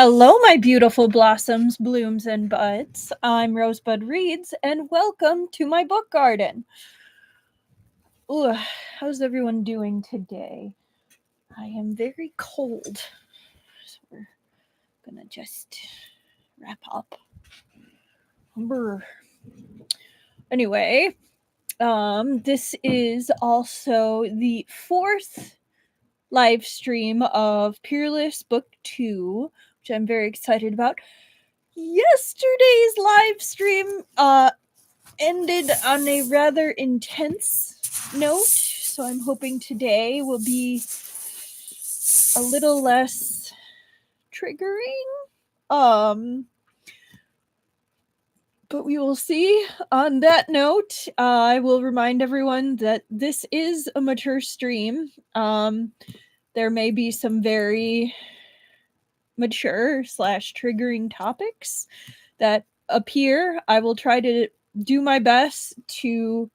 Hello, my beautiful blossoms, blooms, and buds. I'm Rosebud Reads, and welcome to my book garden. Ooh, how's everyone doing today? I am very cold, so we're gonna just wrap up. Brr. Anyway, this is also the fourth live stream of Peerless Book 2, which I'm very excited about. Yesterday's live stream ended on a rather intense note, so I'm hoping today will be a little less triggering. But we will see. On that note, I will remind everyone that this is a mature stream. There may be some very mature / triggering topics that appear. I will try to do my best to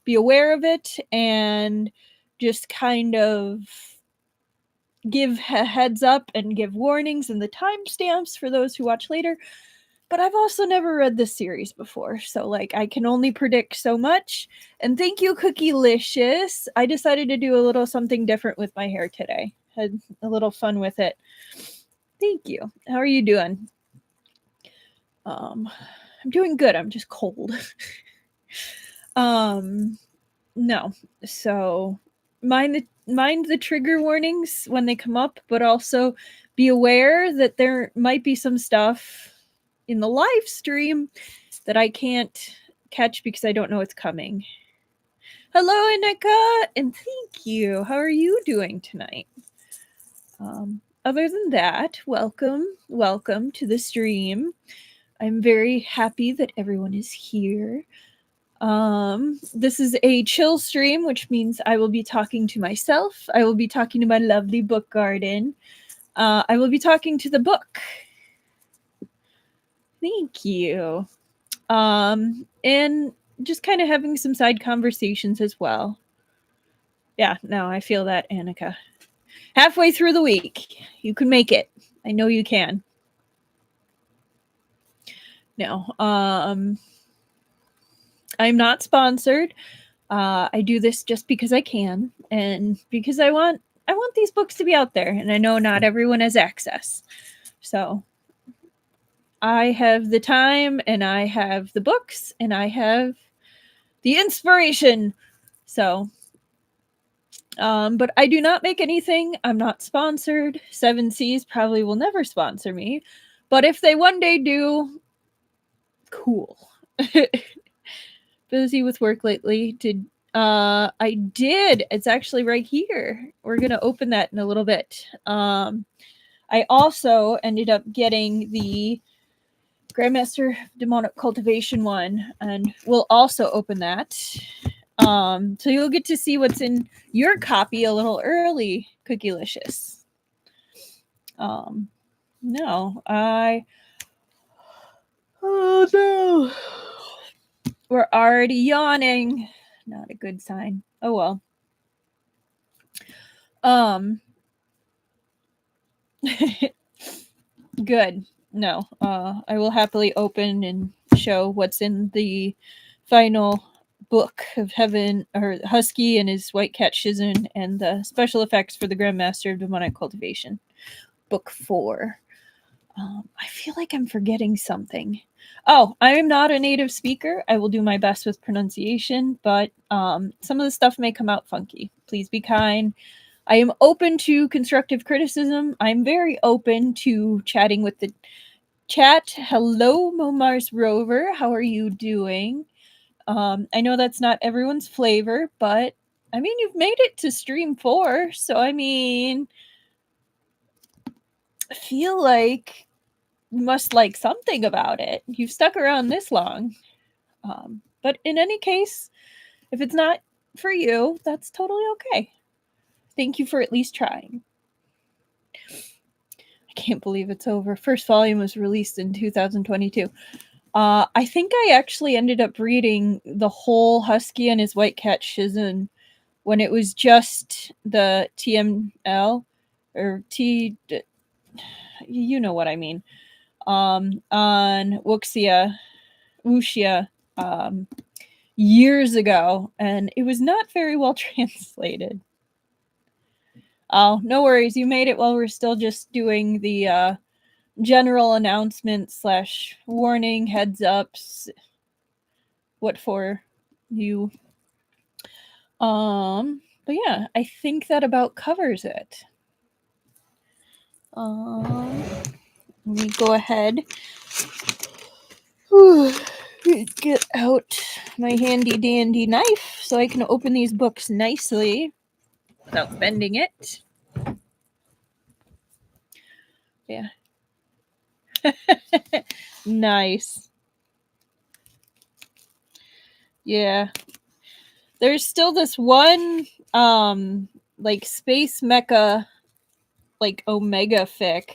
be aware of it and just kind of give a heads up and give warnings and the timestamps for those who watch later. But I've also never read this series before, so I can only predict so much. And thank you, Cookielicious. I decided to do a little something different with my hair today. Had a little fun with it. Thank you. How are you doing? I'm doing good. I'm just cold. No. So mind the trigger warnings when they come up, but also be aware that there might be some stuff in the live stream that I can't catch because I don't know it's coming. Hello, Annika, and thank you. How are you doing tonight? Other than that, welcome to the stream. I'm very happy that everyone is here. This is a chill stream, which means I will be talking to myself. I will be talking to my lovely book garden. I will be talking to the book. Thank you. And just kind of having some side conversations as well. Yeah, no, I feel that, Annika. Halfway through the week, you can make it. I know you can. No, I'm not sponsored. I do this just because I can, and because I want these books to be out there, and I know not everyone has access. So I have the time, and I have the books, and I have the inspiration. So, but I do not make anything. I'm not sponsored. 7Cs probably will never sponsor me, but if they one day do, cool. Busy with work lately. I did. It's actually right here. We're gonna open that in a little bit. I also ended up getting the Grandmaster Demonic Cultivation one, and we'll also open that. So you'll get to see what's in your copy a little early, Cookielicious. No, oh no. We're already yawning. Not a good sign. Oh well. Good. No. I will happily open and show what's in the final book of Heaven, or Husky and his White Cat Shizun, and the special effects for the Grandmaster of Demonic Cultivation. Book 4. I feel like I'm forgetting something. Oh, I am not a native speaker. I will do my best with pronunciation, but some of the stuff may come out funky. Please be kind. I am open to constructive criticism. I'm very open to chatting with the chat. Hello, Momars Rover. How are you doing? I know that's not everyone's flavor, but I mean, you've made it to stream 4, so I mean, I feel like you must like something about it. You've stuck around this long. But in any case, if it's not for you, that's totally okay. Thank you for at least trying. I can't believe it's over. First volume was released in 2022. I think I actually ended up reading the whole Husky and his White Cat Shizun when it was just the TML or you know what I mean, on Wuxia years ago, and it was not very well translated. Oh, no worries. You made it while we're still just doing the general announcement / warning, heads ups, what for you. But yeah, I think that about covers it. Let me go ahead. Get out my handy dandy knife so I can open these books nicely without bending it. Yeah. Nice. Yeah. There's still this one like space mecha like Omega fic,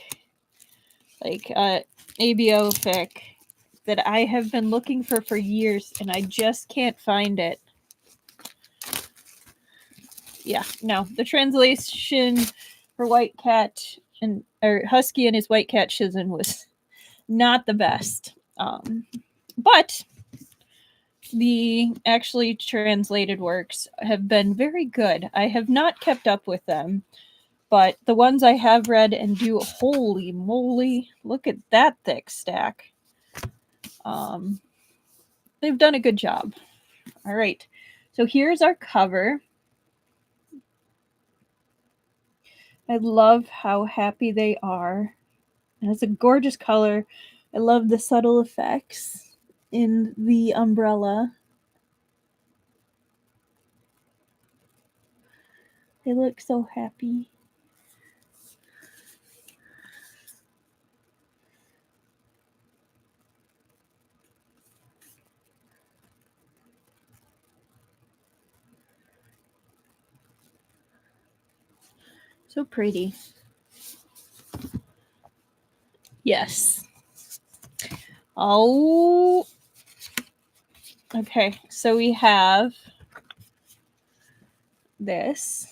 like ABO fic that I have been looking for years and I just can't find it. Yeah, no, the translation for White Cat and or Husky and his White Cat Shizen was not the best. But the actually translated works have been very good. I have not kept up with them, but the ones I have read and do, holy moly, look at that thick stack. They've done a good job. All right, so here's our cover. I love how happy they are. And it's a gorgeous color. I love the subtle effects in the umbrella. They look so happy. So pretty. Yes. Oh. Okay, so we have this.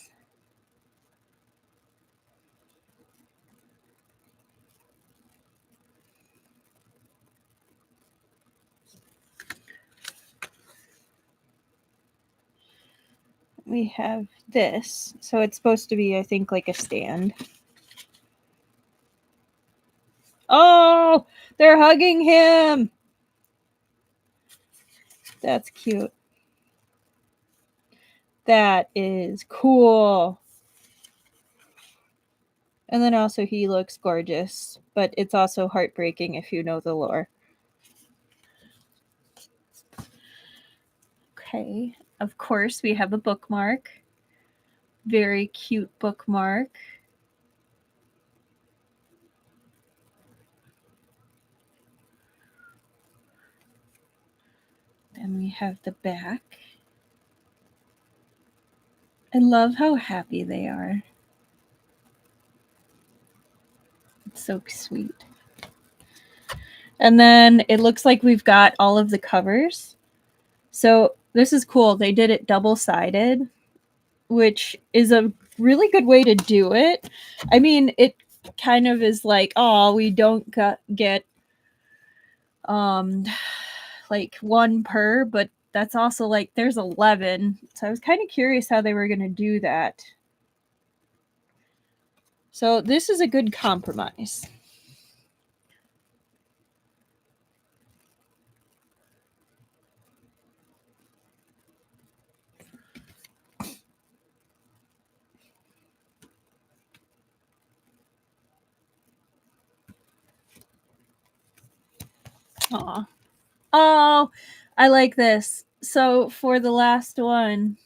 We have this. So it's supposed to be, I think, like a stand. Oh, they're hugging him. That's cute. That is cool. And then also he looks gorgeous, but it's also heartbreaking if you know the lore. Okay, of course we have a bookmark. Very cute bookmark. Then we have the back. I love how happy they are. It's so sweet. And then it looks like we've got all of the covers. So this is cool. They did it double-sided, which is a really good way to do it. I mean, it kind of is like, oh, we don't get like one per, but that's also like there's 11. So I was kind of curious how they were going to do that. So this is a good compromise. Aw. Oh, I like this. So for the last one,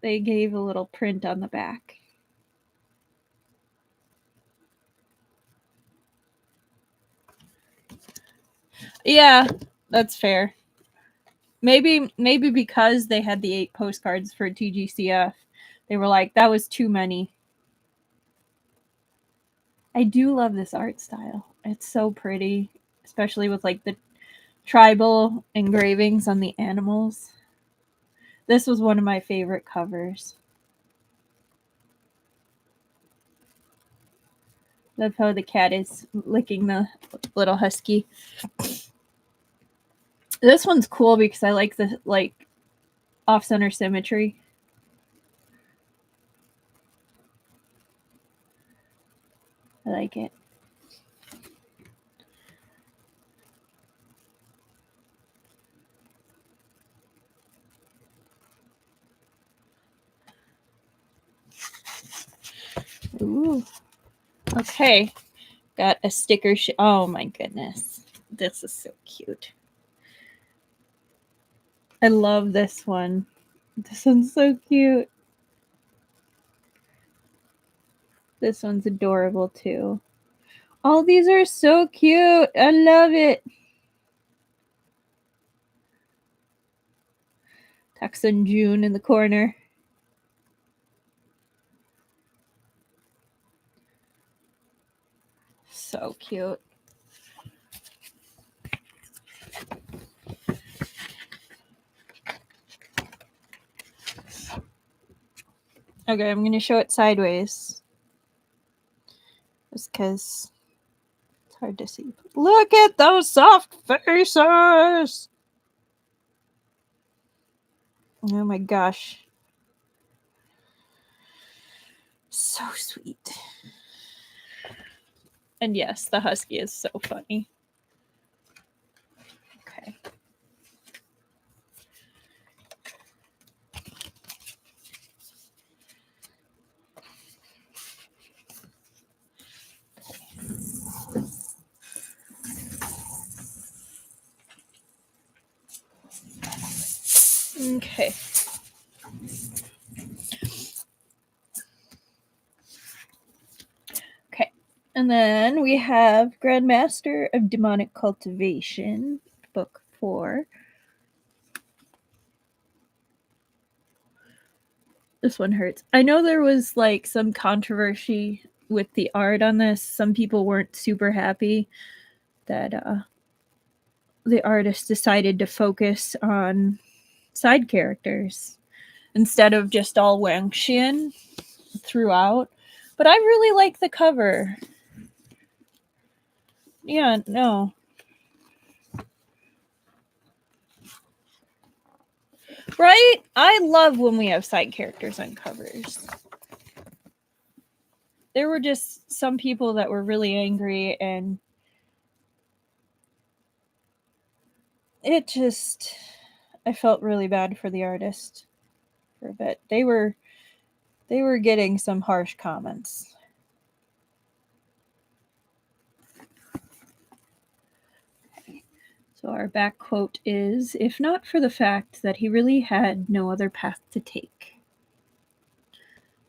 they gave a little print on the back. Yeah, that's fair. Maybe because they had the 8 postcards for TGCF, they were like, that was too many. I do love this art style. It's so pretty, especially with like the tribal engravings on the animals. This was one of my favorite covers. Love how the cat is licking the little husky. This one's cool because I like the off-center symmetry. I like it. Ooh. Okay. Got a sticker. Oh my goodness. This is so cute. I love this one. This one's so cute. This one's adorable too. All these are so cute. I love it. Tuxin June in the corner. So cute. Okay, I'm going to show it sideways. Just because it's hard to see. Look at those soft faces! Oh my gosh. So sweet. And yes, the husky is so funny. Okay. Okay. Okay. And then we have Grandmaster of Demonic Cultivation, book 4. This one hurts. I know there was like some controversy with the art on this. Some people weren't super happy that the artist decided to focus on side characters instead of just all Wang Xin throughout. But I really like the cover. Yeah, no. Right? I love when we have side characters on covers. There were just some people that were really angry, and it just... I felt really bad for the artist for a bit. They were getting some harsh comments. Okay. So our back quote is, "If not for the fact that he really had no other path to take."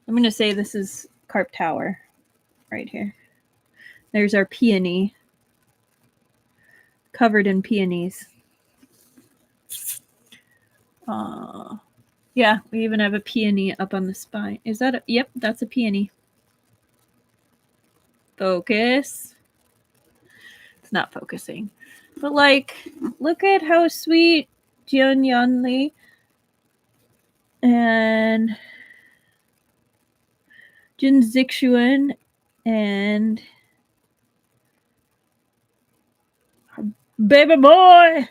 I'm going to say this is Carp Tower right here. There's our peony, covered in peonies. Yeah, we even have a peony up on the spine. Is that a... Yep, that's a peony. Focus. It's not focusing. But like, look at how sweet Jian Yanli and Jin Zixuan and baby boy.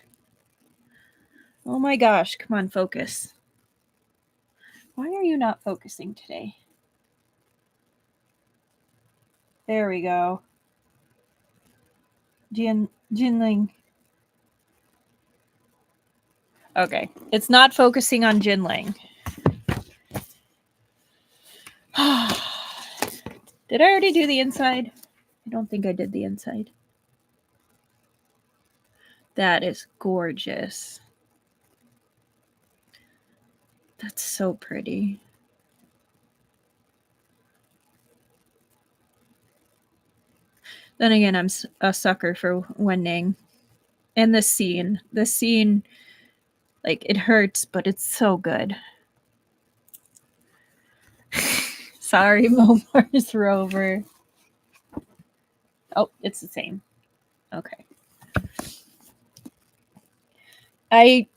Oh my gosh, come on, focus. Why are you not focusing today? There we go. Jinling. Okay, it's not focusing on Jinling. Did I already do the inside? I don't think I did the inside. That is gorgeous. That's so pretty. Then again, I'm a sucker for Wenning. And the scene, like, it hurts, but it's so good. Sorry, Momar's Rover. Oh, it's the same. Okay. I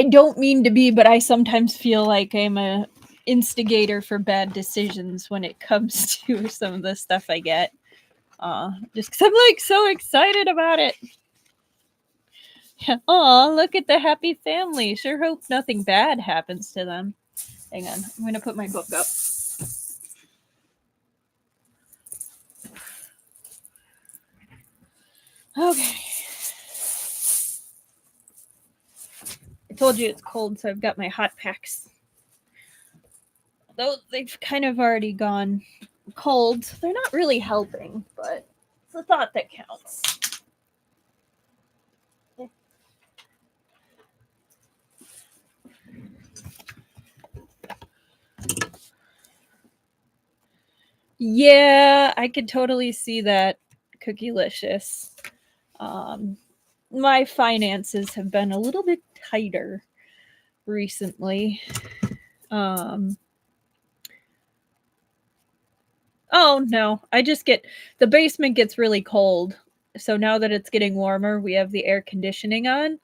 don't mean to be, but I sometimes feel like I'm a instigator for bad decisions when it comes to some of the stuff I get. just because I'm like so excited about it. Oh, look at the happy family. Sure hope nothing bad happens to them. Hang on, I'm going to put my book up. Okay. I told you it's cold, so I've got my hot packs. Though they've kind of already gone cold, they're not really helping, but it's the thought that counts. Yeah, I could totally see that, Cookielicious. My finances have been a little bit tighter recently. Oh no, the basement gets really cold. So now that it's getting warmer, we have the air conditioning on.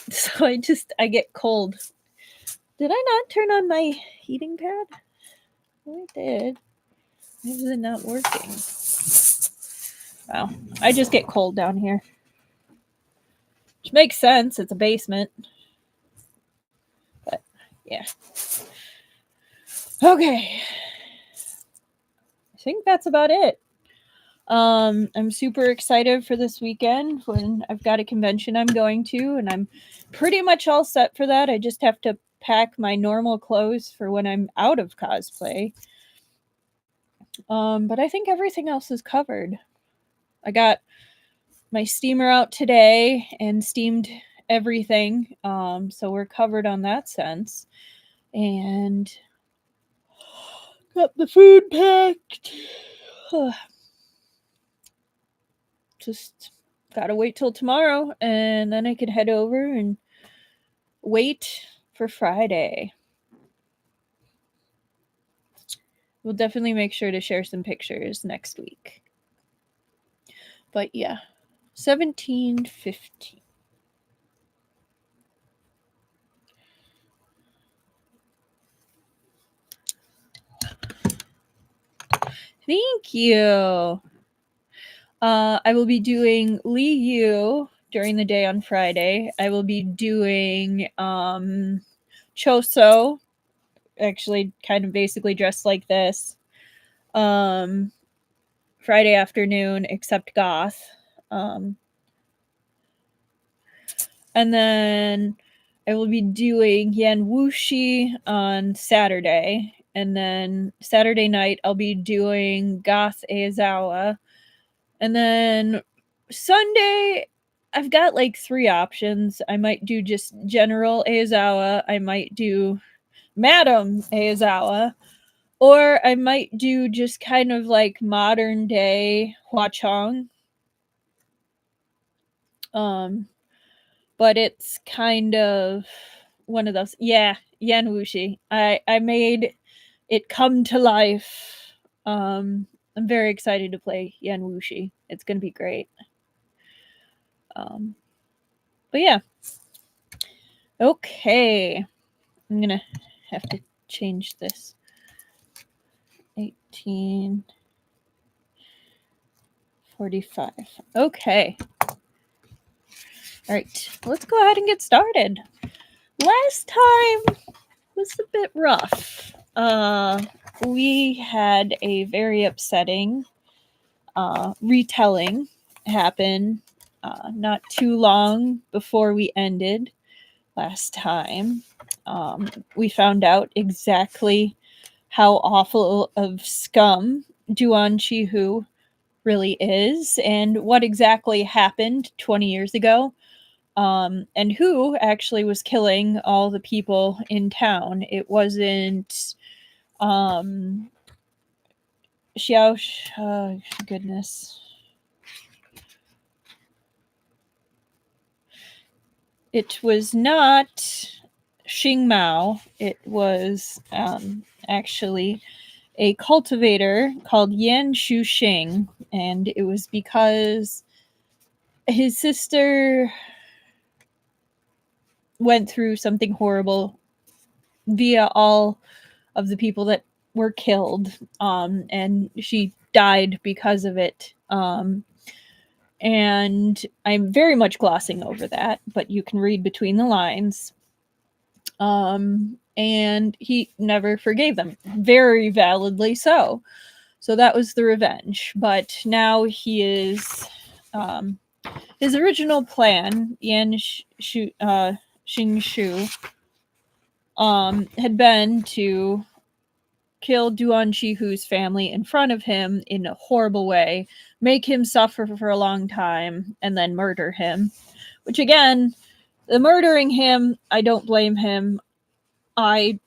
So I get cold. Did I not turn on my heating pad? I did. Why is it not working? Well, I just get cold down here. Which makes sense. It's a basement. But yeah. Okay. I think that's about it. I'm super excited for this weekend when I've got a convention I'm going to, and I'm pretty much all set for that. I just have to pack my normal clothes for when I'm out of cosplay. But I think everything else is covered. I got my steamer out today and steamed everything, so we're covered on that sense. And got the food packed. Just gotta wait till tomorrow, and then I can head over and wait for Friday. We'll definitely make sure to share some pictures next week. But yeah, 17:15. Thank you. I will be doing Li Yu during the day on Friday. I will be doing Choso, actually kind of basically dressed like this. Friday afternoon, except goth. And then I will be doing Yan Wuxi on Saturday. And then Saturday night, I'll be doing Goth Aizawa. And then Sunday, I've got like 3 options. I might do just General Aizawa. I might do Madam Aizawa. Or I might do just kind of like modern day Huachong. But it's kind of one of those. Yeah, Yan Wuxi. I made it come to life. I'm very excited to play Yan Wuxi. It's gonna be great. But yeah. Okay. I'm gonna have to change this. 18:45. Okay. All right. Let's go ahead and get started. Last time was a bit rough. We had a very upsetting retelling happen not too long before we ended last time. We found out exactly how awful of scum Duan Chihu really is and what exactly happened 20 years ago. And who actually was killing all the people in town. It wasn't Xiao, goodness. It was not Xing Mao. It was actually a cultivator called Yan Shuxing, and it was because his sister went through something horrible via all of the people that were killed, and she died because of it. And I'm very much glossing over that, but you can read between the lines. And he never forgave them, very validly so. So that was the revenge. But now he is, his original plan, Xing Shu, had been to kill Duan Shihu's family in front of him in a horrible way, make him suffer for a long time, and then murder him. Which, again, the murdering him, I don't blame him. I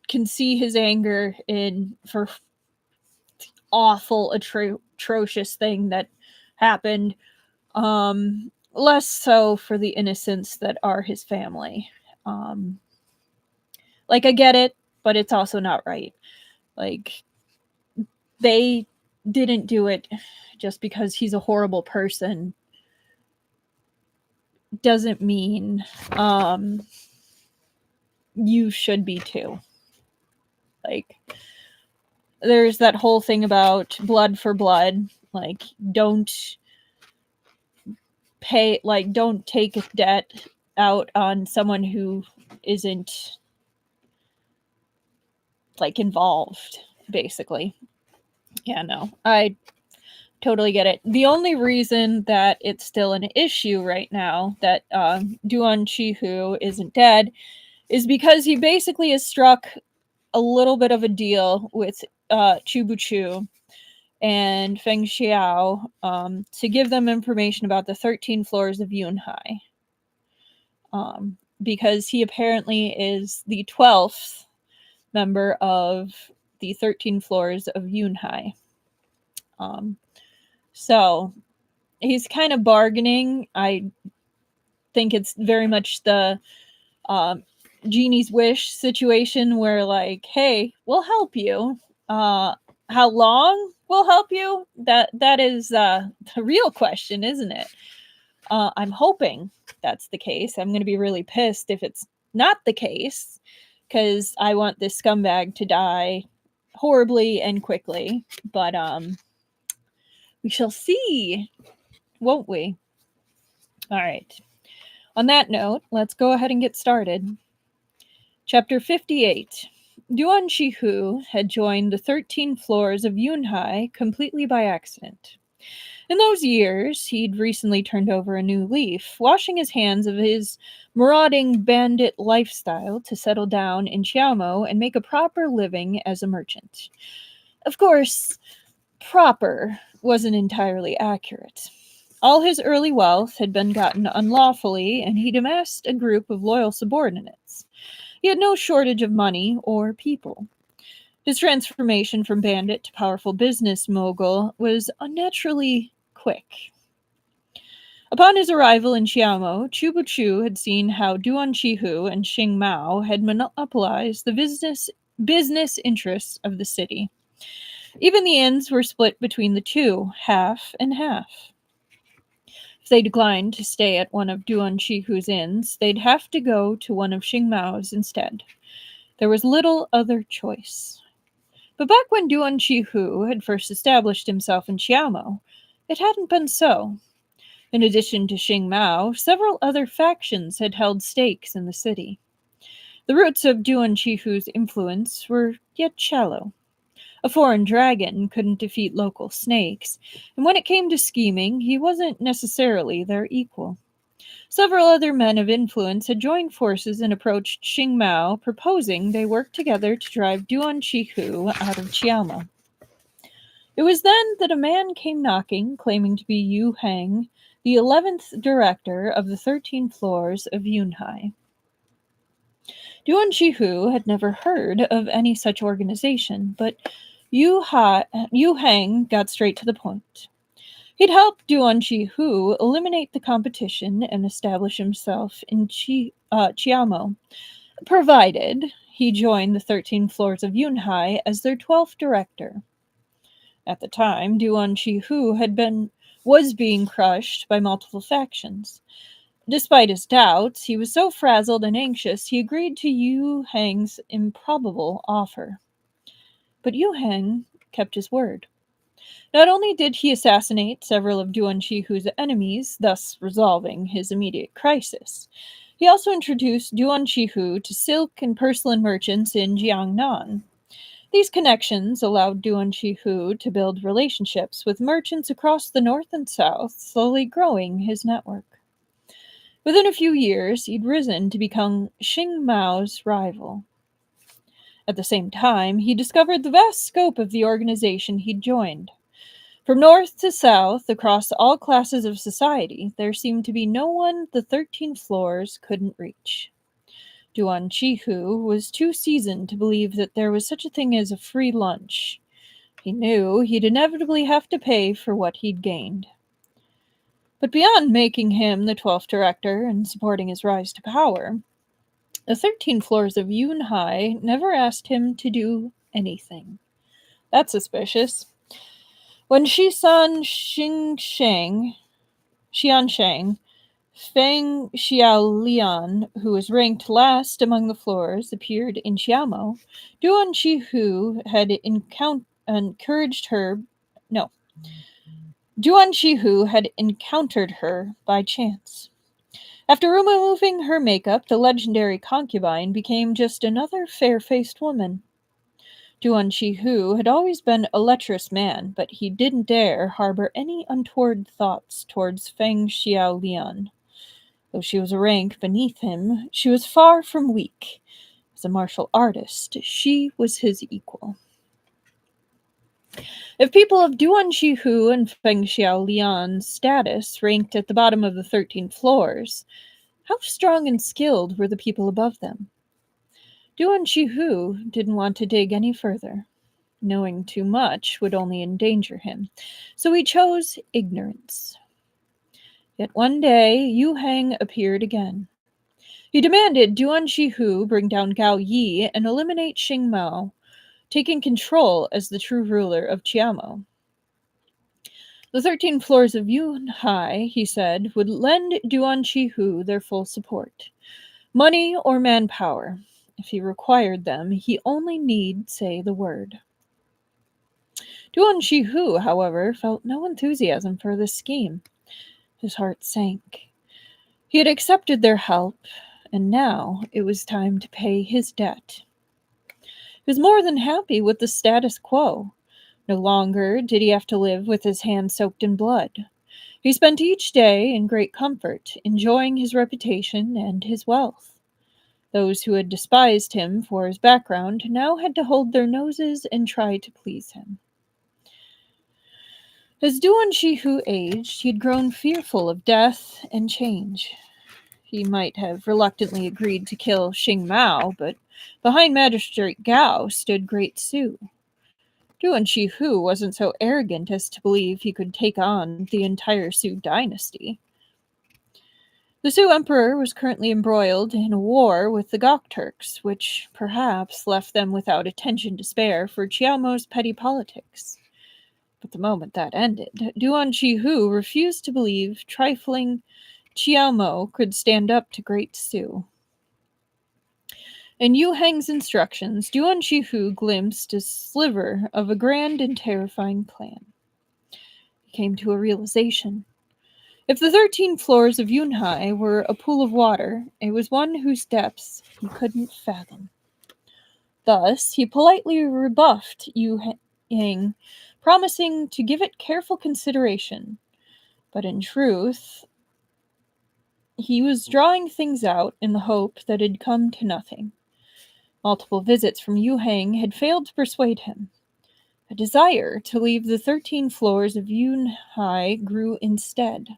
can see his anger for awful, atrocious thing that happened. Less so for the innocents that are his family. Like, I get it, but it's also not right. Like, they didn't do it just because he's a horrible person. Doesn't mean you should be too. Like, there's that whole thing about blood for blood. Like, don't take debt out on someone who isn't, like, involved, basically. Yeah, no, I totally get it. The only reason that it's still an issue right now that Duan Shihu isn't dead is because he basically has struck a little bit of a deal with Cui Buqu and Feng Xiao to give them information about the 13 floors of Yunhai. Because he apparently is the 12th member of the 13 floors of Yunhai. So he's kind of bargaining. I think it's very much the Genie's wish situation where, like, hey, we'll help you. How long we'll help you? That is the real question, isn't it? I'm hoping that's the case. I'm going to be really pissed if it's not the case, because I want this scumbag to die horribly and quickly. But we shall see, won't we? All right. On that note, let's go ahead and get started. Chapter 58. Duan Shihu had joined the 13 floors of Yunhai completely by accident. In those years, he'd recently turned over a new leaf, washing his hands of his marauding bandit lifestyle to settle down in Xiaomo and make a proper living as a merchant. Of course, proper wasn't entirely accurate. All his early wealth had been gotten unlawfully, and he'd amassed a group of loyal subordinates. He had no shortage of money or people. His transformation from bandit to powerful business mogul was unnaturally quick. Upon his arrival in Xiaomo, Cui Buqu had seen how Duan Shihu and Xing Mao had monopolized the business interests of the city. Even the inns were split between the two, half and half. If they declined to stay at one of Duan Shihu's inns, they'd have to go to one of Xing Mao's instead. There was little other choice. But back when Duan Shihu had first established himself in Xiaomo, it hadn't been so. In addition to Xing Mao, several other factions had held stakes in the city. The roots of Duan Shihu's influence were yet shallow. A foreign dragon couldn't defeat local snakes, and when it came to scheming, he wasn't necessarily their equal. Several other men of influence had joined forces and approached Xing Mao, proposing they work together to drive Duan Shihu out of Xiaomo. It was then that a man came knocking, claiming to be Yu Heng, the 11th director of the 13 floors of Yunhai. Duan Shihu had never heard of any such organization, but Yu Heng got straight to the point. He'd helped Duan Shihu eliminate the competition and establish himself in Xiaomo, provided he joined the 13 floors of Yunhai as their 12th director. At the time, Duan Shihu was being crushed by multiple factions. Despite his doubts, he was so frazzled and anxious he agreed to Yu Heng's improbable offer. But Yu Heng kept his word. Not only did he assassinate several of Duan Shihu's enemies, thus resolving his immediate crisis, he also introduced Duan Shihu to silk and porcelain merchants in Jiangnan. These connections allowed Duan Shihu to build relationships with merchants across the north and south, slowly growing his network. Within a few years, he'd risen to become Xing Mao's rival. At the same time, he discovered the vast scope of the organization he'd joined. From north to south, across all classes of society, there seemed to be no one the 13 floors couldn't reach. Duan Chihu was too seasoned to believe that there was such a thing as a free lunch. He knew he'd inevitably have to pay for what he'd gained. But beyond making him the 12th director and supporting his rise to power, the 13 floors of Yunhai never asked him to do anything. That's suspicious. When Xiansheng, Feng Xiaolian, who was ranked last among the floors, appeared in Xiamo, Duan Shihu had encountered her by chance. After removing her makeup, the legendary concubine became just another fair-faced woman. Duan Shihu had always been a lecherous man, but he didn't dare harbor any untoward thoughts towards Feng Xiaolian. Though she was a rank beneath him, she was far from weak. As a martial artist, she was his equal. If people of Duan Shihu and Feng Xiaolian's status ranked at the bottom of the 13 floors, how strong and skilled were the people above them? Duan Shihu didn't want to dig any further. Knowing too much would only endanger him, so he chose ignorance. Yet one day, Yu Heng appeared again. He demanded Duan Shihu bring down Gao Yi and eliminate Xing Mao, taking control as the true ruler of Qiamo. The 13 floors of Yunhai, he said, would lend Duan Shihu their full support. Money or manpower. If he required them, he only need say the word. Duan Shihu, however, felt no enthusiasm for this scheme. His heart sank. He had accepted their help, and now it was time to pay his debt. He was more than happy with the status quo. No longer did he have to live with his hands soaked in blood. He spent each day in great comfort, enjoying his reputation and his wealth. Those who had despised him for his background now had to hold their noses and try to please him. As Duan Shihu aged, he had grown fearful of death and change. He might have reluctantly agreed to kill Xing Mao, but behind Magistrate Gao stood Great Su. Duan Shihu wasn't so arrogant as to believe he could take on the entire Su dynasty. The Su emperor was currently embroiled in a war with the Gokturks, which perhaps left them without attention to spare for Qiaomo's petty politics. But the moment that ended, Duan Shihu refused to believe trifling Qiaomo could stand up to Great Su. In Yu Heng's instructions, Duan Shihu glimpsed a sliver of a grand and terrifying plan. He came to a realization. If the 13 floors of Yunhai were a pool of water, it was one whose depths he couldn't fathom. Thus, he politely rebuffed Yu Heng, promising to give it careful consideration. But in truth, he was drawing things out in the hope that it'd come to nothing. Multiple visits from Yu Heng had failed to persuade him. A desire to leave the 13 floors of Yunhai grew instead.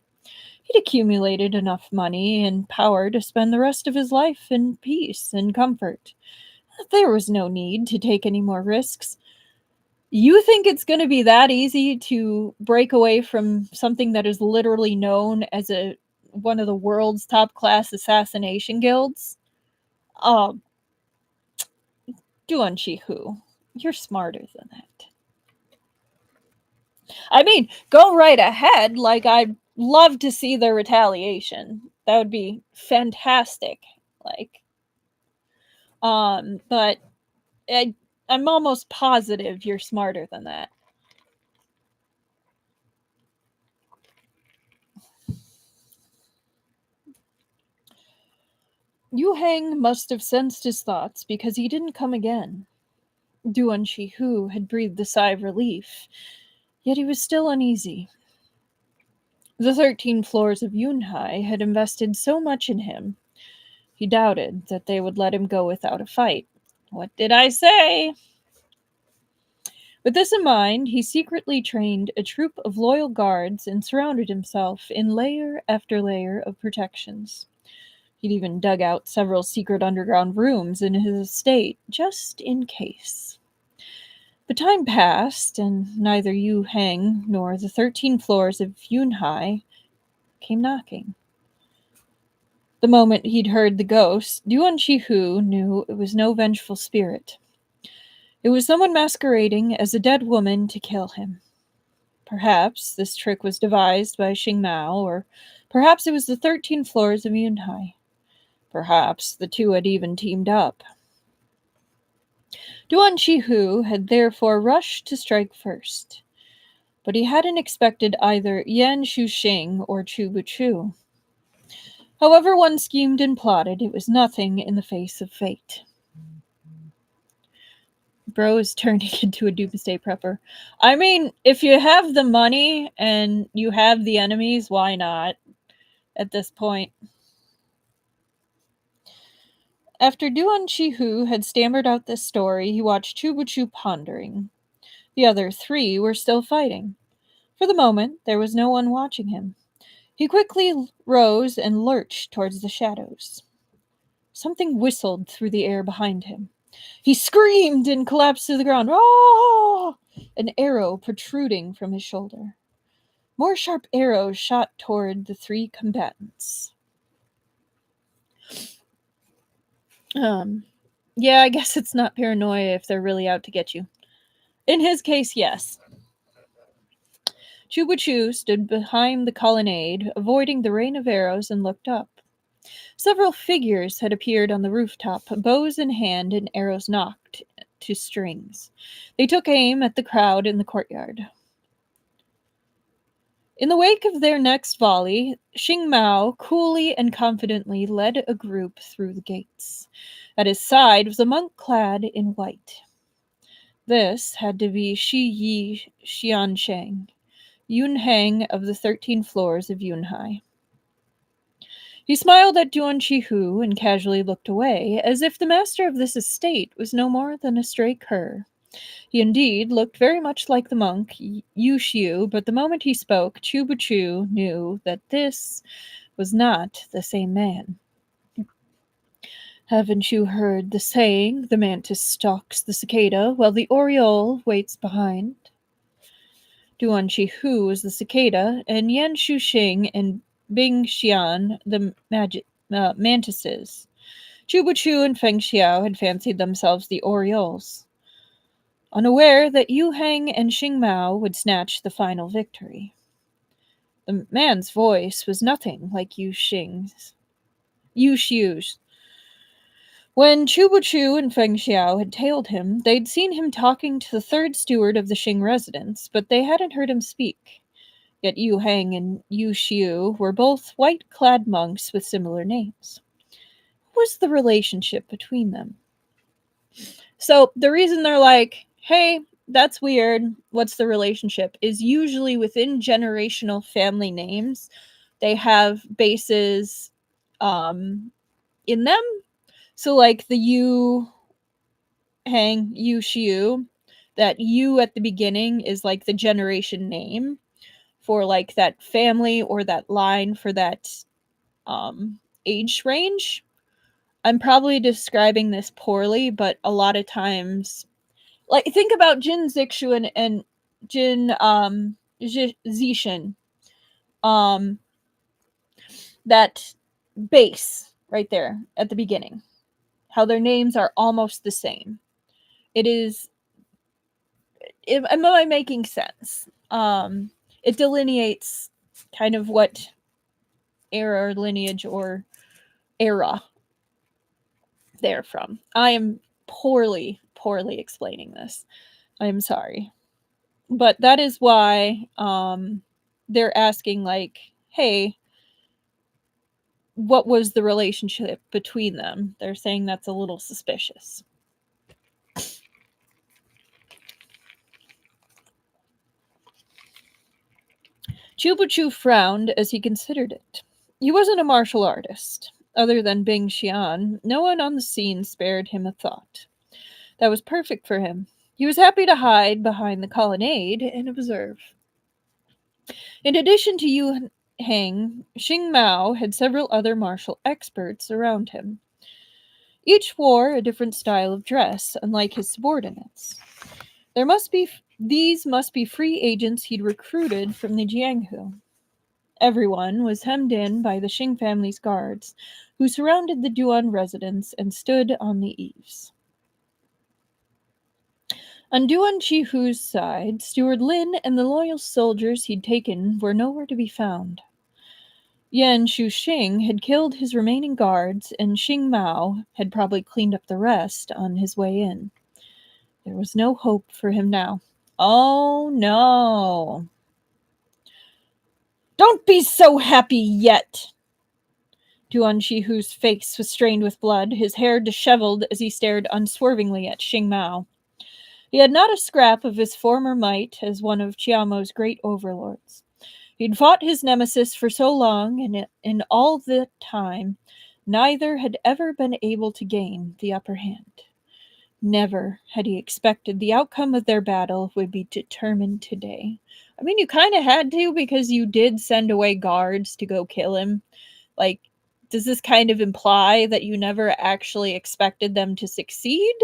He'd accumulated enough money and power to spend the rest of his life in peace and comfort. There was no need to take any more risks. You think it's going to be that easy to break away from something that is literally known as one of the world's top-class assassination guilds? Duan Shihu, you're smarter than that. I mean, go right ahead. Like, I'd love to see their retaliation. That would be fantastic. But I'm almost positive you're smarter than that. Yu Hang must have sensed his thoughts because he didn't come again. Duan Shihu had breathed a sigh of relief, yet he was still uneasy. The 13 floors of Yunhai had invested so much in him, he doubted that they would let him go without a fight. What did I say? With this in mind, he secretly trained a troop of loyal guards and surrounded himself in layer after layer of protections. He'd even dug out several secret underground rooms in his estate, just in case. But time passed, and neither Yu Heng nor the 13 floors of Yunhai came knocking. The moment he'd heard the ghost, Duan Shihu knew it was no vengeful spirit. It was someone masquerading as a dead woman to kill him. Perhaps this trick was devised by Xing Mao, or perhaps it was the 13 floors of Yunhai. Perhaps the two had even teamed up. Duan Shihu had therefore rushed to strike first, but he hadn't expected either Yan Shuxing or Cui Buqu. However one schemed and plotted, it was nothing in the face of fate. Bro is turning into a doomsday prepper. I mean, if you have the money and you have the enemies, why not at this point? After Duan Shihu had stammered out this story, he watched Cui Buqu pondering. The other 3 were still fighting. For the moment, there was no one watching him. He quickly rose and lurched towards the shadows. Something whistled through the air behind him. He screamed and collapsed to the ground. Ah! An arrow protruding from his shoulder. More sharp arrows shot toward the 3 combatants. Yeah, I guess it's not paranoia if they're really out to get you. In his case, yes. Cui Buqu stood behind the colonnade, avoiding the rain of arrows, and looked up. Several figures had appeared on the rooftop, bows in hand and arrows nocked to strings. They took aim at the crowd in the courtyard. In the wake of their next volley, Xing Mao coolly and confidently led a group through the gates. At his side was a monk clad in white. This had to be Shi Yi Xiansheng, Yun Hang of the 13 floors of Yunhai. He smiled at Duan Shihu and casually looked away, as if the master of this estate was no more than a stray cur. He indeed looked very much like the monk Yu Xiu, but the moment he spoke, Cui Buqu knew that this was not the same man. Haven't you heard the saying, the mantis stalks the cicada while the oriole waits behind? Duan Shihu was the cicada, and Yan Shuxing and Bing Xian the mantises. Cui Buqu and Feng Xiao had fancied themselves the orioles, unaware that Yu Hang and Xing Mao would snatch the final victory. The man's voice was nothing like Yu Xiu's. When Cui Buqu and Feng Xiao had tailed him, they'd seen him talking to the 3rd steward of the Xing residence, but they hadn't heard him speak. Yet Yu Hang and Yu Xiu were both white-clad monks with similar names. What was the relationship between them? So the reason they're like, hey, that's weird, what's the relationship, is usually within generational family names, they have bases in them. So like the Yu Hang, Yu Xiu, that Yu at the beginning is like the generation name for like that family or that line for that age range. I'm probably describing this poorly, but a lot of times, like, think about Jin Zixu and Jin Zishin. That base right there at the beginning. How their names are almost the same. It is. Am I making sense? It delineates kind of what era or lineage or era they're from. I am poorly explaining this. I am sorry. But that is why they're asking, like, hey, what was the relationship between them. They're saying that's a little suspicious. Cui Buqu frowned as he considered it. He wasn't a martial artist. Other than Bing Xian, no one on the scene spared him a thought. That was perfect for him. He was happy to hide behind the colonnade and observe. In addition to Yu Heng, Xing Mao had several other martial experts around him. Each wore a different style of dress, unlike his subordinates. These must be free agents he'd recruited from the Jianghu. Everyone was hemmed in by the Xing family's guards, who surrounded the Duan residence and stood on the eaves. On Duan Chihu's side, Steward Lin and the loyal soldiers he'd taken were nowhere to be found. Yan Shuxing had killed his remaining guards, and Xing Mao had probably cleaned up the rest on his way in. There was no hope for him now. Oh no! Don't be so happy yet! Duan Chihu's face was stained with blood, his hair disheveled as he stared unswervingly at Xing Mao. He had not a scrap of his former might as one of Qiamo's great overlords. He'd fought his nemesis for so long, and in all that time, neither had ever been able to gain the upper hand. Never had he expected the outcome of their battle would be determined today. I mean, you kind of had to, because you did send away guards to go kill him. Like, does this kind of imply that you never actually expected them to succeed?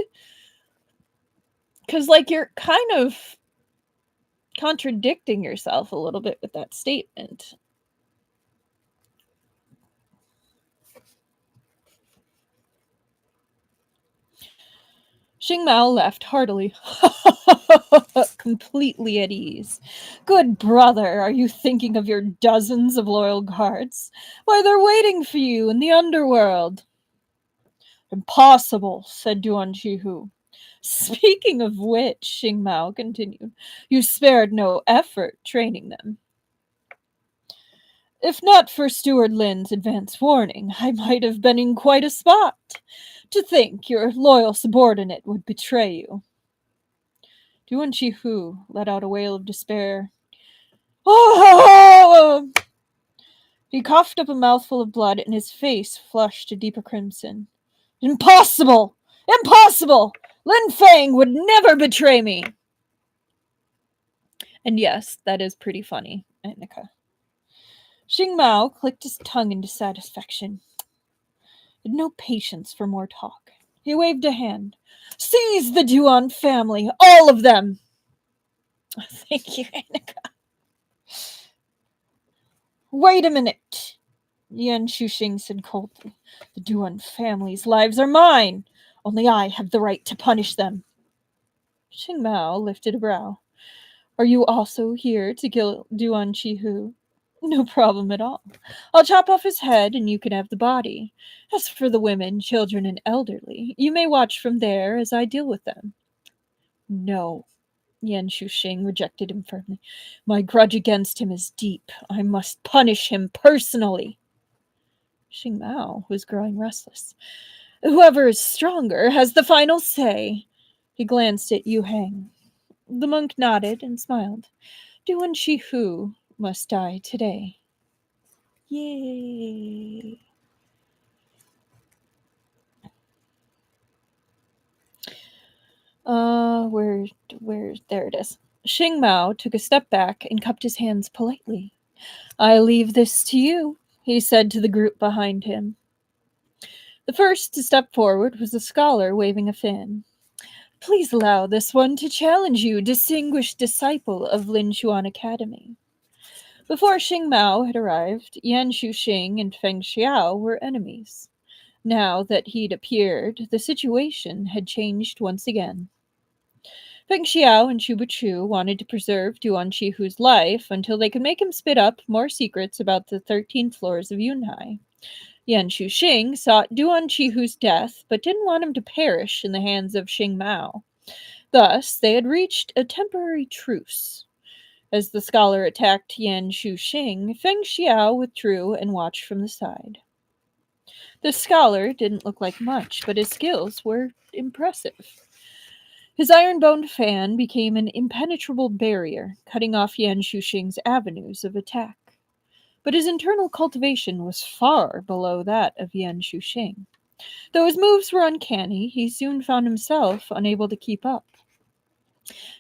Because, like, you're kind of contradicting yourself a little bit with that statement. Xing Mao laughed heartily, completely at ease. Good brother, are you thinking of your dozens of loyal guards? Why, they're waiting for you in the underworld. Impossible, said Duan Chihu. Speaking of which, Xing Mao continued, you spared no effort training them. If not for Steward Lin's advance warning, I might have been in quite a spot. To think your loyal subordinate would betray you. Duan Chihu let out a wail of despair. Oh! He coughed up a mouthful of blood, and his face flushed a deeper crimson. Impossible! Impossible! Lin Fang would never betray me! And yes, that is pretty funny, Annika. Xing Mao clicked his tongue in dissatisfaction. He had no patience for more talk. He waved a hand. Seize the Duan family, all of them! Thank you, Annika. Wait a minute, Yan Shuxing said coldly. The Duan family's lives are mine. Only I have the right to punish them. Xing Mao lifted a brow. Are you also here to kill Duan Chihu? No problem at all. I'll chop off his head and you can have the body. As for the women, children, and elderly, you may watch from there as I deal with them. No, Yan Shuxing rejected him firmly. My grudge against him is deep. I must punish him personally. Xing Mao was growing restless. Whoever is stronger has the final say. He glanced at Yu Heng. The monk nodded and smiled. Duan Chihu must die today. Yay! There it is. Xing Mao took a step back and cupped his hands politely. I leave this to you, he said to the group behind him. The first to step forward was a scholar waving a fan. Please allow this one to challenge you, distinguished disciple of Lin Xuan Academy. Before Xing Mao had arrived, Yan Shuxing and Feng Xiao were enemies. Now that he'd appeared, the situation had changed once again. Feng Xiao and Cui Buqu wanted to preserve Duan Chihu's life until they could make him spit up more secrets about the 13 floors of Yunhai. Yan Shuxing sought Duan Chihu's death, but didn't want him to perish in the hands of Xing Mao. Thus, they had reached a temporary truce. As the scholar attacked Yan Shuxing, Feng Xiao withdrew and watched from the side. The scholar didn't look like much, but his skills were impressive. His iron-boned fan became an impenetrable barrier, cutting off Yan Shuxing's avenues of attack. But his internal cultivation was far below that of Yan Shuxing. Though his moves were uncanny, he soon found himself unable to keep up.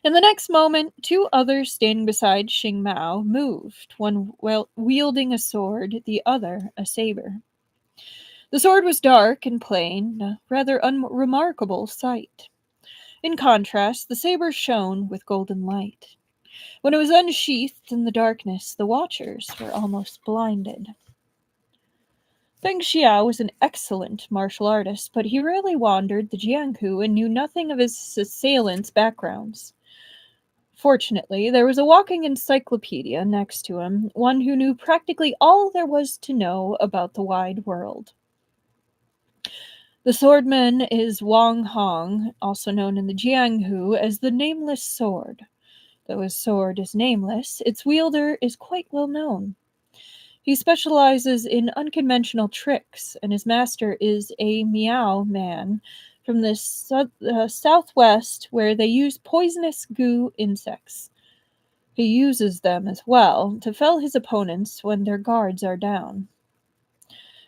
In the next moment, two others standing beside Xing Mao moved, one wielding a sword, the other a saber. The sword was dark and plain, a rather unremarkable sight. In contrast, the saber shone with golden light. When it was unsheathed in the darkness, the watchers were almost blinded. Feng Xiao was an excellent martial artist, but he rarely wandered the Jianghu and knew nothing of his assailants' backgrounds. Fortunately, there was a walking encyclopedia next to him, one who knew practically all there was to know about the wide world. The swordman is Wang Hong, also known in the Jianghu as the Nameless Sword. Though his sword is nameless, its wielder is quite well known. He specializes in unconventional tricks, and his master is a Miao man from the southwest where they use poisonous goo insects. He uses them as well to fell his opponents when their guards are down.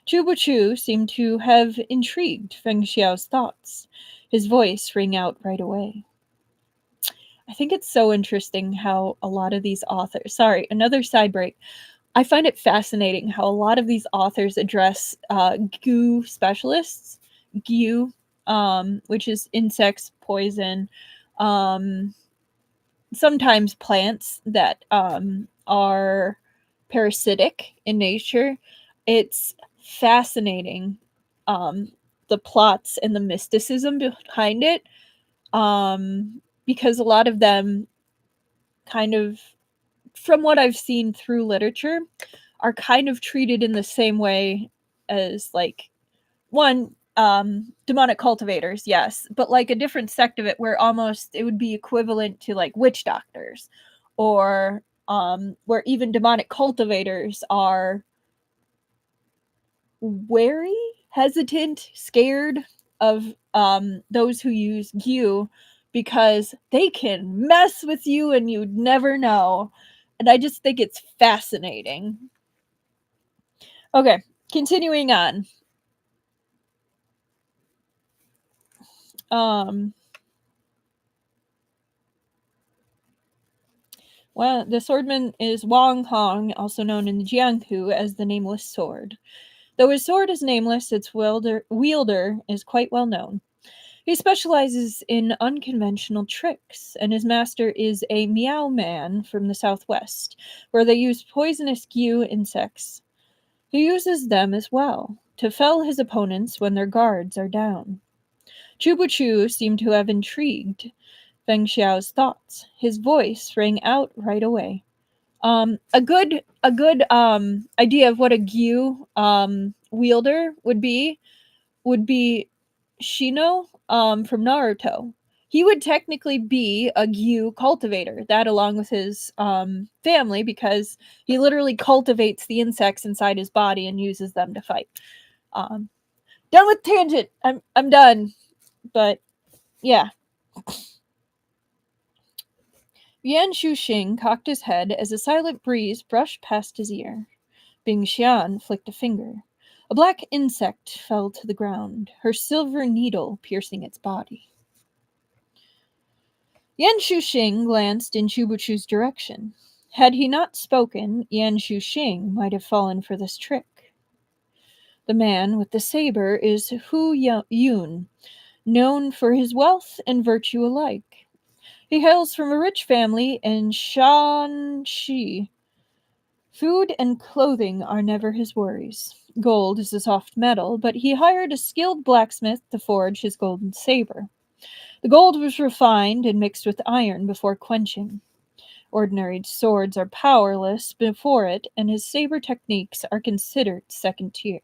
Cui Buqu seemed to have intrigued Feng Xiao's thoughts. His voice rang out right away. I think it's so interesting how a lot of these authors, sorry, another side break. I find it fascinating how a lot of these authors address goo specialists, goo, which is insects, poison, sometimes plants that are parasitic in nature. It's fascinating, the plots and the mysticism behind it, because a lot of them kind of, from what I've seen through literature, are kind of treated in the same way as like one demonic cultivators, yes, but like a different sect of it where almost it would be equivalent to like witch doctors, or where even demonic cultivators are wary, hesitant, scared of those who use Gyu because they can mess with you and you'd never know. And I just think it's fascinating. Okay, continuing on. Well, the swordman is Wang Hong, also known in the Jianghu as the Nameless Sword. Though his sword is nameless, its wielder is quite well known. He specializes in unconventional tricks, and his master is a Miao man from the southwest, where they use poisonous Gyu insects. He uses them as well, to fell his opponents when their guards are down. Cui Buqu seemed to have intrigued Feng Xiao's thoughts. His voice rang out right away. A good idea of what a Gyu wielder would be Shino from Naruto. He would technically be a Gyu cultivator, that along with his family, because he literally cultivates the insects inside his body and uses them to fight. Done with tangent. I'm done. But yeah. Yan Shuxing cocked his head as a silent breeze brushed past his ear. Bing Xian flicked a finger. A black insect fell to the ground, her silver needle piercing its body. Yan Shuxing glanced in Cui Buqu's direction. Had he not spoken, Yan Shuxing might have fallen for this trick. The man with the saber is Hu Yun, known for his wealth and virtue alike. He hails from a rich family in Shanxi. Food and clothing are never his worries. Gold is a soft metal, but he hired a skilled blacksmith to forge his golden saber. The gold was refined and mixed with iron before quenching. Ordinary swords are powerless before it, and his saber techniques are considered second tier.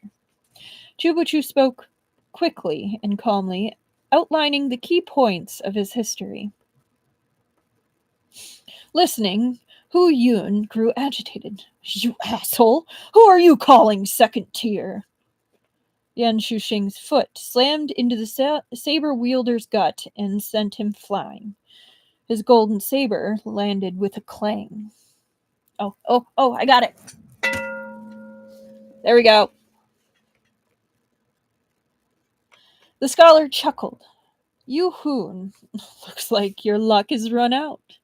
Cui Buqu spoke quickly and calmly, outlining the key points of his history. Listening, Hu Yun grew agitated. You asshole! Who are you calling second tier? Yan Shuxing's foot slammed into the saber wielder's gut and sent him flying. His golden saber landed with a clang. Oh, I got it. There we go. The scholar chuckled. Yu Hoon, looks like your luck has run out.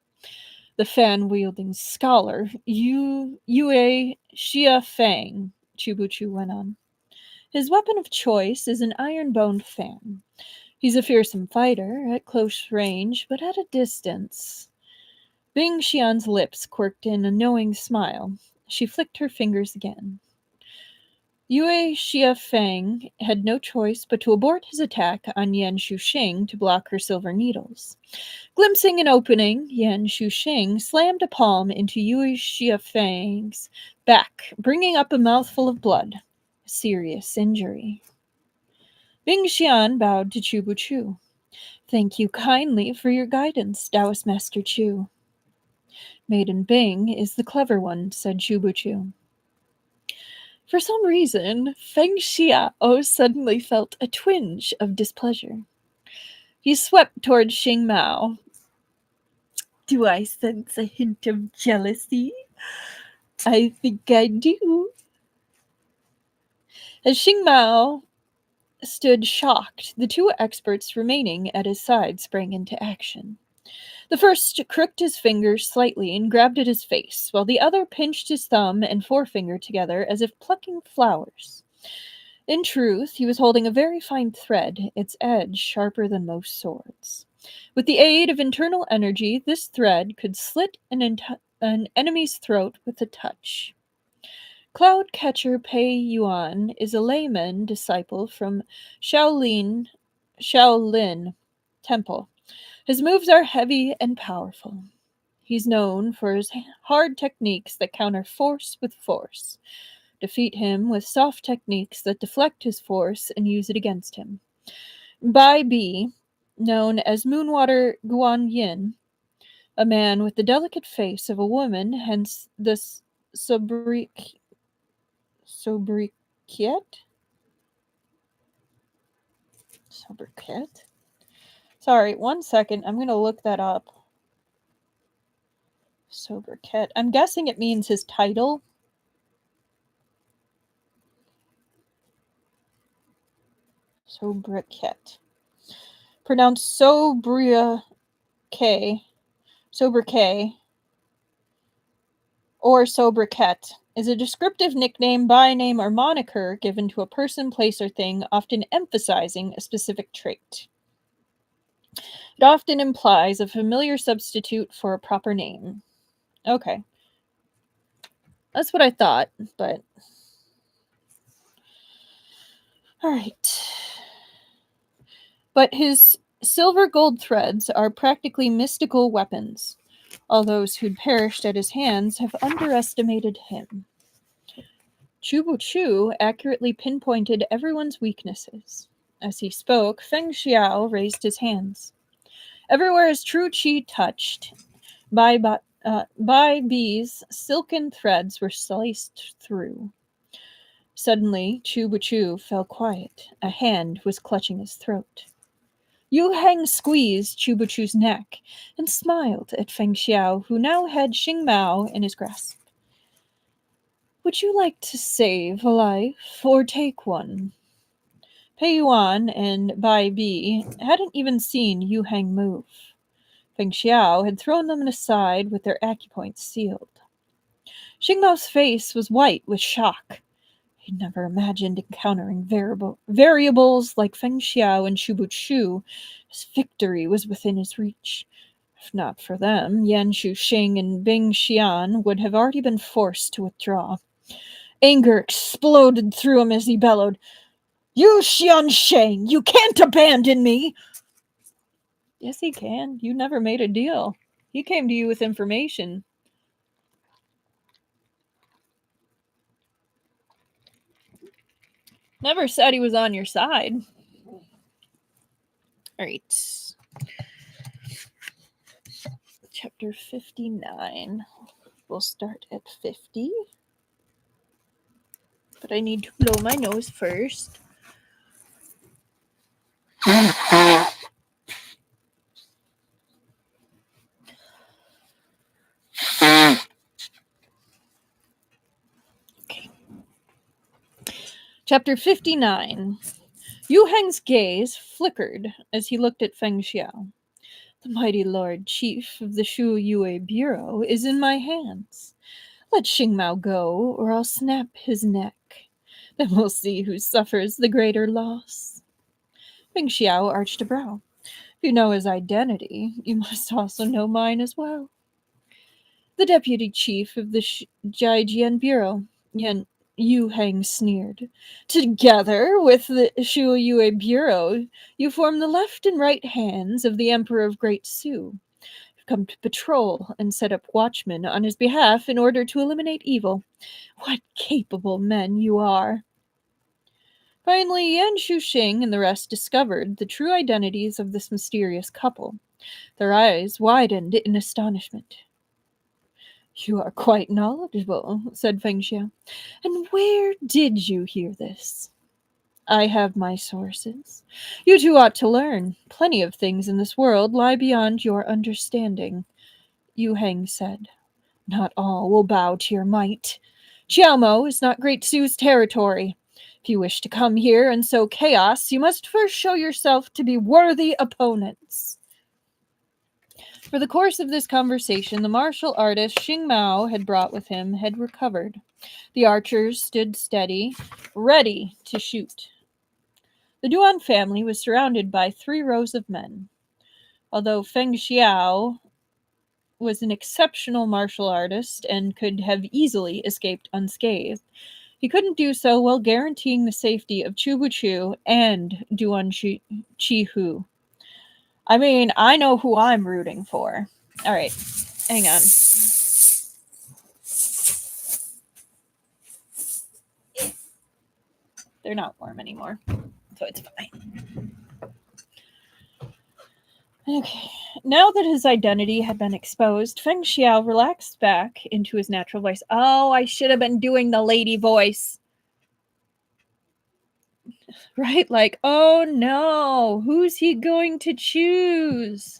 The fan-wielding scholar, Yue Xia Fang, Cui Buqu went on. His weapon of choice is an iron-boned fan. He's a fearsome fighter at close range, but at a distance. Bing Xian's lips quirked in a knowing smile. She flicked her fingers again. Yue Xia Fang had no choice but to abort his attack on Yan Shuxing to block her silver needles. Glimpsing an opening, Yan Shuxing slammed a palm into Yue Xia Fang's back, bringing up a mouthful of blood. A serious injury. Bing Xian bowed to Cui Buqu. Thank you kindly for your guidance, Taoist Master Chu. Maiden Bing is the clever one, said Cui Buqu. For some reason, Feng Xiao suddenly felt a twinge of displeasure. He swept toward Xing Mao. Do I sense a hint of jealousy? I think I do. As Xing Mao stood shocked, the two experts remaining at his side sprang into action. The first crooked his fingers slightly and grabbed at his face, while the other pinched his thumb and forefinger together as if plucking flowers. In truth, he was holding a very fine thread, its edge sharper than most swords. With the aid of internal energy, this thread could slit an enemy's throat with a touch. Cloud-catcher Pei Yuan is a layman disciple from Shaolin Temple. His moves are heavy and powerful. He's known for his hard techniques that counter force with force. Defeat him with soft techniques that deflect his force and use it against him. Bai Bi, known as Moonwater Guan Yin, a man with the delicate face of a woman, hence the sobriquet? Sobriquet? Sorry, 1 second. I'm going to look that up. Sobriquet. I'm guessing it means his title. Sobriquet. Pronounced sobriquet, or sobriquet, is a descriptive nickname, byname, or moniker given to a person, place, or thing, often emphasizing a specific trait. It often implies a familiar substitute for a proper name. Okay. That's what I thought, but... Alright. But his silver gold threads are practically mystical weapons. All those who'd perished at his hands have underestimated him. Cui Buqu accurately pinpointed everyone's weaknesses. As he spoke, Feng Xiao raised his hands. Everywhere his true qi touched, Bai Bi's silken threads were sliced through. Suddenly, Cui Buqu fell quiet. A hand was clutching his throat. Yu Heng squeezed Cui Buqu's neck and smiled at Feng Xiao, who now had Xing Mao in his grasp. Would you like to save a life or take one? Pei Yuan and Bai Bi hadn't even seen Yu Heng move. Feng Xiao had thrown them aside with their acupoints sealed. Xing Mao's face was white with shock. He'd never imagined encountering variables like Feng Xiao and Cui Buqu. His victory was within his reach. If not for them, Yan Shuxing and Bing Xian would have already been forced to withdraw. Anger exploded through him as he bellowed, You Xiansheng, you can't abandon me! Yes, he can. You never made a deal. He came to you with information. Never said he was on your side. Alright. Chapter 59. We'll start at 50. But I need to blow my nose first. Okay. Chapter 59. Yu Heng's gaze flickered as he looked at Feng Xiao. The mighty Lord Chief of the Shu Yue Bureau is in my hands. Let Xing Mao go, or I'll snap his neck. Then we'll see who suffers the greater loss. Feng Xiao arched a brow. If you know his identity, you must also know mine as well. The deputy chief of the Jiajian Bureau, Yu Heng sneered. Together with the Shu Yue Bureau, you form the left and right hands of the Emperor of Great Su. You've come to patrol and set up watchmen on his behalf in order to eliminate evil. What capable men you are! Finally, Yan Shuxing and the rest discovered the true identities of this mysterious couple. Their eyes widened in astonishment. You are quite knowledgeable, said Feng Xiao. And where did you hear this? I have my sources. You two ought to learn. Plenty of things in this world lie beyond your understanding, Yu Heng said. Not all will bow to your might. Qiaomo is not Great Su's territory. If you wish to come here and sow chaos, you must first show yourself to be worthy opponents. For the course of this conversation, the martial artist Xing Mao had brought with him had recovered. The archers stood steady, ready to shoot. The Duan family was surrounded by 3 rows of men. Although Feng Xiao was an exceptional martial artist and could have easily escaped unscathed, he couldn't do so while guaranteeing the safety of Cui Buqu and Duan Qihu. I mean, I know who I'm rooting for. All right, hang on. They're not warm anymore, so it's fine. Okay, now that his identity had been exposed, Feng Xiao relaxed back into his natural voice. Oh, I should have been doing the lady voice. Right? Like, oh no, who's he going to choose?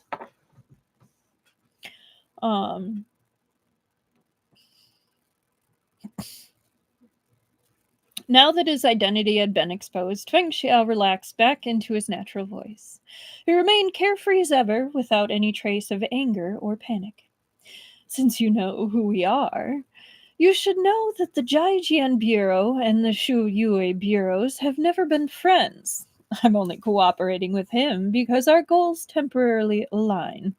Now that his identity had been exposed, Feng Xiao relaxed back into his natural voice. He remained carefree as ever, without any trace of anger or panic. Since you know who we are, you should know that the Jiajian Bureau and the Shu Yue Bureaus have never been friends. I'm only cooperating with him because our goals temporarily align.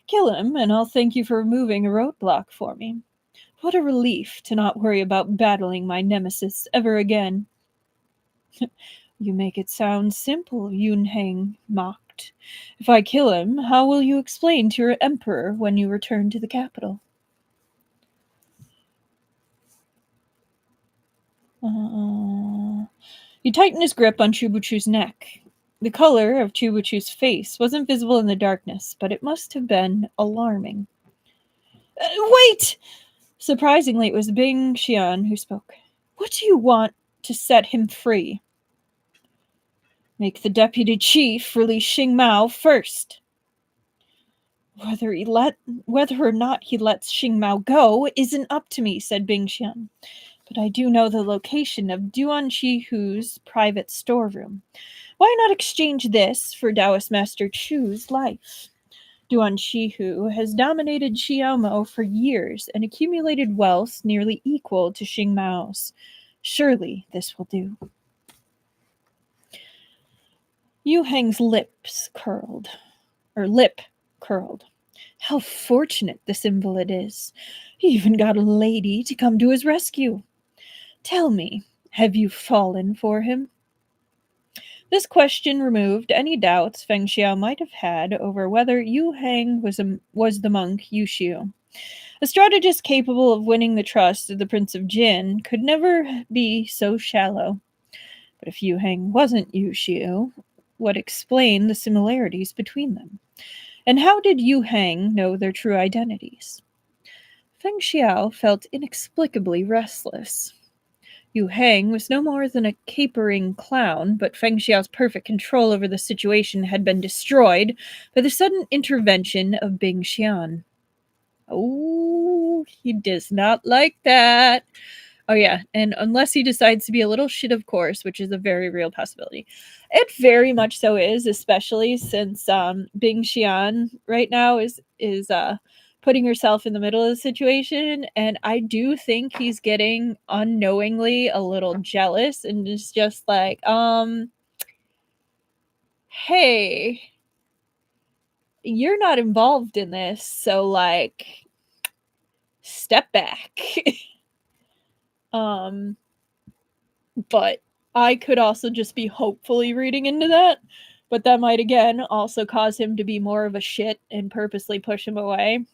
Kill him, and I'll thank you for removing a roadblock for me. What a relief to not worry about battling my nemesis ever again. You make it sound simple, Yun Heng mocked. If I kill him, how will you explain to your emperor when you return to the capital? He tightened his grip on Cui Buqu's neck. The color of Cui Buqu's face wasn't visible in the darkness, but it must have been alarming. Wait! Surprisingly, it was Bing Xian who spoke. What do you want to set him free? Make the deputy chief release Xing Mao first. Whether or not he lets Xing Mao go isn't up to me, said Bing Xian. But I do know the location of Duan Qihu's private storeroom. Why not exchange this for Taoist Master Chu's life? Duan Qihu has dominated Xiaomo for years and accumulated wealth nearly equal to Xing Mao's. Surely this will do. Yu Heng's lip curled. How fortunate this invalid is. He even got a lady to come to his rescue. Tell me, have you fallen for him? This question removed any doubts Feng Xiao might have had over whether Yu Heng was the monk Yu Xiu. A strategist capable of winning the trust of the Prince of Jin could never be so shallow. But if Yu Heng wasn't Yu Xiu, what explained the similarities between them? And how did Yu Heng know their true identities? Feng Xiao felt inexplicably restless. Yu Hang was no more than a capering clown, but Feng Xiao's perfect control over the situation had been destroyed by the sudden intervention of Bing Xian. Oh, he does not like that. Oh, yeah, and unless he decides to be a little shit, of course, which is a very real possibility. It very much so is, especially since Bing Xian right now is putting herself in the middle of the situation, and I do think he's getting unknowingly a little jealous and is just like, hey, you're not involved in this, so like step back. um But I could also just be hopefully reading into that. But that might again also cause him to be more of a shit and purposely push him away.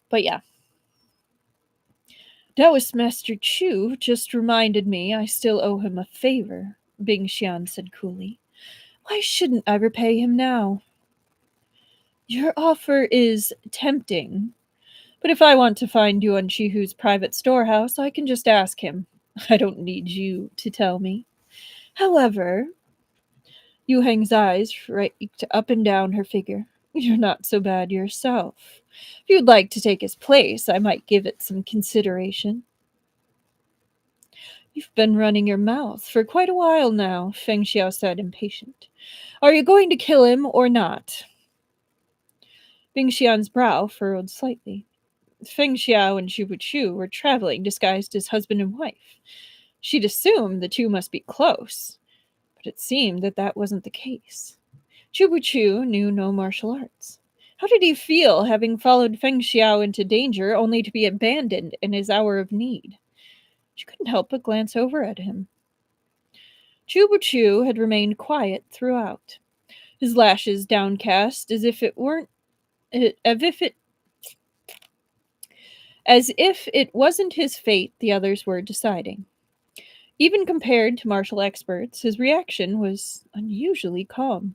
But yeah. Taoist Master Chu just reminded me I still owe him a favor, Bing Xian said coolly. Why shouldn't I repay him now? Your offer is tempting, but if I want to find Yuan Chihu's private storehouse, I can just ask him. I don't need you to tell me. However, Yu Heng's eyes raked up and down her figure. You're not so bad yourself. If you'd like to take his place, I might give it some consideration. You've been running your mouth for quite a while now, Feng Xiao said, impatient. Are you going to kill him or not? Bing Xian's brow furrowed slightly. Feng Xiao and Cui Buqu were traveling disguised as husband and wife. She'd assumed the two must be close, but it seemed that wasn't the case. Cui Buqu knew no martial arts. How did he feel having followed Feng Xiao into danger only to be abandoned in his hour of need? She couldn't help but glance over at him. Cui Buqu had remained quiet throughout, his lashes downcast as if it wasn't his fate the others were deciding. Even compared to martial experts, his reaction was unusually calm.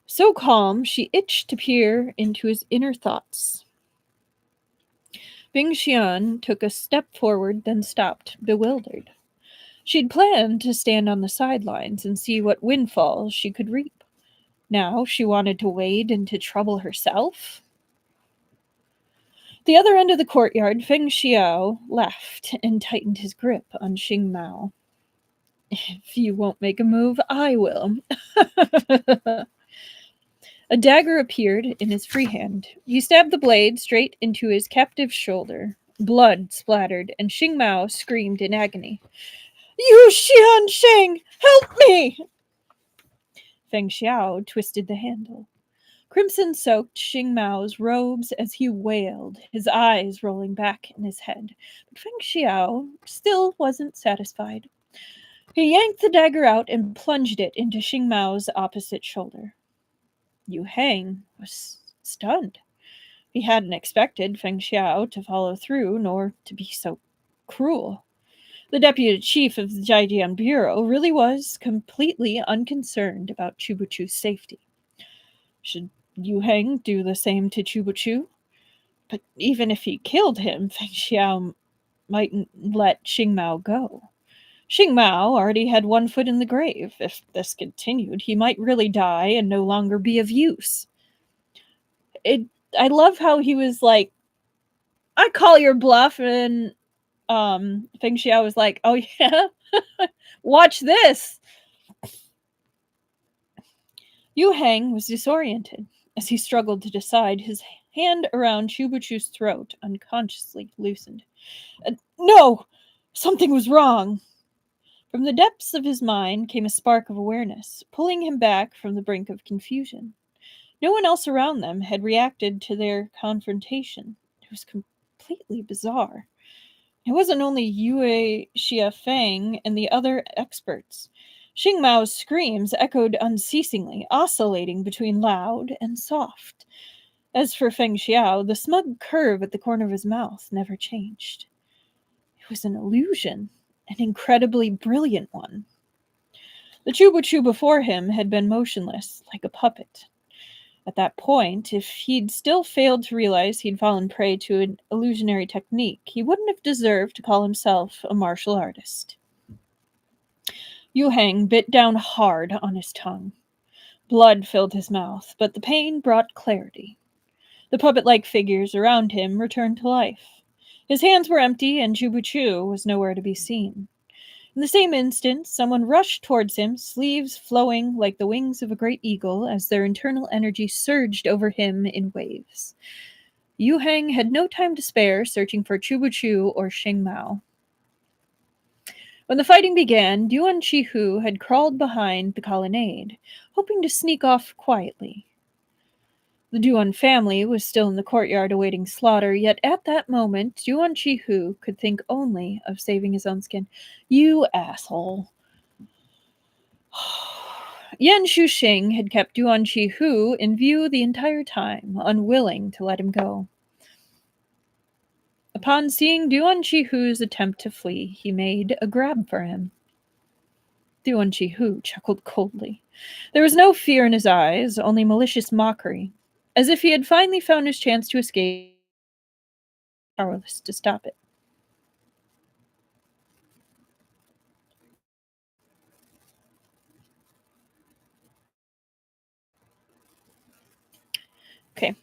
So calm, she itched to peer into his inner thoughts. Bing Xian took a step forward, then stopped, bewildered. She'd planned to stand on the sidelines and see what windfalls she could reap. Now she wanted to wade into trouble herself? The other end of the courtyard, Feng Xiao laughed and tightened his grip on Xing Mao. If you won't make a move, I will. A dagger appeared in his free hand. He stabbed the blade straight into his captive's shoulder. Blood splattered, and Xing Mao screamed in agony. You Xian Sheng, help me! Feng Xiao twisted the handle. Crimson soaked Xing Mao's robes as he wailed, his eyes rolling back in his head. But Feng Xiao still wasn't satisfied. He yanked the dagger out and plunged it into Xing Mao's opposite shoulder. Yu Hang was stunned. He hadn't expected Feng Xiao to follow through, nor to be so cruel. The deputy chief of the Jijian Bureau really was completely unconcerned about Cui Buqu's safety. Should Yu Heng do the same to Cui Buqu? But even if he killed him, Feng Xiao mightn't let Xing Mao go. Xing Mao already had one foot in the grave. If this continued, he might really die and no longer be of use. I love how he was like, I call your bluff, and Feng Xiao was like, oh yeah? Watch this! Yu Heng was disoriented as he struggled to decide. His hand around Cui Buqu's throat unconsciously loosened. No! Something was wrong! From the depths of his mind came a spark of awareness, pulling him back from the brink of confusion. No one else around them had reacted to their confrontation. It was completely bizarre. It wasn't only Yue Xiafeng and the other experts. Xing Mao's screams echoed unceasingly, oscillating between loud and soft. As for Feng Xiao, the smug curve at the corner of his mouth never changed. It was an illusion, an incredibly brilliant one. The Cui Buqu before him had been motionless, like a puppet. At that point, if he'd still failed to realize he'd fallen prey to an illusionary technique, he wouldn't have deserved to call himself a martial artist. Yu Heng bit down hard on his tongue. Blood filled his mouth, but the pain brought clarity. The puppet-like figures around him returned to life. His hands were empty, and Cui Buqu was nowhere to be seen. In the same instant, someone rushed towards him, sleeves flowing like the wings of a great eagle as their internal energy surged over him in waves. Yu Heng had no time to spare, searching for Cui Buqu or Xing Mao. When the fighting began, Duan Chihu had crawled behind the colonnade, hoping to sneak off quietly. The Duan family was still in the courtyard awaiting slaughter, yet at that moment, Duan Chihu could think only of saving his own skin. You asshole. Yan Shuxing had kept Duan Chihu in view the entire time, unwilling to let him go. Upon seeing Duan Chihu's attempt to flee, he made a grab for him. Duan Chihu chuckled coldly. There was no fear in his eyes, only malicious mockery, as if he had finally found his chance to escape, powerless to stop it. Okay.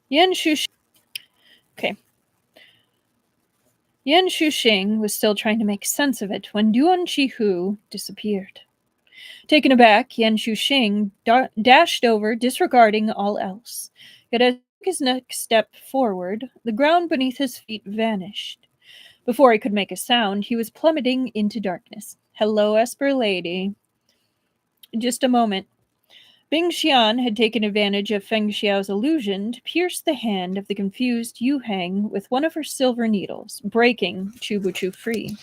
Yan Shuxing was still trying to make sense of it when Duan Chihu disappeared. Taken aback, Yan Shuxing dashed over, disregarding all else. Yet as he took his next step forward, the ground beneath his feet vanished. Before he could make a sound, he was plummeting into darkness. Hello, Esper Lady. In just a moment, Bing Xian had taken advantage of Feng Xiao's illusion to pierce the hand of the confused Yu Heng with one of her silver needles, breaking Cui Buqu free.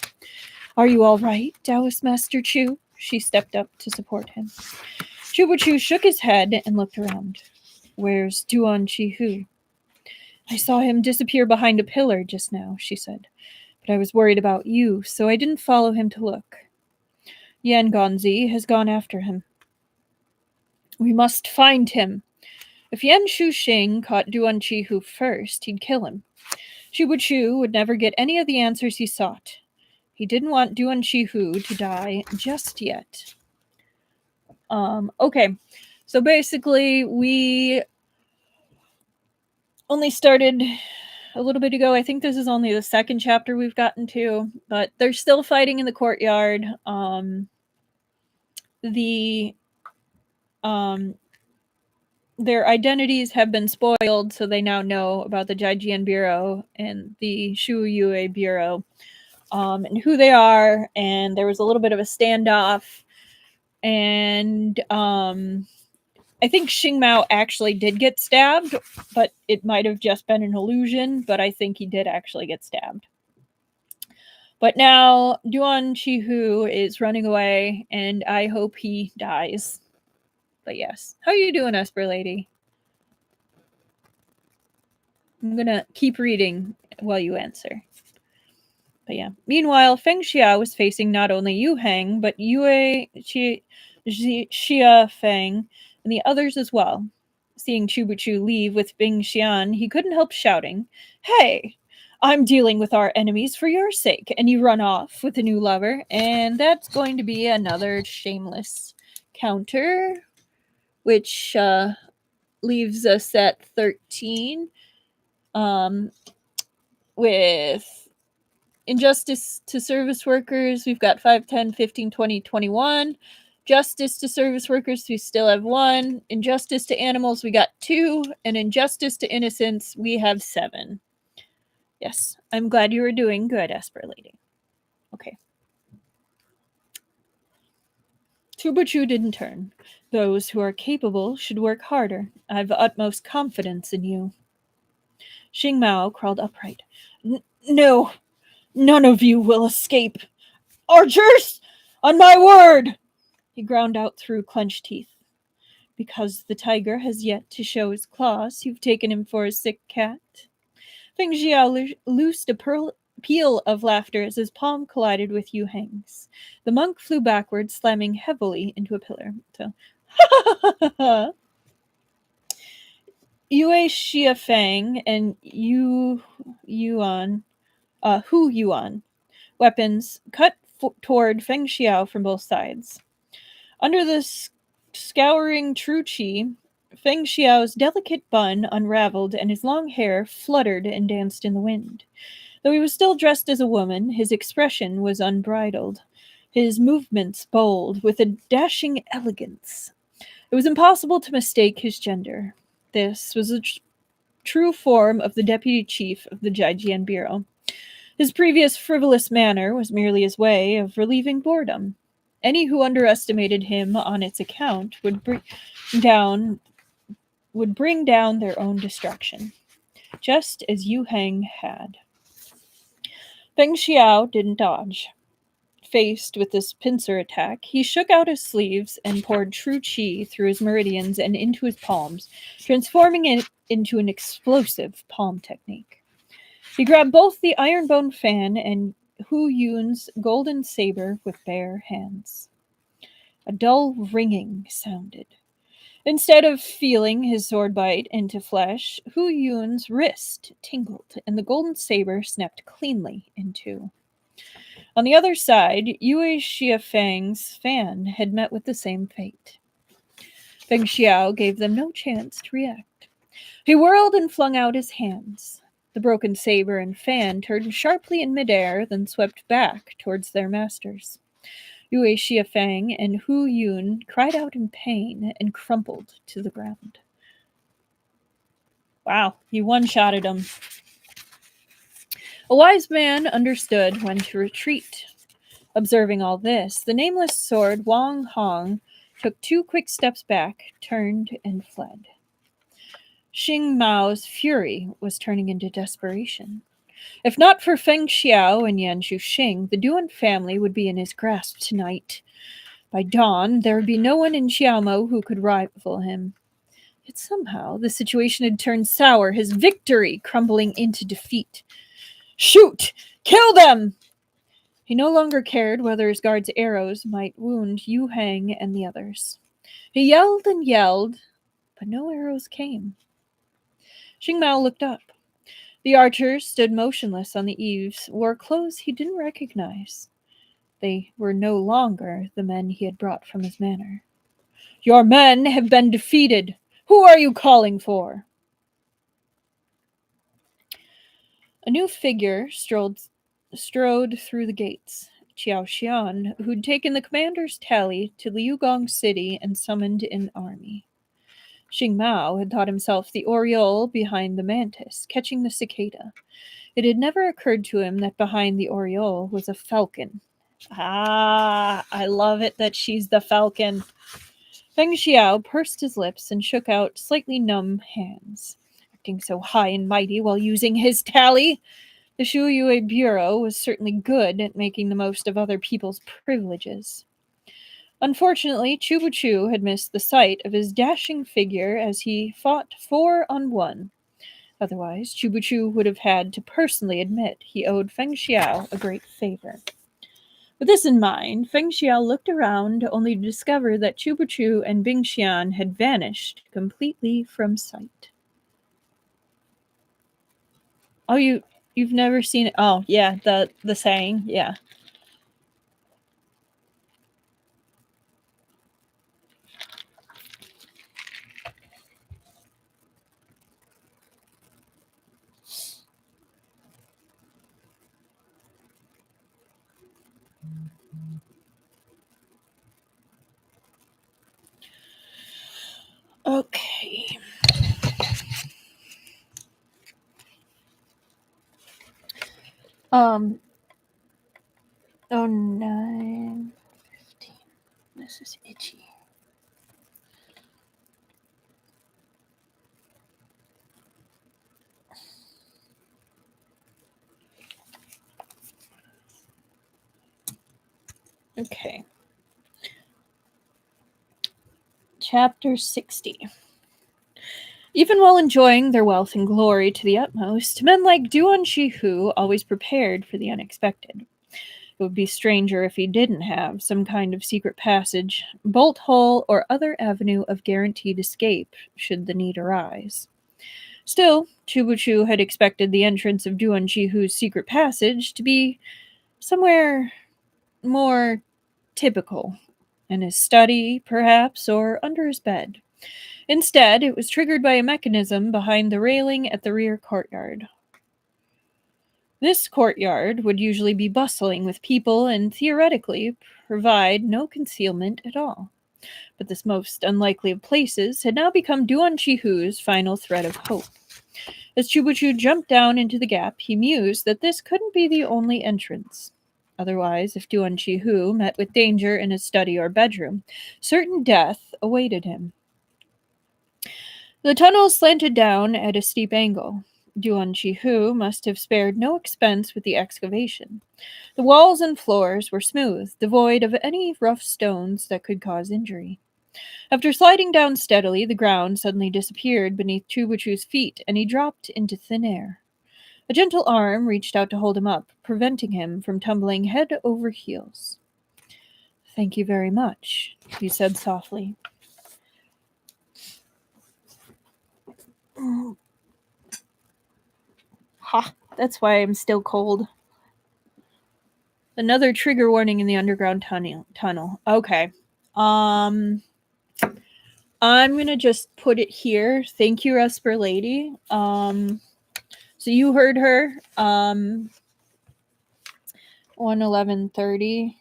Are you all right, Taoist Master Chu? She stepped up to support him. Cui Buqu shook his head and looked around. Where's Duan Chihu? I saw him disappear behind a pillar just now, she said. But I was worried about you, so I didn't follow him to look. Yan Gonzi has gone after him. We must find him. If Yan Shuxing caught Duan Chihu first, he'd kill him. Cui Buqu would never get any of the answers he sought. He didn't want Duan Chihu to die just yet. Okay. So basically, we only started a little bit ago. I think this is only the second chapter we've gotten to, but they're still fighting in the courtyard. Their identities have been spoiled, so they now know about the Jijian Bureau and the Shu Yue Bureau, and who they are. And there was a little bit of a standoff, and I think Xing Mao actually did get stabbed, but it might have just been an illusion, but I think he did actually get stabbed. But now Duan Chihu is running away, and I hope he dies. But yes. How are you doing, Esper Lady? I'm gonna keep reading while you answer. But yeah. Meanwhile, Feng Xia was facing not only Yu Heng, but Yue Xia Feng and the others as well. Seeing Cui Buqu leave with Bing Xian, he couldn't help shouting, Hey! I'm dealing with our enemies for your sake, and you run off with a new lover, and that's going to be another shameless counter, which leaves us at 13. With injustice to service workers, we've got 5, 10, 15, 20, 21. Justice to service workers, we still have 1. Injustice to animals, we got 2. And injustice to innocents, we have 7. Yes, I'm glad you were doing good, Esper Lady. Okay. Cui Buqu didn't turn. Those who are capable should work harder. I have the utmost confidence in you. Xing Mao crawled upright. No, none of you will escape. Archers! On my word! He ground out through clenched teeth. Because the tiger has yet to show his claws, you've taken him for a sick cat. Feng Xiao loosed a peal of laughter as his palm collided with Yu Heng's. The monk flew backwards, slamming heavily into a pillar. So, Yue Xiafang and Hu Yuan weapons cut toward Feng Xiao from both sides. Under the scouring Tru Chi, Feng Xiao's delicate bun unraveled and his long hair fluttered and danced in the wind. Though he was still dressed as a woman, his expression was unbridled, his movements bold, with a dashing elegance. It was impossible to mistake his gender. This was a true form of the deputy chief of the Jijian Bureau. His previous frivolous manner was merely his way of relieving boredom. Any who underestimated him on its account would bring down their own destruction, just as Yu Heng had. Feng Xiao didn't dodge. Faced with this pincer attack, he shook out his sleeves and poured true chi through his meridians and into his palms, transforming it into an explosive palm technique. He grabbed both the iron-bone fan and Hu Yun's golden saber with bare hands. A dull ringing sounded. Instead of feeling his sword bite into flesh, Hu Yun's wrist tingled, and the golden saber snapped cleanly in two. On the other side, Yue Xiafang's fan had met with the same fate. Feng Xiao gave them no chance to react. He whirled and flung out his hands. The broken saber and fan turned sharply in midair, then swept back towards their masters. Yue Xiafang and Hu Yun cried out in pain and crumpled to the ground. Wow, he one-shotted them. A wise man understood when to retreat. Observing all this, the nameless sword Wang Hong took 2 quick steps back, turned, and fled. Xing Mao's fury was turning into desperation. If not for Feng Xiao and Yan Shuxing, the Duan family would be in his grasp tonight. By dawn, there would be no one in Xiaomo who could rival him. Yet somehow the situation had turned sour, his victory crumbling into defeat. Shoot! Kill them! He no longer cared whether his guards' arrows might wound Yu Heng and the others. He yelled and yelled, but no arrows came. Xing Mao looked up. The archers stood motionless on the eaves, wore clothes he didn't recognize. They were no longer the men he had brought from his manor. Your men have been defeated. Who are you calling for? A new figure strode through the gates. Qiao Xian, who'd taken the commander's tally to Liugong City and summoned an army. Xing Mao had thought himself the oriole behind the mantis, catching the cicada. It had never occurred to him that behind the oriole was a falcon. Ah, I love it that she's the falcon. Feng Xiao pursed his lips and shook out slightly numb hands. Acting so high and mighty while using his tally, the Shuyue Bureau was certainly good at making the most of other people's privileges. Unfortunately, Cui Buqu had missed the sight of his dashing figure as he fought 4-on-1. Otherwise, Cui Buqu would have had to personally admit he owed Feng Xiao a great favor. With this in mind, Feng Xiao looked around only to discover that Cui Buqu and Bing Xian had vanished completely from sight. Oh, you've never seen it? Oh, yeah, the saying, yeah. Okay. Oh, 9, 15. This is itchy. Okay. Chapter 60. Even while enjoying their wealth and glory to the utmost, men like Duan Shihu always prepared for the unexpected. It would be stranger if he didn't have some kind of secret passage, bolt hole, or other avenue of guaranteed escape should the need arise. Still, Cui Buqu had expected the entrance of Duan Shihu's secret passage to be somewhere more typical, in his study, perhaps, or under his bed. Instead, it was triggered by a mechanism behind the railing at the rear courtyard. This courtyard would usually be bustling with people and theoretically provide no concealment at all. But this most unlikely of places had now become Duan Shihu's final thread of hope. As Cui Buqu jumped down into the gap, he mused that this couldn't be the only entrance. Otherwise, if Duan Shihu met with danger in his study or bedroom, certain death awaited him. The tunnel slanted down at a steep angle. Duan Shihu must have spared no expense with the excavation. The walls and floors were smooth, devoid of any rough stones that could cause injury. After sliding down steadily, the ground suddenly disappeared beneath Cui Buqu's feet, and he dropped into thin air. A gentle arm reached out to hold him up, preventing him from tumbling head over heels. "Thank you very much," he said softly. Ha, that's why I'm still cold. Another trigger warning in the underground tunnel. Okay. I'm gonna just put it here. Thank you, Esper Lady. So you heard her. 1:11:30.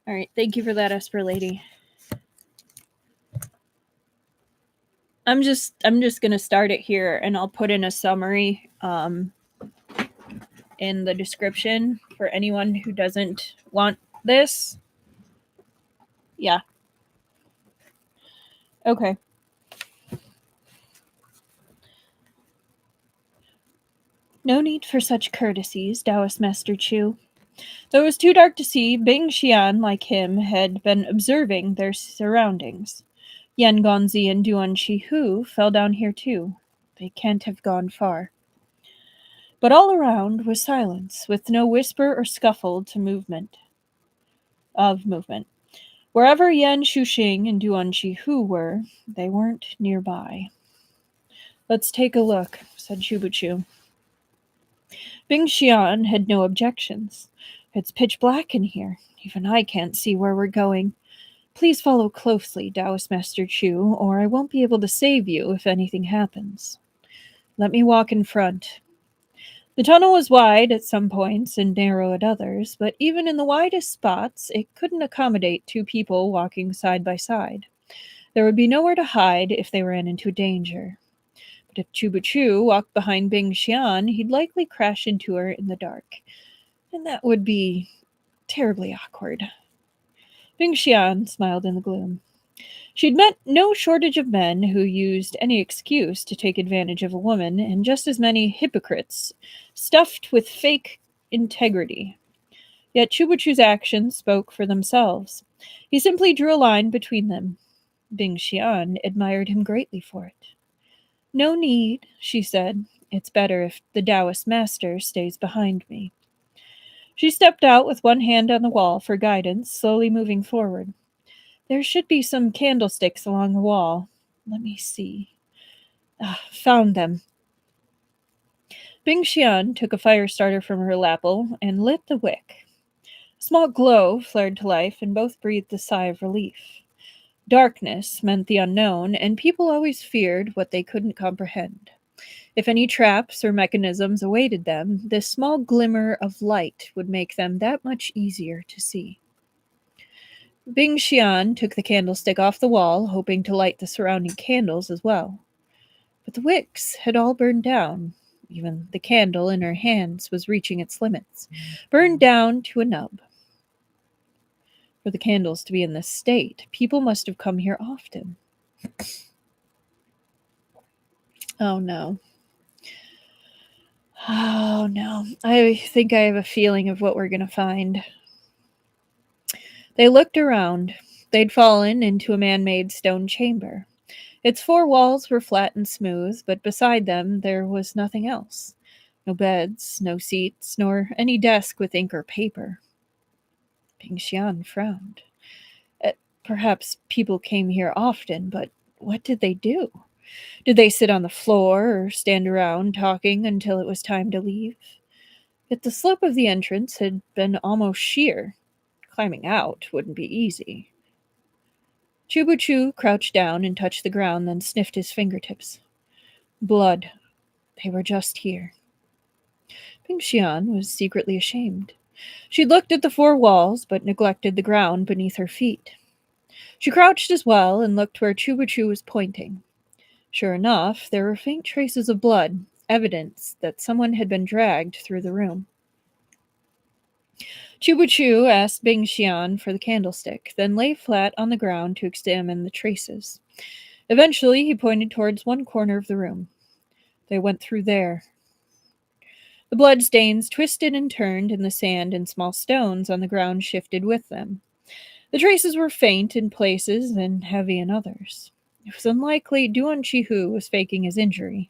All right, thank you for that, Esper Lady. I'm just gonna start it here, and I'll put in a summary in the description for anyone who doesn't want this. Yeah. Okay. No need for such courtesies, Taoist Master Chu. Though it was too dark to see, Bing Xian, like him, had been observing their surroundings. Yan Gonzi and Duan Shihu fell down here too. They can't have gone far. But all around was silence, with no whisper or scuffle to movement. Wherever Yan Shuxing and Duan Shihu were, they weren't nearby. "Let's take a look," said Cui Buqu. Bing Xian had no objections. "It's pitch black in here. Even I can't see where we're going. Please follow closely, Taoist Master Chu, or I won't be able to save you if anything happens. Let me walk in front." The tunnel was wide at some points and narrow at others, but even in the widest spots, it couldn't accommodate two people walking side by side. There would be nowhere to hide if they ran into danger. But if Cui Buqu walked behind Bing Xian, he'd likely crash into her in the dark. And that would be terribly awkward. Bing Xian smiled in the gloom. She'd met no shortage of men who used any excuse to take advantage of a woman, and just as many hypocrites stuffed with fake integrity. Yet Cui Buqu's actions spoke for themselves. He simply drew a line between them. Bing Xian admired him greatly for it. "No need," she said. "It's better if the Taoist master stays behind me." She stepped out with one hand on the wall for guidance, slowly moving forward. "There should be some candlesticks along the wall. Let me see. Found them." Bing Xian took a fire starter from her lapel and lit the wick. A small glow flared to life, and both breathed a sigh of relief. Darkness meant the unknown, and people always feared what they couldn't comprehend. If any traps or mechanisms awaited them, this small glimmer of light would make them that much easier to see. Bing Xian took the candlestick off the wall, hoping to light the surrounding candles as well. But the wicks had all burned down. Even the candle in her hands was reaching its limits, burned down to a nub. For the candles to be in this state, people must have come here often. Oh no. Oh no. I think I have a feeling of what we're going to find. They looked around. They'd fallen into a man-made stone chamber. Its four walls were flat and smooth, but beside them there was nothing else. No beds, no seats, nor any desk with ink or paper. Ping Xian frowned. Uh, Perhaps people came here often, but what did they do? Did they sit on the floor or stand around talking until it was time to leave? Yet the slope of the entrance had been almost sheer. Climbing out wouldn't be easy. Cui Buqu crouched down and touched the ground, then sniffed his fingertips. Blood. They were just here. Ping Xian was secretly ashamed. She looked at the four walls, but neglected the ground beneath her feet. She crouched as well and looked where Cui Buqu was pointing. Sure enough, there were faint traces of blood, evidence that someone had been dragged through the room. Cui Buqu asked Bing Xian for the candlestick, then lay flat on the ground to examine the traces. Eventually, he pointed towards one corner of the room. They went through there. The blood stains twisted and turned in the sand, and small stones on the ground shifted with them. The traces were faint in places and heavy in others. It was unlikely Duan Chihu was faking his injury.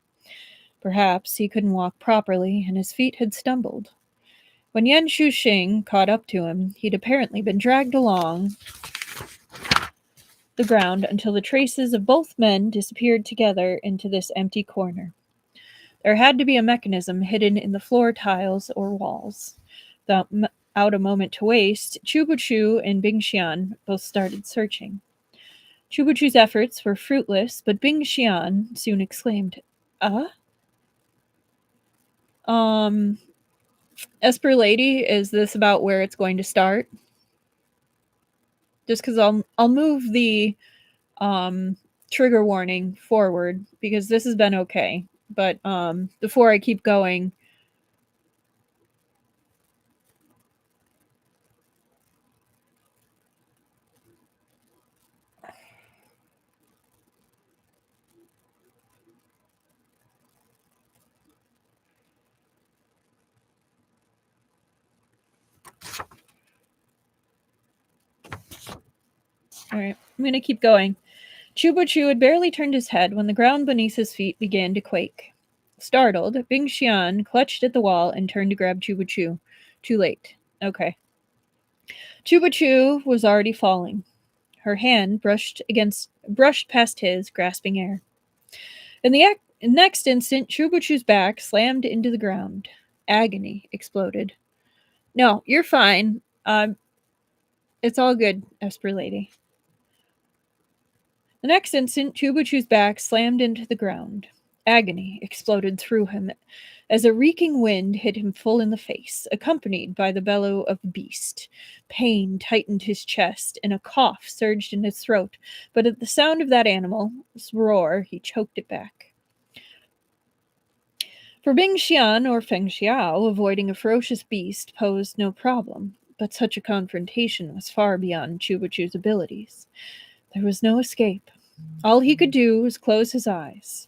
Perhaps he couldn't walk properly, and his feet had stumbled. When Yan Shuxing caught up to him, he'd apparently been dragged along the ground until the traces of both men disappeared together into this empty corner. There had to be a mechanism hidden in the floor tiles or walls. Without a moment to waste, Cui Buqu and Bing Xian both started searching. Cui Buqu's efforts were fruitless, but Bing Xian soon exclaimed, Esper Lady, is this about where it's going to start? Just because I'll move the trigger warning forward, because this has been okay. But before I keep going, alright, I'm going to keep going. Cui Buqu had barely turned his head when the ground beneath his feet began to quake. Startled, Bing Xian clutched at the wall and turned to grab Cui Buqu. Too late. Okay. Cui Buqu was already falling. Her hand brushed past his, grasping air. In the next instant, Cui Buqu's back slammed into the ground. Agony exploded. No, you're fine. It's all good, Esper Lady. The next instant, Cui Buqu's back slammed into the ground. Agony exploded through him as a reeking wind hit him full in the face, accompanied by the bellow of the beast. Pain tightened his chest, and a cough surged in his throat, but at the sound of that animal's roar, he choked it back. For Bing Xian or Feng Xiao, avoiding a ferocious beast posed no problem, but such a confrontation was far beyond Cui Buqu's abilities. There was no escape. All he could do was close his eyes.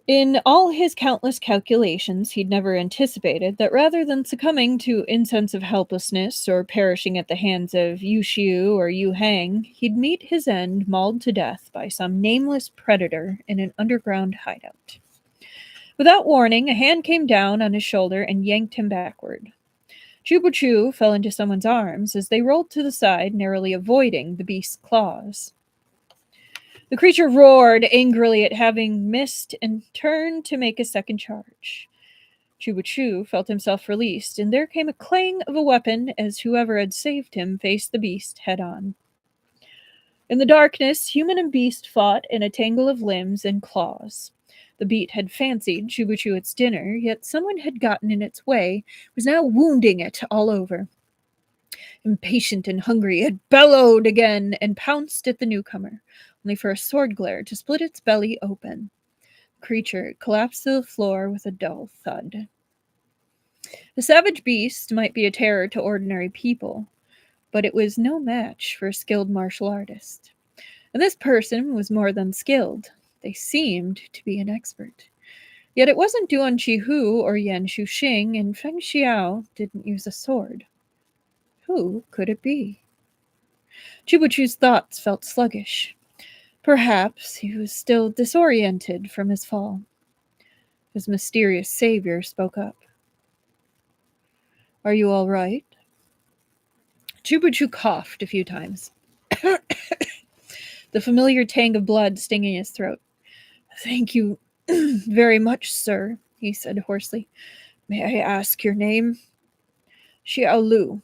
In all his countless calculations, he'd never anticipated that rather than succumbing to insense of helplessness or perishing at the hands of Yu Xiu or Yu Hang, he'd meet his end mauled to death by some nameless predator in an underground hideout. Without warning, a hand came down on his shoulder and yanked him backward. Cui Buqu fell into someone's arms as they rolled to the side, narrowly avoiding the beast's claws. The creature roared angrily at having missed and turned to make a second charge. Cui Buqu felt himself released, and there came a clang of a weapon as whoever had saved him faced the beast head-on. In the darkness, human and beast fought in a tangle of limbs and claws. The beast had fancied Cui Buqu its dinner, yet someone had gotten in its way, was now wounding it all over. Impatient and hungry, it bellowed again and pounced at the newcomer, only for a sword glare to split its belly open. The creature collapsed to the floor with a dull thud. The savage beast might be a terror to ordinary people, but it was no match for a skilled martial artist. And this person was more than skilled. They seemed to be an expert. Yet it wasn't Duan Chihu or Yan Shuxing, and Feng Xiao didn't use a sword. Who could it be? Cui Buqu's thoughts felt sluggish. Perhaps he was still disoriented from his fall. His mysterious savior spoke up. Are you all right? Cui Buqu coughed a few times, the familiar tang of blood stinging his throat. Thank you very much, sir, he said hoarsely. May I ask your name? Xiao Lu.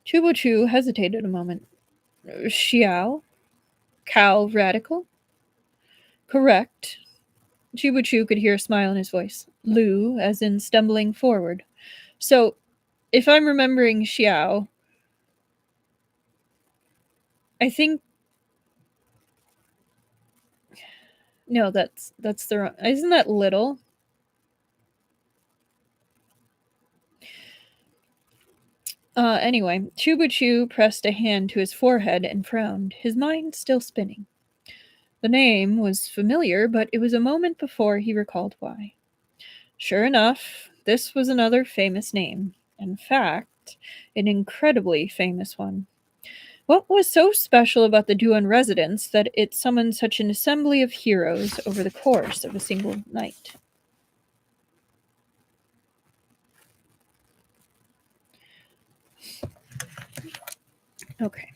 Cui Buqu hesitated a moment. Xiao? Cow radical? Correct. Cui Buqu could hear a smile in his voice. Lu, as in stumbling forward. So, if I'm remembering Xiao, I think no, that's the wrong. Isn't that little? Anyway, Cui Buqu pressed a hand to his forehead and frowned, his mind still spinning. The name was familiar, but it was a moment before he recalled why. Sure enough, this was another famous name. In fact, an incredibly famous one. What was so special about the Duan residence that it summoned such an assembly of heroes over the course of a single night? Okay.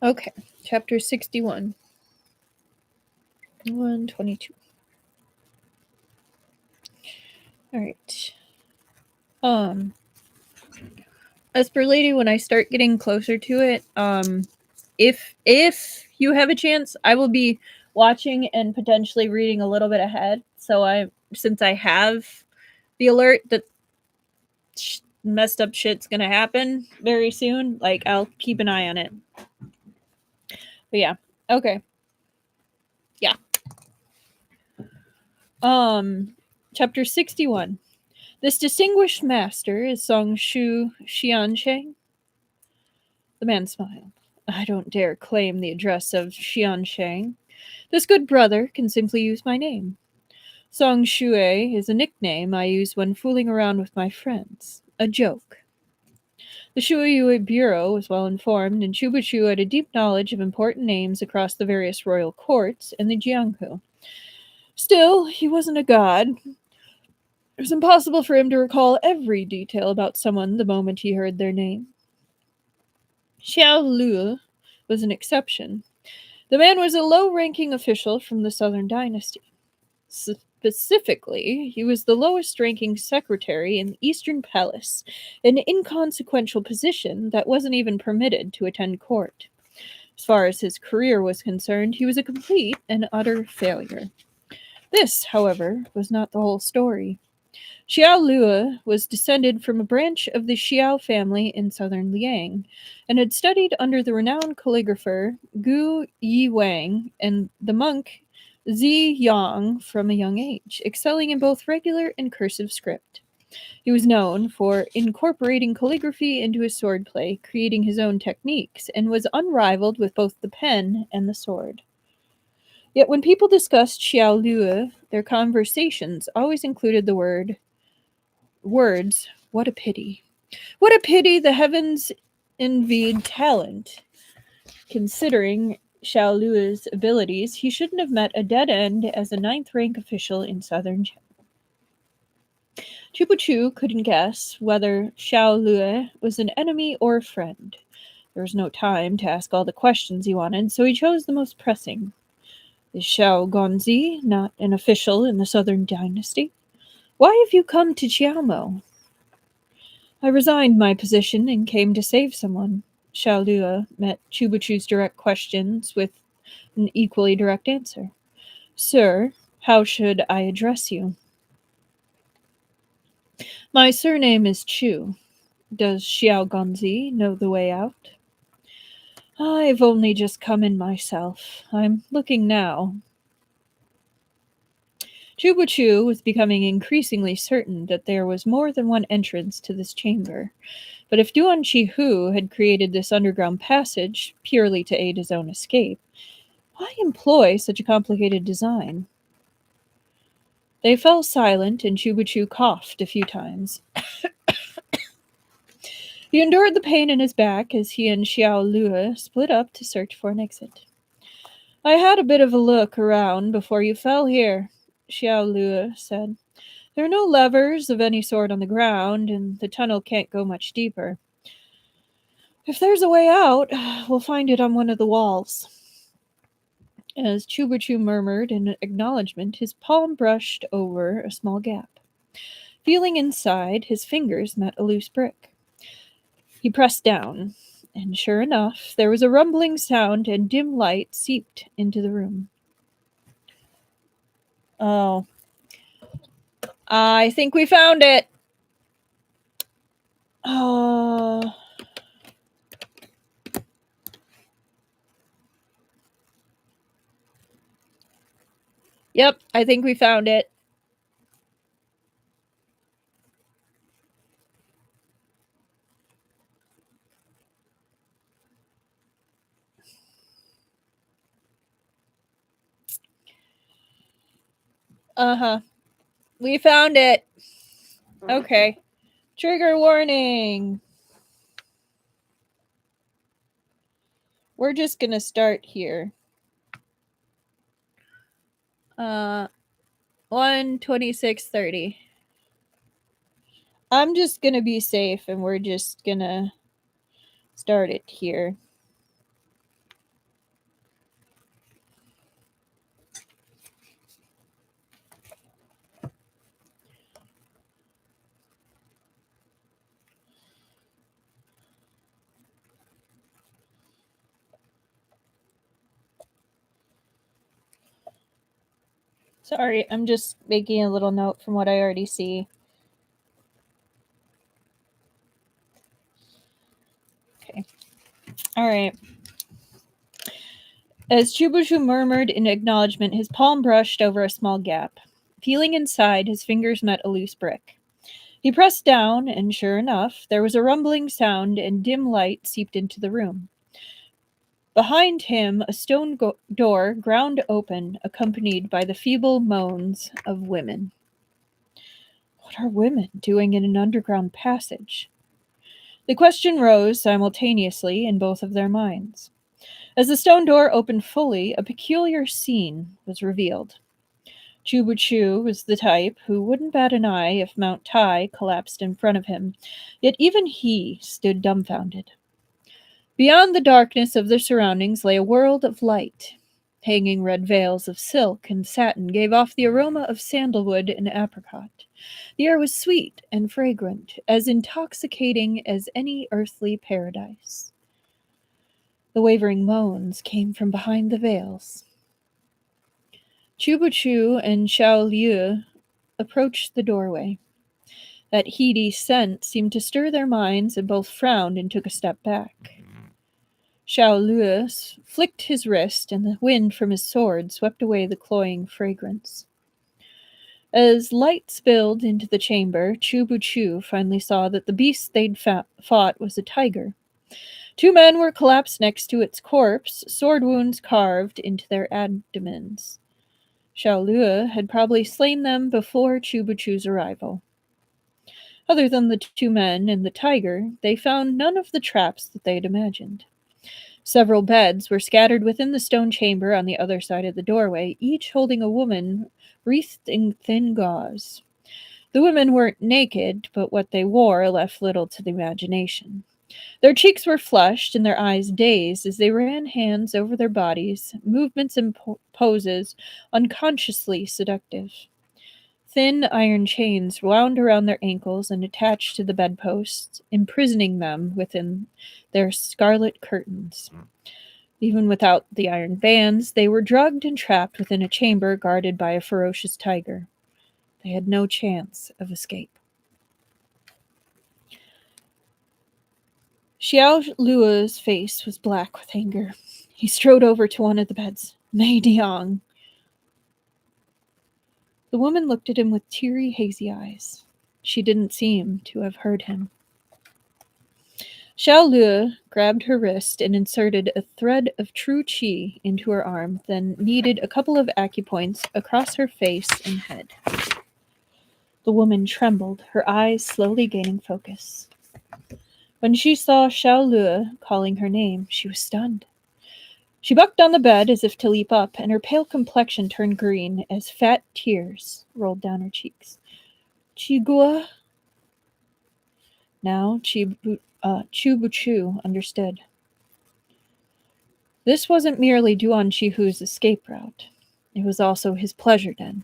Okay, chapter 61. 122. Alright. As per lady, when I start getting closer to it, if you have a chance, I will be watching and potentially reading a little bit ahead. So since I have the alert that messed up shit's gonna happen very soon, like I'll keep an eye on it. But yeah, okay, yeah. Chapter 61. This distinguished master is Song Shu Xiansheng. The man smiled. I don't dare claim the address of Xiansheng. This good brother can simply use my name. Song Shui is a nickname I use when fooling around with my friends. A joke. The Shuiyue Bureau was well informed, and Cui Buqu had a deep knowledge of important names across the various royal courts in the Jianghu. Still, he wasn't a god. It was impossible for him to recall every detail about someone the moment he heard their name. Xiao Lu was an exception. The man was a low-ranking official from the Southern Dynasty. Specifically, he was the lowest-ranking secretary in the Eastern Palace, an inconsequential position that wasn't even permitted to attend court. As far as his career was concerned, he was a complete and utter failure. This, however, was not the whole story. Xiao Lu was descended from a branch of the Xiao family in southern Liang, and had studied under the renowned calligrapher Gu Yiwang and the monk Zi Yang from a young age, excelling in both regular and cursive script. He was known for incorporating calligraphy into his swordplay, creating his own techniques, and was unrivaled with both the pen and the sword. Yet when people discussed Xiao Lu, their conversations always included the words, what a pity. What a pity the heavens envied talent. Considering Xiao Lu's abilities, he shouldn't have met a dead end as a ninth-rank official in southern China. Cui Buqu couldn't guess whether Xiao Lu was an enemy or a friend. There was no time to ask all the questions he wanted, so he chose the most pressing. Is Xiao Gonzi not an official in the southern dynasty? Why have you come to Jiamo? I resigned my position and came to save someone. Xiao Lu met Cui Buqu's direct questions with an equally direct answer. Sir, how should I address you? My surname is Chu. Does Xiao Gonzi know the way out? I've only just come in myself. I'm looking now. Cui Buqu was becoming increasingly certain that there was more than one entrance to this chamber. But if Duan Hu had created this underground passage purely to aid his own escape, why employ such a complicated design? They fell silent, and Cui Buqu coughed a few times. He endured the pain in his back as he and Xiao Lu split up to search for an exit. I had a bit of a look around before you fell here, Xiao Lu said. There are no levers of any sort on the ground, and the tunnel can't go much deeper. If there's a way out, we'll find it on one of the walls. As Cui Buqu murmured in acknowledgement, his palm brushed over a small gap. Feeling inside, his fingers met a loose brick. He pressed down, and sure enough, there was a rumbling sound and dim light seeped into the room. Oh. I think we found it. Oh. Yep, I think we found it. Uh-huh. We found it. Okay. Trigger warning. We're just gonna start here. 1:26:30. I'm just gonna be safe, and we're just gonna start it here. Sorry, I'm just making a little note from what I already see. Okay. All right. As Cui Buqu murmured in acknowledgement, his palm brushed over a small gap. Feeling inside, his fingers met a loose brick. He pressed down, and sure enough, there was a rumbling sound and dim light seeped into the room. Behind him, a stone door ground open, accompanied by the feeble moans of women. What are women doing in an underground passage? The question rose simultaneously in both of their minds. As the stone door opened fully, a peculiar scene was revealed. Cui Buqu was the type who wouldn't bat an eye if Mount Tai collapsed in front of him, yet even he stood dumbfounded. Beyond the darkness of their surroundings lay a world of light. Hanging red veils of silk and satin gave off the aroma of sandalwood and apricot. The air was sweet and fragrant, as intoxicating as any earthly paradise. The wavering moans came from behind the veils. Cui Buqu and Xiao Lu approached the doorway. That heady scent seemed to stir their minds, and both frowned and took a step back. Xiao Lu flicked his wrist, and the wind from his sword swept away the cloying fragrance. As light spilled into the chamber, Cui Buqu finally saw that the beast they'd fought was a tiger. Two men were collapsed next to its corpse, sword wounds carved into their abdomens. Xiao Lu had probably slain them before Cui Buqu's arrival. Other than the two men and the tiger, they found none of the traps that they had imagined. Several beds were scattered within the stone chamber on the other side of the doorway, each holding a woman wreathed in thin gauze. The women weren't naked, but what they wore left little to the imagination. Their cheeks were flushed and their eyes dazed as they ran hands over their bodies, movements and poses unconsciously seductive. Thin iron chains wound around their ankles and attached to the bedposts, imprisoning them within their scarlet curtains. Even without the iron bands, they were drugged and trapped within a chamber guarded by a ferocious tiger. They had no chance of escape. Xiao Lu's face was black with anger. He strode over to one of the beds. Mei Diang. The woman looked at him with teary, hazy eyes. She didn't seem to have heard him. Xiao Lu grabbed her wrist and inserted a thread of true qi into her arm, then kneaded a couple of acupoints across her face and head. The woman trembled, her eyes slowly gaining focus. When she saw Xiao Lu calling her name, she was stunned. She bucked on the bed as if to leap up, and her pale complexion turned green as fat tears rolled down her cheeks. Qigua? Now Cui Buqu understood. This wasn't merely Duan Shihu's escape route. It was also his pleasure den.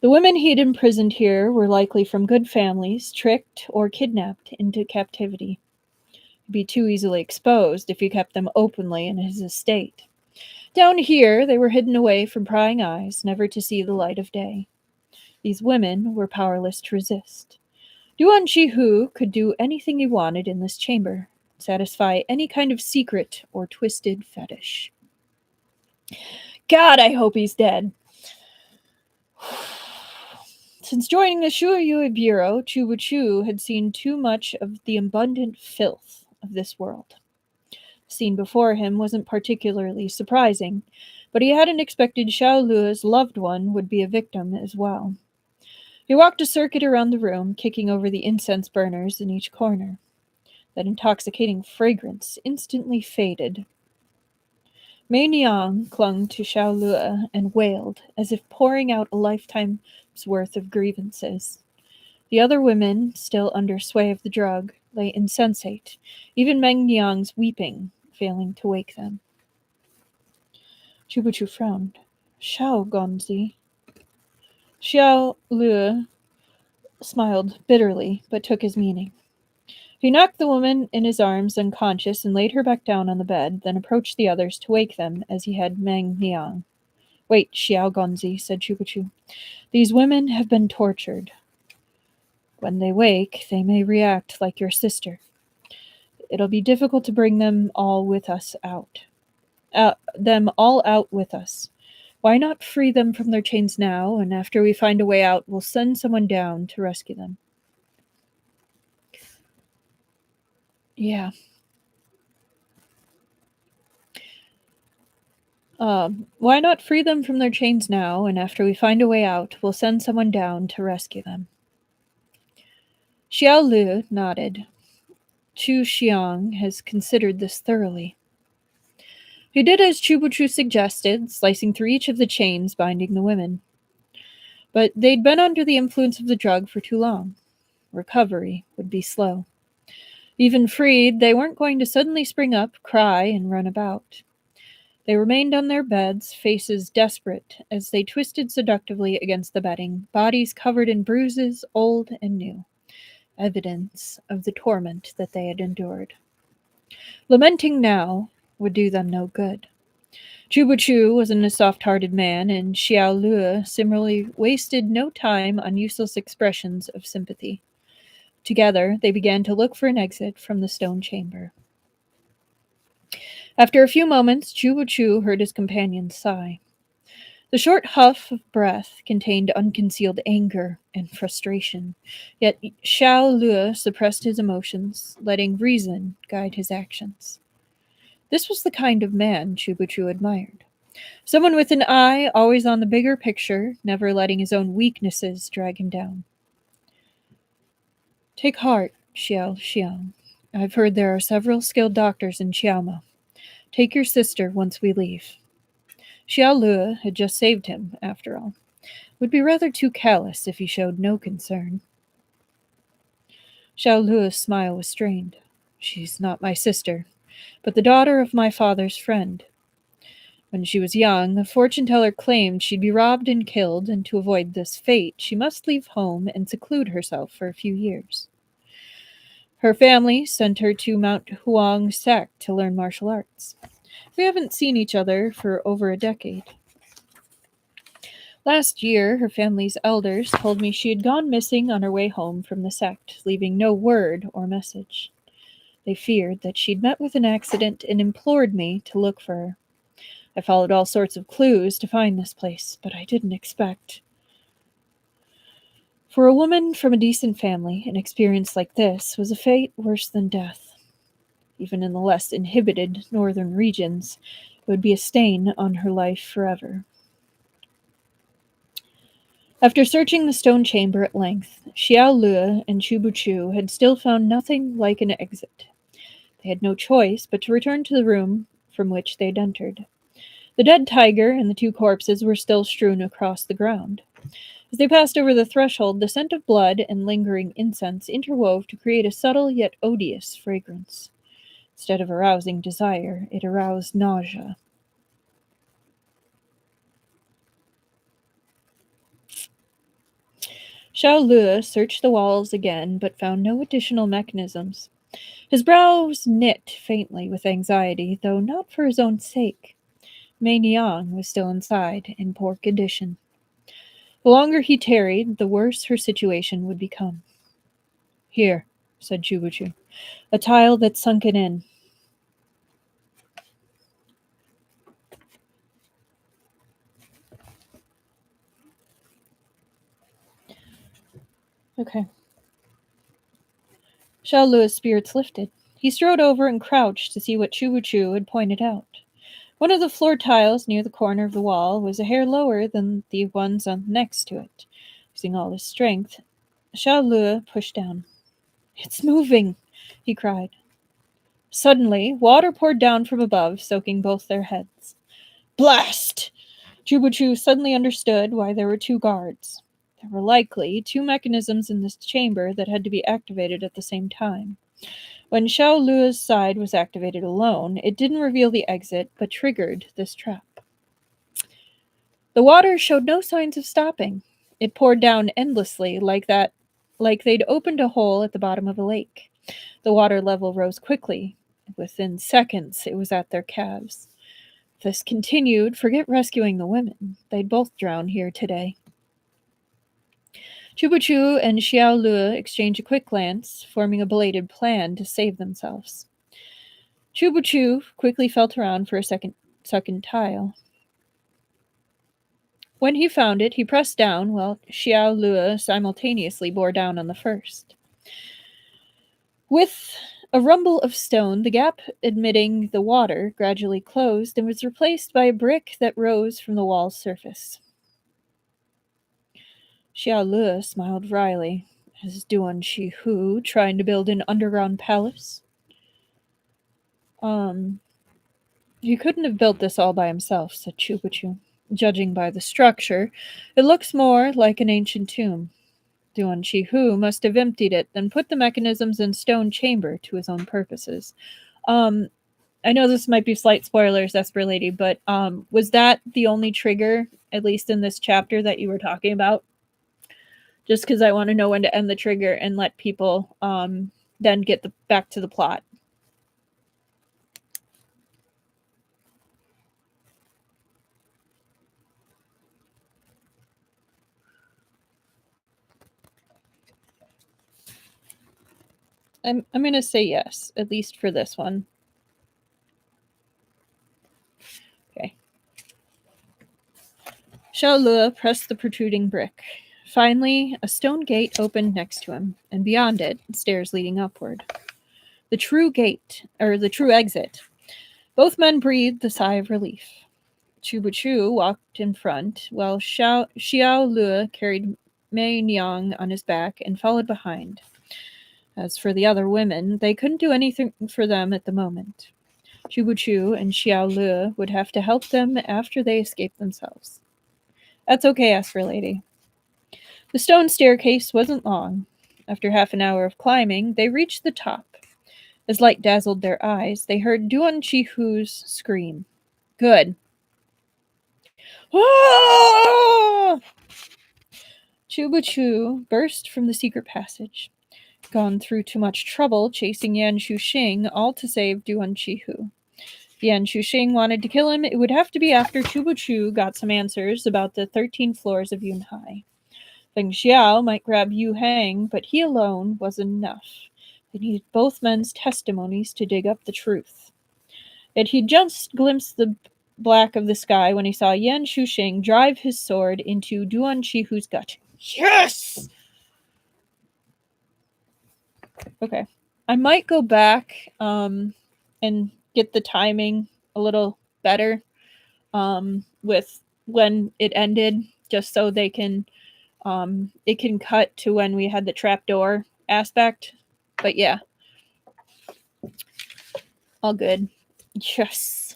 The women he'd imprisoned here were likely from good families, tricked or kidnapped into captivity. He'd be too easily exposed if he kept them openly in his estate. Down here, they were hidden away from prying eyes, never to see the light of day. These women were powerless to resist. Duan Shihu could do anything he wanted in this chamber, satisfy any kind of secret or twisted fetish. God, I hope he's dead. Since joining the Shuyu Bureau, Cui Buqu had seen too much of the abundant filth of this world. The scene before him wasn't particularly surprising, but he hadn't expected Xiao Lu's loved one would be a victim as well. He walked a circuit around the room, kicking over the incense burners in each corner. That intoxicating fragrance instantly faded. Mei Niang clung to Xiao Lu and wailed, as if pouring out a lifetime's worth of grievances. The other women, still under sway of the drug, lay insensate, even Meng Niang's weeping failing to wake them. Cui Buqu frowned. Xiao Gonzi. Xiao Lu smiled bitterly, but took his meaning. He knocked the woman in his arms unconscious and laid her back down on the bed, then approached the others to wake them as he had Meng Niang. Wait, Xiao Gonzi, said Cui Buqu. These women have been tortured. When they wake, they may react like your sister. It'll be difficult to bring them all with us out. Them all out with us. Why not free them from their chains now, and after we find a way out, we'll send someone down to rescue them. Yeah. Why not free them from their chains now, and after we find a way out, we'll send someone down to rescue them. Xiao Lu nodded. Chu Xiang has considered this thoroughly. He did as Cui Buqu suggested, slicing through each of the chains binding the women. But they'd been under the influence of the drug for too long. Recovery would be slow. Even freed, they weren't going to suddenly spring up, cry, and run about. They remained on their beds, faces desperate, as they twisted seductively against the bedding, bodies covered in bruises, old and new, evidence of the torment that they had endured. Lamenting now would do them no good. Cui Buqu wasn't a soft-hearted man, and Xiao Lu similarly wasted no time on useless expressions of sympathy. Together, they began to look for an exit from the stone chamber. After a few moments, Cui Buqu heard his companion sigh. The short huff of breath contained unconcealed anger and frustration, yet Xiao Lu suppressed his emotions, letting reason guide his actions. This was the kind of man Cui Buqu admired. Someone with an eye always on the bigger picture, never letting his own weaknesses drag him down. Take heart, Xiao Xiang. I've heard there are several skilled doctors in Qiaomo. Take your sister once we leave. Xiao Lu had just saved him, after all. Would be rather too callous if he showed no concern. Xiao Lu's smile was strained. She's not my sister, but the daughter of my father's friend. When she was young, a fortune-teller claimed she'd be robbed and killed, and to avoid this fate, she must leave home and seclude herself for a few years. Her family sent her to Mount Huang sect to learn martial arts. We haven't seen each other for over a decade. Last year, her family's elders told me she had gone missing on her way home from the sect, leaving no word or message. They feared that she'd met with an accident and implored me to look for her. I followed all sorts of clues to find this place, but I didn't expect. For a woman from a decent family, an experience like this was a fate worse than death. Even in the less inhibited northern regions, it would be a stain on her life forever. After searching the stone chamber at length, Xiao Lu and Cui Buqu had still found nothing like an exit. They had no choice but to return to the room from which they had entered. The dead tiger and the two corpses were still strewn across the ground. As they passed over the threshold, the scent of blood and lingering incense interwove to create a subtle yet odious fragrance. Instead of arousing desire, it aroused nausea. Xiao Lu searched the walls again, but found no additional mechanisms. His brows knit faintly with anxiety, though not for his own sake. Mei Niang was still inside, in poor condition. The longer he tarried, the worse her situation would become. "Here," said Cui Buqu, "a tile that's sunken in." Okay. Xiao Lu's spirits lifted. He strode over and crouched to see what Cui Buqu had pointed out. One of the floor tiles near the corner of the wall was a hair lower than the ones next to it. Using all his strength, Xiao Lu pushed down. "It's moving!" he cried. Suddenly, water poured down from above, soaking both their heads. "Blast!" Cui Buqu suddenly understood why there were two guards. There were likely two mechanisms in this chamber that had to be activated at the same time. When Xiao Lu's side was activated alone, it didn't reveal the exit, but triggered this trap. The water showed no signs of stopping. It poured down endlessly, like they'd opened a hole at the bottom of a lake. The water level rose quickly. Within seconds, it was at their calves. If this continued, forget rescuing the women. They'd both drown here today. Cui Buqu and Xiao Lu exchanged a quick glance, forming a belated plan to save themselves. Cui Buqu quickly felt around for a second tile. When he found it, he pressed down, while Xiao Lu simultaneously bore down on the first. With a rumble of stone, the gap admitting the water gradually closed and was replaced by a brick that rose from the wall's surface. Xiao Lu smiled wryly. Is Duan Shihu trying to build an underground palace? He couldn't have built this all by himself, said Cui Buqu. Judging by the structure, it looks more like an ancient tomb. Duan Shihu must have emptied it, then put the mechanisms in stone chamber to his own purposes. I know this might be slight spoilers, Esper Lady, but was that the only trigger, at least in this chapter, that you were talking about? Just because I want to know when to end the trigger and let people then get back to the plot. I'm going to say yes, at least for this one. Okay. Xiao Lu pressed the protruding brick. Finally, a stone gate opened next to him, and beyond it, stairs leading upward. The true exit. Both men breathed a sigh of relief. Cui Buqu walked in front, while Xiao Lu carried Mei Niang on his back and followed behind. As for the other women, they couldn't do anything for them at the moment. Cui Buqu and Xiao Lu would have to help them after they escaped themselves. That's okay, Esper Lady. The stone staircase wasn't long. After half an hour of climbing, they reached the top. As light dazzled their eyes, they heard Duan Shihu's scream. Good. Ah! Cui Buqu burst from the secret passage. Gone through too much trouble chasing Yan Shuxing, all to save Duan Shihu. If Yan Shuxing wanted to kill him, it would have to be after Cui Buqu got some answers about the 13 floors of Yunhai. Feng Xiao might grab Yu Hang, but he alone wasn't enough. They needed both men's testimonies to dig up the truth. Yet he just glimpsed the black of the sky when he saw Yan Shuxing drive his sword into Duan Chihu's gut. Yes! Okay. I might go back and get the timing a little better with when it ended, just so they can it can cut to when we had the trapdoor aspect. But yeah, all good. Yes.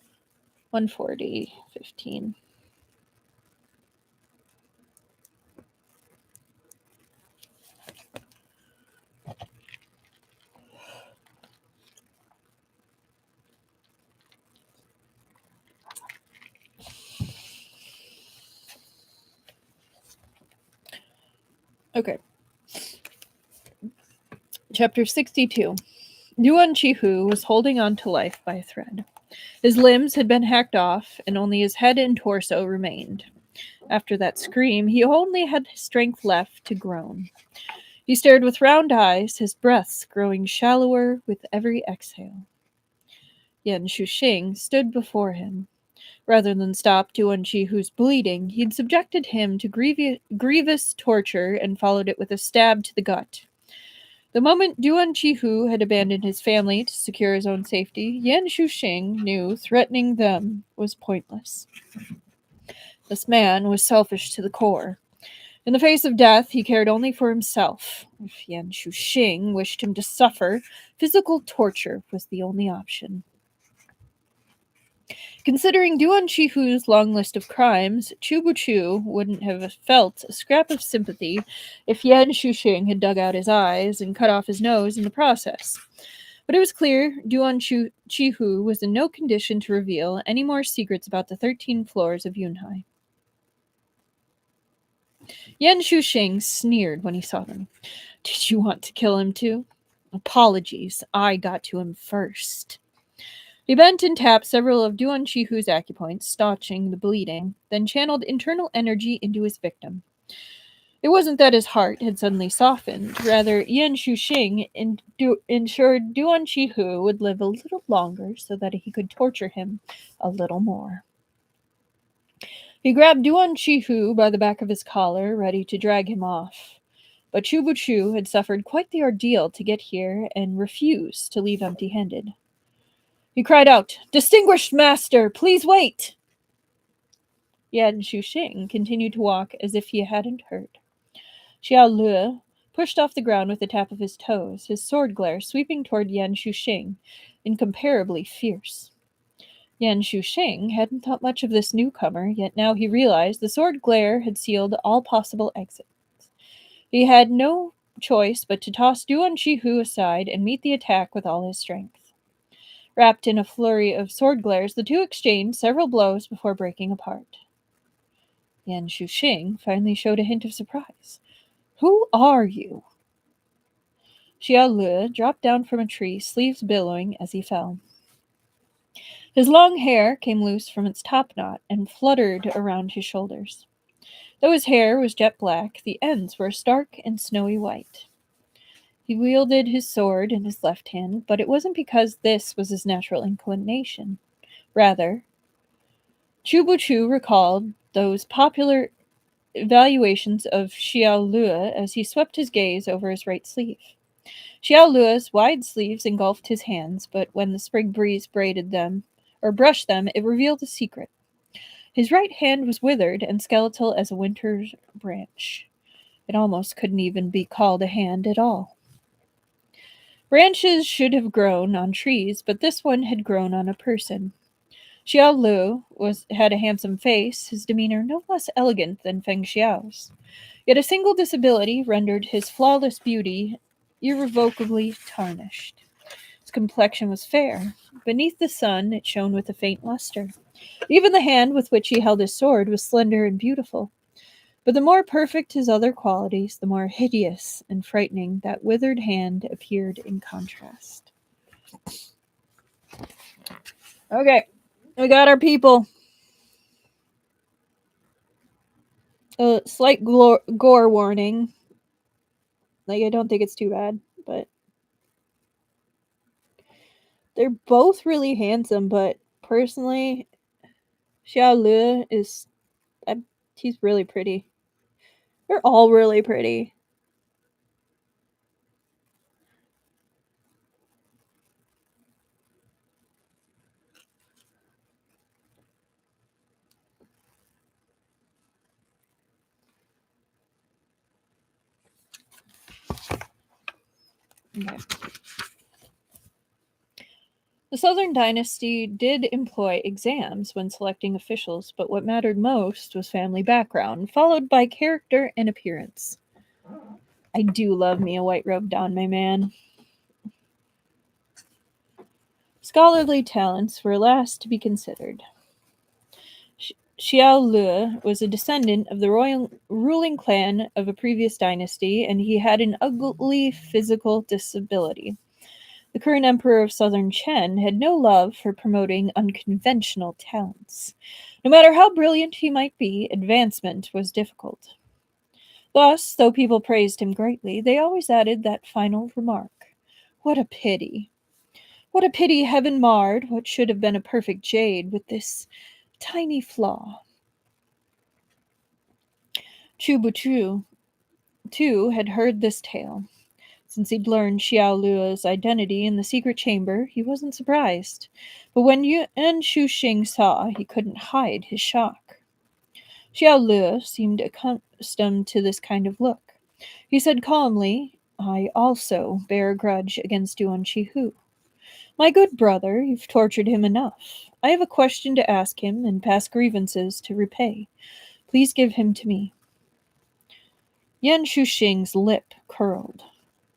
140, 15. Okay. Chapter 62. Yuan Chihu was holding on to life by a thread. His limbs had been hacked off, and only his head and torso remained. After that scream, he only had strength left to groan. He stared with round eyes, his breaths growing shallower with every exhale. Yan Shuxing stood before him. Rather than stop Duan Chihu's bleeding, he'd subjected him to grievous torture and followed it with a stab to the gut. The moment Duan Chihu had abandoned his family to secure his own safety, Yan Shuxing knew threatening them was pointless. This man was selfish to the core. In the face of death, he cared only for himself. If Yan Shuxing wished him to suffer, physical torture was the only option. Considering Duan Chihu's long list of crimes, Cui Buqu wouldn't have felt a scrap of sympathy if Yan Shuxing had dug out his eyes and cut off his nose in the process. But it was clear Duan Chihu was in no condition to reveal any more secrets about the 13 floors of Yunhai. Yan Shuxing sneered when he saw them. Did you want to kill him too? Apologies, I got to him first. He bent and tapped several of Duan Chihu's acupoints, staunching the bleeding, then channeled internal energy into his victim. It wasn't that his heart had suddenly softened. Rather, Yan Shuxing ensured Duan Chihu would live a little longer so that he could torture him a little more. He grabbed Duan Chihu by the back of his collar, ready to drag him off. But Cui Buqu had suffered quite the ordeal to get here and refused to leave empty-handed. He cried out, Distinguished master, please wait! Yan Shuxing continued to walk as if he hadn't heard. Xiao Lu pushed off the ground with a tap of his toes, his sword glare sweeping toward Yan Shuxing, incomparably fierce. Yan Shuxing hadn't thought much of this newcomer, yet now he realized the sword glare had sealed all possible exits. He had no choice but to toss Duan Chihu aside and meet the attack with all his strength. Wrapped in a flurry of sword glares, the two exchanged several blows before breaking apart. Yan Shuxing finally showed a hint of surprise. Who are you? Xiao Lu dropped down from a tree, sleeves billowing as he fell. His long hair came loose from its top knot and fluttered around his shoulders. Though his hair was jet black, the ends were stark and snowy white. He wielded his sword in his left hand, but it wasn't because this was his natural inclination. Rather, Cui Buqu recalled those popular evaluations of Xiao Lu as he swept his gaze over his right sleeve. Xiao Lu's wide sleeves engulfed his hands, but when the spring breeze braided them, or brushed them, it revealed a secret. His right hand was withered and skeletal as a winter branch. It almost couldn't even be called a hand at all. Branches should have grown on trees, but this one had grown on a person. Xiao Lu had a handsome face, his demeanor no less elegant than Feng Xiao's. Yet a single disability rendered his flawless beauty irrevocably tarnished. His complexion was fair. Beneath the sun, it shone with a faint luster. Even the hand with which he held his sword was slender and beautiful. But the more perfect his other qualities, the more hideous and frightening that withered hand appeared in contrast. Okay, we got our people. A slight gore warning. Like, I don't think it's too bad, but They're both really handsome, but personally, Xiao Lu is he's really pretty. They're all really pretty. Okay. The Southern dynasty did employ exams when selecting officials, but what mattered most was family background, followed by character and appearance. I do love me a white robed Don, my man. Scholarly talents were last to be considered. Xiao Lu was a descendant of the royal ruling clan of a previous dynasty, and he had an ugly physical disability. The current emperor of southern Chen had no love for promoting unconventional talents. No matter how brilliant he might be, advancement was difficult. Thus, though people praised him greatly, they always added that final remark. What a pity. What a pity heaven marred what should have been a perfect jade with this tiny flaw. Cui Buqu, too, had heard this tale. Since he'd learned Xiao Lu's identity in the secret chamber, he wasn't surprised. But when Yuan Shuxing saw, he couldn't hide his shock. Xiao Lu seemed accustomed to this kind of look. He said calmly, I also bear a grudge against Yuan Shihu. My good brother, you've tortured him enough. I have a question to ask him and past grievances to repay. Please give him to me. Yan Shuxing's lip curled.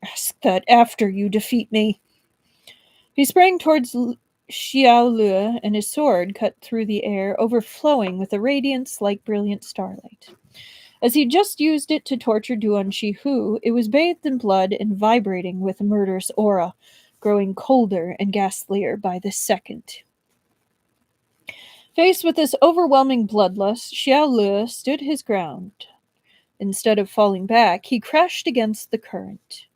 Ask that after you defeat me. He sprang towards Xiao Lu, and his sword cut through the air, overflowing with a radiance like brilliant starlight. As he just used it to torture Duan Shihu, it was bathed in blood and vibrating with a murderous aura, growing colder and ghastlier by the second. Faced with this overwhelming bloodlust, Xiao Lu stood his ground. Instead of falling back, he crashed against the current.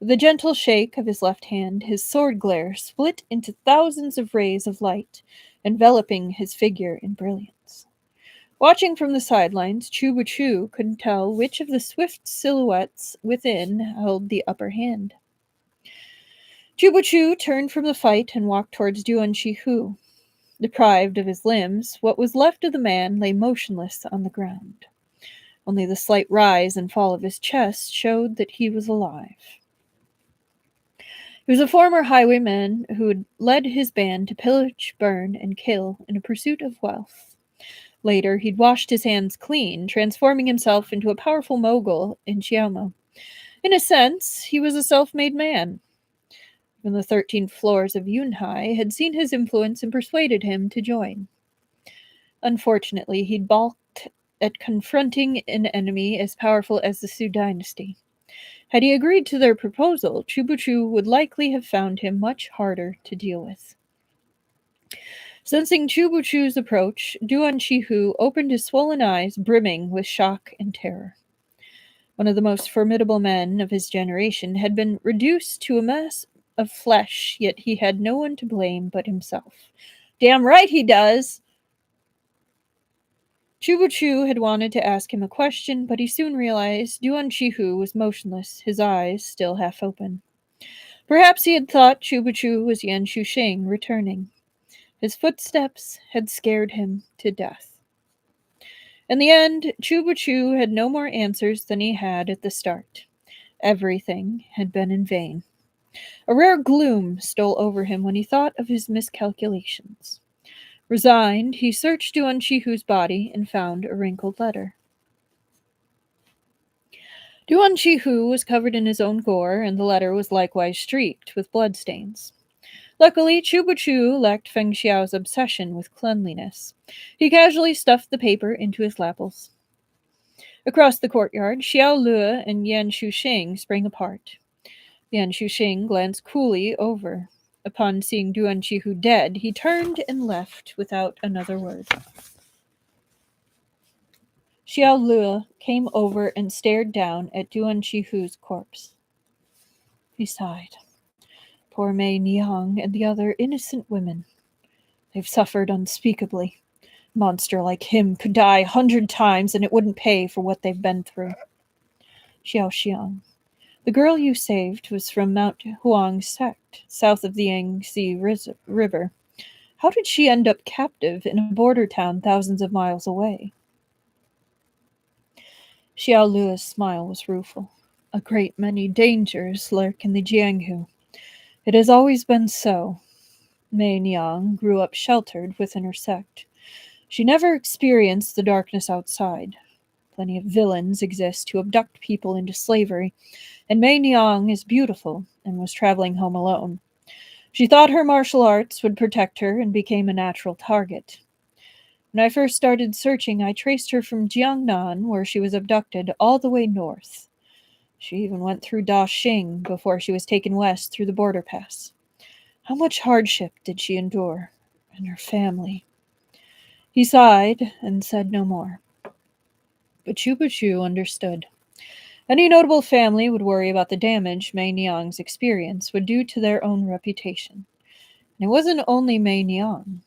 With a gentle shake of his left hand, his sword glare split into thousands of rays of light, enveloping his figure in brilliance. Watching from the sidelines, Cui Buqu couldn't tell which of the swift silhouettes within held the upper hand. Cui Buqu turned from the fight and walked towards Duan Shihu. Deprived of his limbs, what was left of the man lay motionless on the ground. Only the slight rise and fall of his chest showed that he was alive. He was a former highwayman who had led his band to pillage, burn, and kill in a pursuit of wealth. Later, he'd washed his hands clean, transforming himself into a powerful mogul in Xiaomo. In a sense, he was a self-made man. Even the 13 floors of Yunhai had seen his influence and persuaded him to join. Unfortunately, he'd balked at confronting an enemy as powerful as the Su dynasty. Had he agreed to their proposal, Cui Buqu would likely have found him much harder to deal with. Sensing Cui Buqu's approach, Duan Shihu opened his swollen eyes, brimming with shock and terror. One of the most formidable men of his generation had been reduced to a mass of flesh, yet he had no one to blame but himself. Damn right he does! Cui Buqu had wanted to ask him a question, but he soon realized Duan Shihu was motionless, his eyes still half open. Perhaps he had thought Cui Buqu was Yan Shuxing returning. His footsteps had scared him to death. In the end, Cui Buqu had no more answers than he had at the start. Everything had been in vain. A rare gloom stole over him when he thought of his miscalculations. Resigned, he searched Duan Shihu's body and found a wrinkled letter. Duan Shihu was covered in his own gore, and the letter was likewise streaked with bloodstains. Luckily, Cui Buqu lacked Feng Xiao's obsession with cleanliness. He casually stuffed the paper into his lapels. Across the courtyard, Xiao Lu and Yan Shuxing sprang apart. Yan Shuxing glanced coolly over. Upon seeing Duan Shihu dead, he turned and left without another word. Xiao Lu came over and stared down at Duan Shihu's corpse. He sighed. Poor Mei Niang and the other innocent women. They've suffered unspeakably. A monster like him could die 100 times and it wouldn't pay for what they've been through. Xiao Xiang. The girl you saved was from Mount Huang's sect, south of the Yangtze River. How did she end up captive in a border town thousands of miles away? Xiao Lu's smile was rueful. A great many dangers lurk in the Jianghu. It has always been so. Mei Niang grew up sheltered within her sect. She never experienced the darkness outside. Plenty of villains exist who abduct people into slavery, and Mei Niang is beautiful and was traveling home alone. She thought her martial arts would protect her and became a natural target. When I first started searching, I traced her from Jiangnan, where she was abducted, all the way north. She even went through Daxing before she was taken west through the border pass. How much hardship did she endure? And her family. He sighed and said no more. But Cui Buqu understood. Any notable family would worry about the damage Mei Niang's experience would do to their own reputation. And it wasn't only Mei Niang.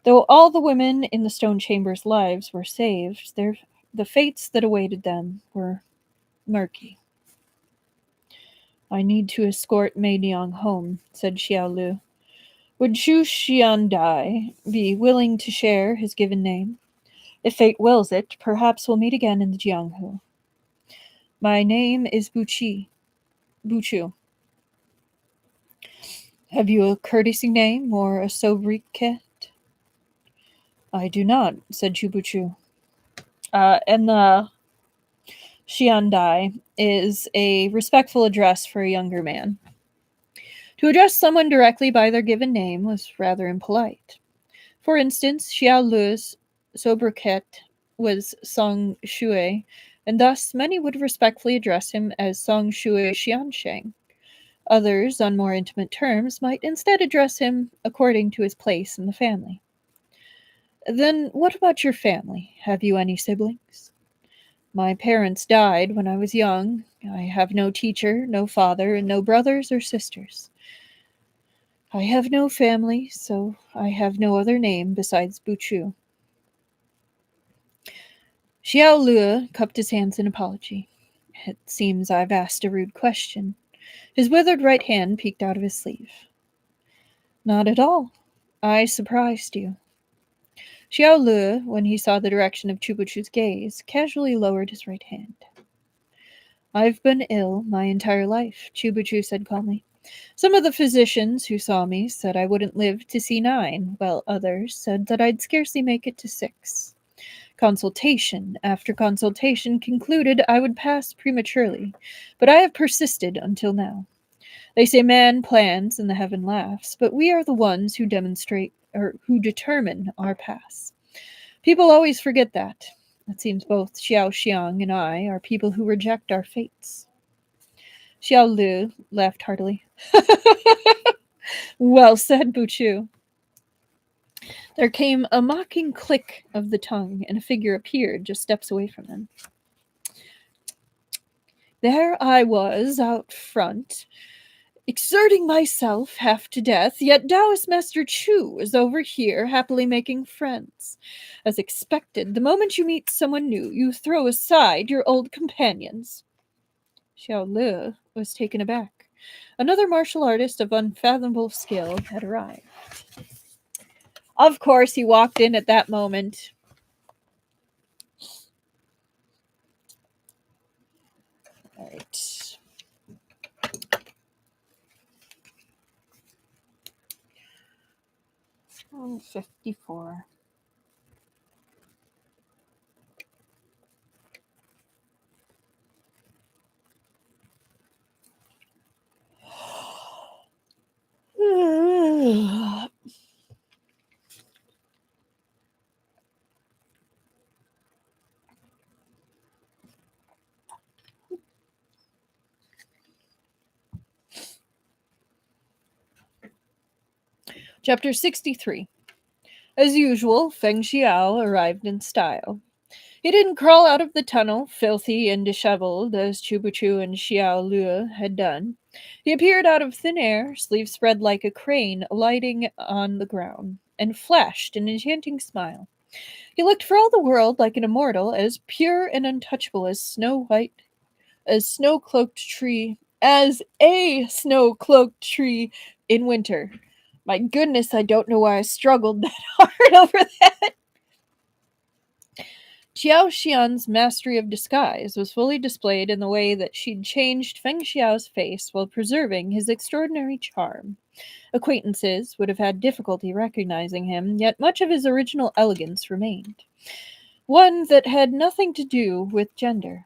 Though all the women in the Stone Chamber's lives were saved, the fates that awaited them were murky. I need to escort Mei Niang home, said Xiao Lu. Would Zhu Xiandai be willing to share his given name? If fate wills it, perhaps we'll meet again in the Jianghu. My name is Buchu. Have you a courtesy name or a sobriquet? I do not, said Cui Buqu. And the Xiandai is a respectful address for a younger man. To address someone directly by their given name was rather impolite. For instance, Xiao Lu's sobriquet was Song Shui, and thus many would respectfully address him as Song Shui Xiansheng. Others, on more intimate terms, might instead address him according to his place in the family. Then what about your family? Have you any siblings? My parents died when I was young. I have no teacher, no father, and no brothers or sisters. I have no family, so I have no other name besides Buchu. Xiao Lu cupped his hands in apology. It seems I've asked a rude question. His withered right hand peeked out of his sleeve. Not at all. I surprised you. Xiao Lu, when he saw the direction of Cui Buqu's gaze, casually lowered his right hand. I've been ill my entire life, Cui Buqu said calmly. Some of the physicians who saw me said I wouldn't live to see 9, while others said that I'd scarcely make it to 6. Consultation after consultation concluded I would pass prematurely, but I have persisted until now. They say man plans and the heaven laughs, but we are the ones who determine our paths. People always forget that. It seems both Xiao Xiang and I are people who reject our fates. Xiao Lu laughed heartily. Well said, Buchu. There came a mocking click of the tongue, and a figure appeared just steps away from them. There I was, out front, exerting myself half to death, yet Taoist Master Chu is over here, happily making friends. As expected, the moment you meet someone new, you throw aside your old companions. Xiao Lu was taken aback. Another martial artist of unfathomable skill had arrived. Of course, he walked in at that moment. All right. Oh, 54. Chapter 63. As usual, Feng Xiao arrived in style. He didn't crawl out of the tunnel, filthy and disheveled, as Cui Buqu and Xiao Lu had done. He appeared out of thin air, sleeves spread like a crane alighting on the ground, and flashed an enchanting smile. He looked for all the world like an immortal, as pure and untouchable as as a snow cloaked tree in winter. My goodness, I don't know why I struggled that hard over that. Xiao Xian's mastery of disguise was fully displayed in the way that she'd changed Feng Xiao's face while preserving his extraordinary charm. Acquaintances would have had difficulty recognizing him, yet much of his original elegance remained. One that had nothing to do with gender.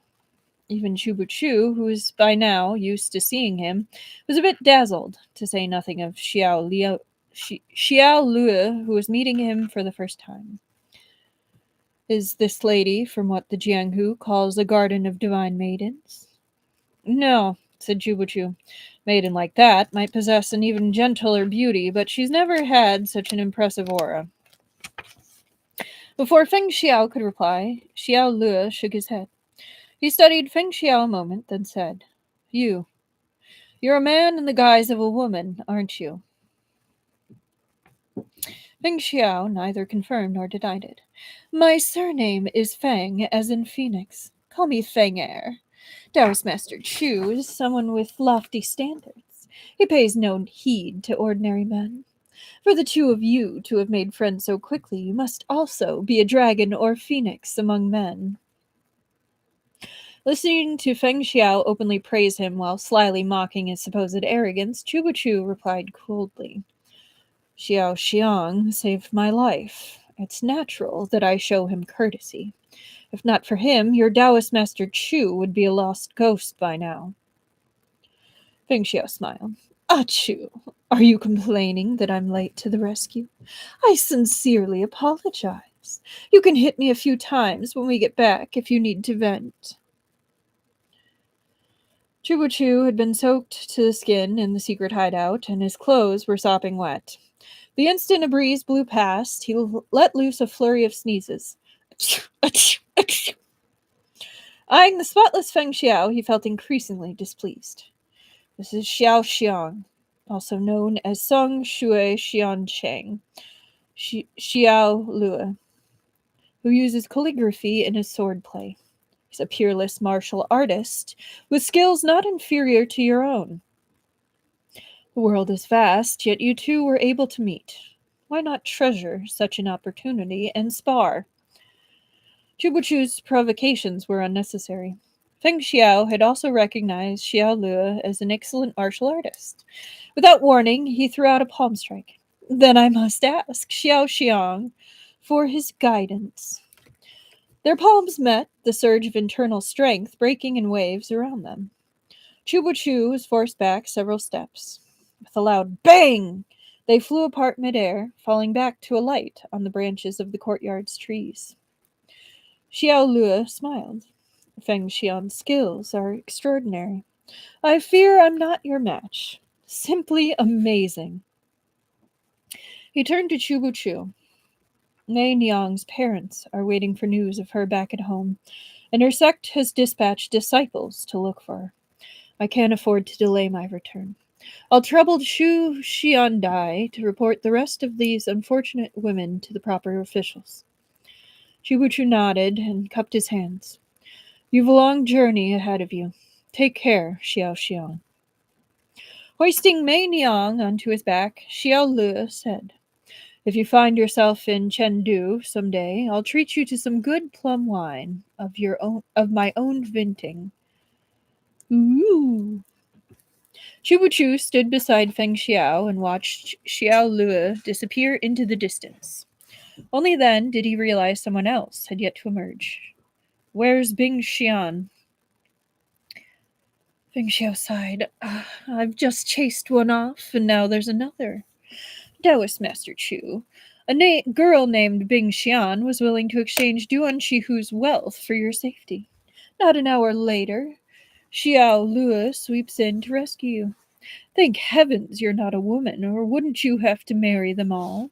Even Cui Buqu, who was by now used to seeing him, was a bit dazzled, to say nothing of Xiao Lu, who was meeting him for the first time. Is this lady from what the Jianghu calls a garden of divine maidens? No, said Cui Buqu. Maiden like that might possess an even gentler beauty, but she's never had such an impressive aura. Before Feng Xiao could reply, Xiao Lu shook his head. He studied Feng Xiao a moment, then said, You're a man in the guise of a woman, aren't you? Feng Xiao neither confirmed nor denied it. My surname is Feng, as in phoenix. Call me Feng Er. Taoist Master Chu is someone with lofty standards. He pays no heed to ordinary men. For the two of you to have made friends so quickly, you must also be a dragon or phoenix among men. Listening to Feng Xiao openly praise him while slyly mocking his supposed arrogance, Cui Buqu replied coldly, Xiao Xiang saved my life. It's natural that I show him courtesy. If not for him, your Taoist Master Chu would be a lost ghost by now. Feng Xiao smiled. Ah, Chu, are you complaining that I'm late to the rescue? I sincerely apologize. You can hit me a few times when we get back if you need to vent. Cui Buqu had been soaked to the skin in the secret hideout, and his clothes were sopping wet. The instant a breeze blew past, he let loose a flurry of sneezes. Eyeing the spotless Feng Xiao, he felt increasingly displeased. This is Xiao Xiang, also known as Song Shui Xian Cheng, Xiao Lu, who uses calligraphy in his swordplay. He's a peerless martial artist with skills not inferior to your own. The world is vast, yet you two were able to meet. Why not treasure such an opportunity and spar? Cui Buqu's provocations were unnecessary. Feng Xiao had also recognized Xiao Lu as an excellent martial artist. Without warning, he threw out a palm strike. Then I must ask Xiao Xiang for his guidance. Their palms met, the surge of internal strength breaking in waves around them. Cui Buqu was forced back several steps. With a loud bang, they flew apart midair, falling back to alight on the branches of the courtyard's trees. Xiao Lu smiled. Feng Xian's skills are extraordinary. I fear I'm not your match. Simply amazing. He turned to Cui Buqu. Mei Niang's parents are waiting for news of her back at home, and her sect has dispatched disciples to look for her. I can't afford to delay my return. I'll trouble Shu Xiandai to report the rest of these unfortunate women to the proper officials. Cui Buqu nodded and cupped his hands. You've a long journey ahead of you. Take care, Xiao Xiang. Hoisting Mei Niang onto his back, Xiao Lu said, If you find yourself in Chengdu someday, I'll treat you to some good plum wine of my own vinting. Ooh. Cui Buqu stood beside Feng Xiao and watched Xiao Lu disappear into the distance. Only then did he realize someone else had yet to emerge. Where's Bing Xian? Feng Xiao sighed. I've just chased one off, and now there's another. Taoist Master Chu. A girl named Bing Xian was willing to exchange Duan Shihu's wealth for your safety. Not an hour later, Xiao Lu sweeps in to rescue you. Thank heavens you're not a woman, or wouldn't you have to marry them all?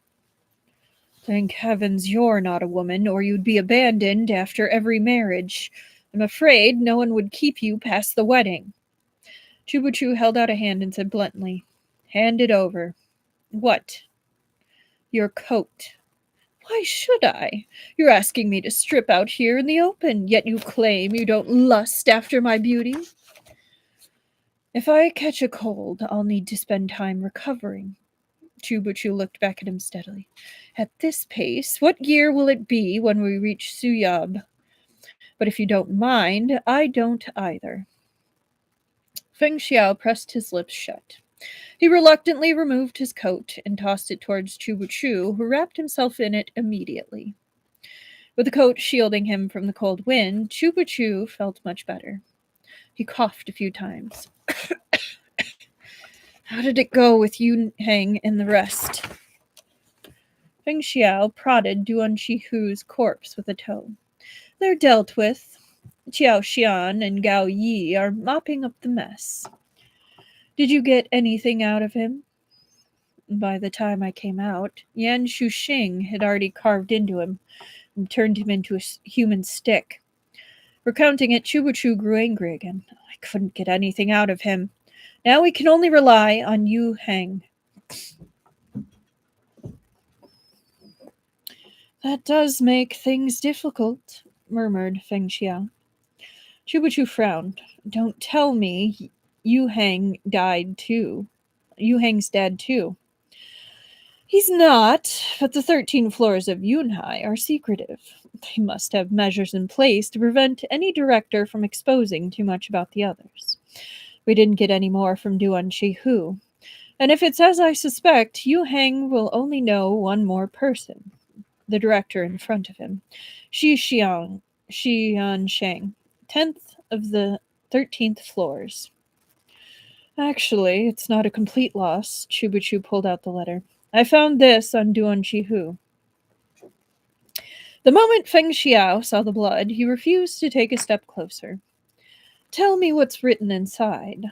Thank heavens you're not a woman, or you'd be abandoned after every marriage. I'm afraid no one would keep you past the wedding. Cui Buqu held out a hand and said bluntly, Hand it over. What? Your coat. Why should I? You're asking me to strip out here in the open, yet you claim you don't lust after my beauty. If I catch a cold, I'll need to spend time recovering. Cui Buqu looked back at him steadily. At this pace, what year will it be when we reach Suyab? But if you don't mind, I don't either. Feng Xiao pressed his lips shut. He reluctantly removed his coat and tossed it towards Cui Buqu, who wrapped himself in it immediately. With the coat shielding him from the cold wind, Cui Buqu felt much better. He coughed a few times. How did it go with Yun Heng and the rest? Feng Xiao prodded Duan Shihu's corpse with a toe. They're dealt with. Qiao Xian and Gao Yi are mopping up the mess. Did you get anything out of him? By the time I came out, Yan Shuxing had already carved into him and turned him into a human stick. Recounting it, Cui Buqu grew angry again. I couldn't get anything out of him. Now we can only rely on Yu Heng. That does make things difficult, murmured Feng Xiao. Cui Buqu frowned. Don't tell me Yu Heng died too. Yu Heng's dead too. He's not, but the 13 floors of Yunhai are secretive. They must have measures in place to prevent any director from exposing too much about the others. We didn't get any more from Duan Shihu. And if it's as I suspect, Yu Heng will only know one more person. The director in front of him. Xian Sheng, 10th of the 13th floors. Actually, it's not a complete loss. Cui Buqu pulled out the letter. I found this on Duan Shihu. The moment Feng Xiao saw the blood, he refused to take a step closer. Tell me what's written inside.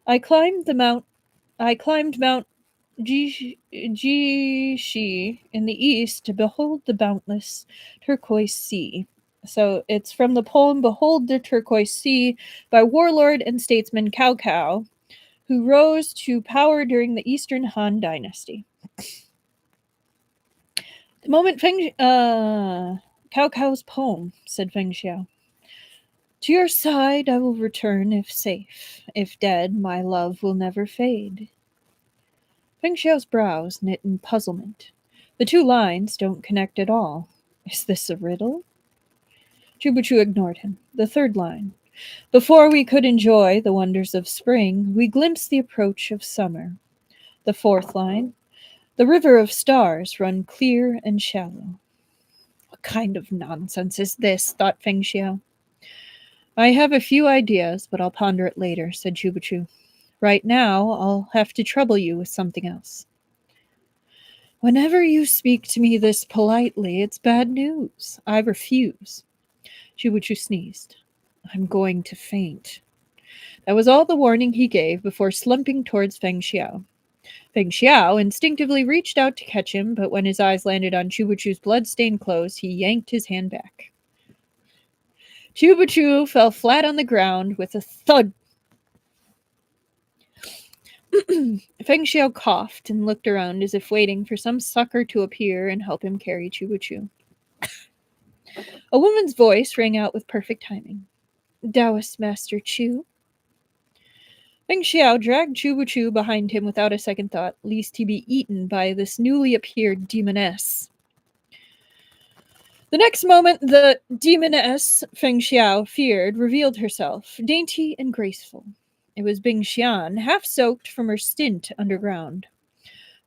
I climbed Mount Jishi in the east to behold the boundless turquoise sea. So it's from the poem Behold the Turquoise Sea by warlord and statesman Cao Cao, who rose to power during the Eastern Han Dynasty. The moment Cao Cao's poem, said Feng Xiao. To your side I will return if safe. If dead, my love will never fade. Feng Xiao's brows knit in puzzlement. The two lines don't connect at all. Is this a riddle? Cui Buqu ignored him. The third line. Before we could enjoy the wonders of spring, we glimpsed the approach of summer. The fourth line. The river of stars run clear and shallow. What kind of nonsense is this? Thought Feng Xiao. I have a few ideas, but I'll ponder it later, said Cui Buqu. Right now, I'll have to trouble you with something else. Whenever you speak to me this politely, it's bad news. I refuse. Cui Buqu sneezed. I'm going to faint. That was all the warning he gave before slumping towards Feng Xiao. Feng Xiao instinctively reached out to catch him, but when his eyes landed on Cui Buqu's blood-stained clothes, he yanked his hand back. Cui Buqu fell flat on the ground with a thud. Feng Xiao coughed and looked around as if waiting for some sucker to appear and help him carry Cui Buqu. A woman's voice rang out with perfect timing. Taoist Master Chu. Feng Xiao dragged Cui Buqu behind him without a second thought, lest he be eaten by this newly appeared demoness. The next moment, the demoness Feng Xiao feared revealed herself, dainty and graceful. It was Bing Xian, half soaked from her stint underground.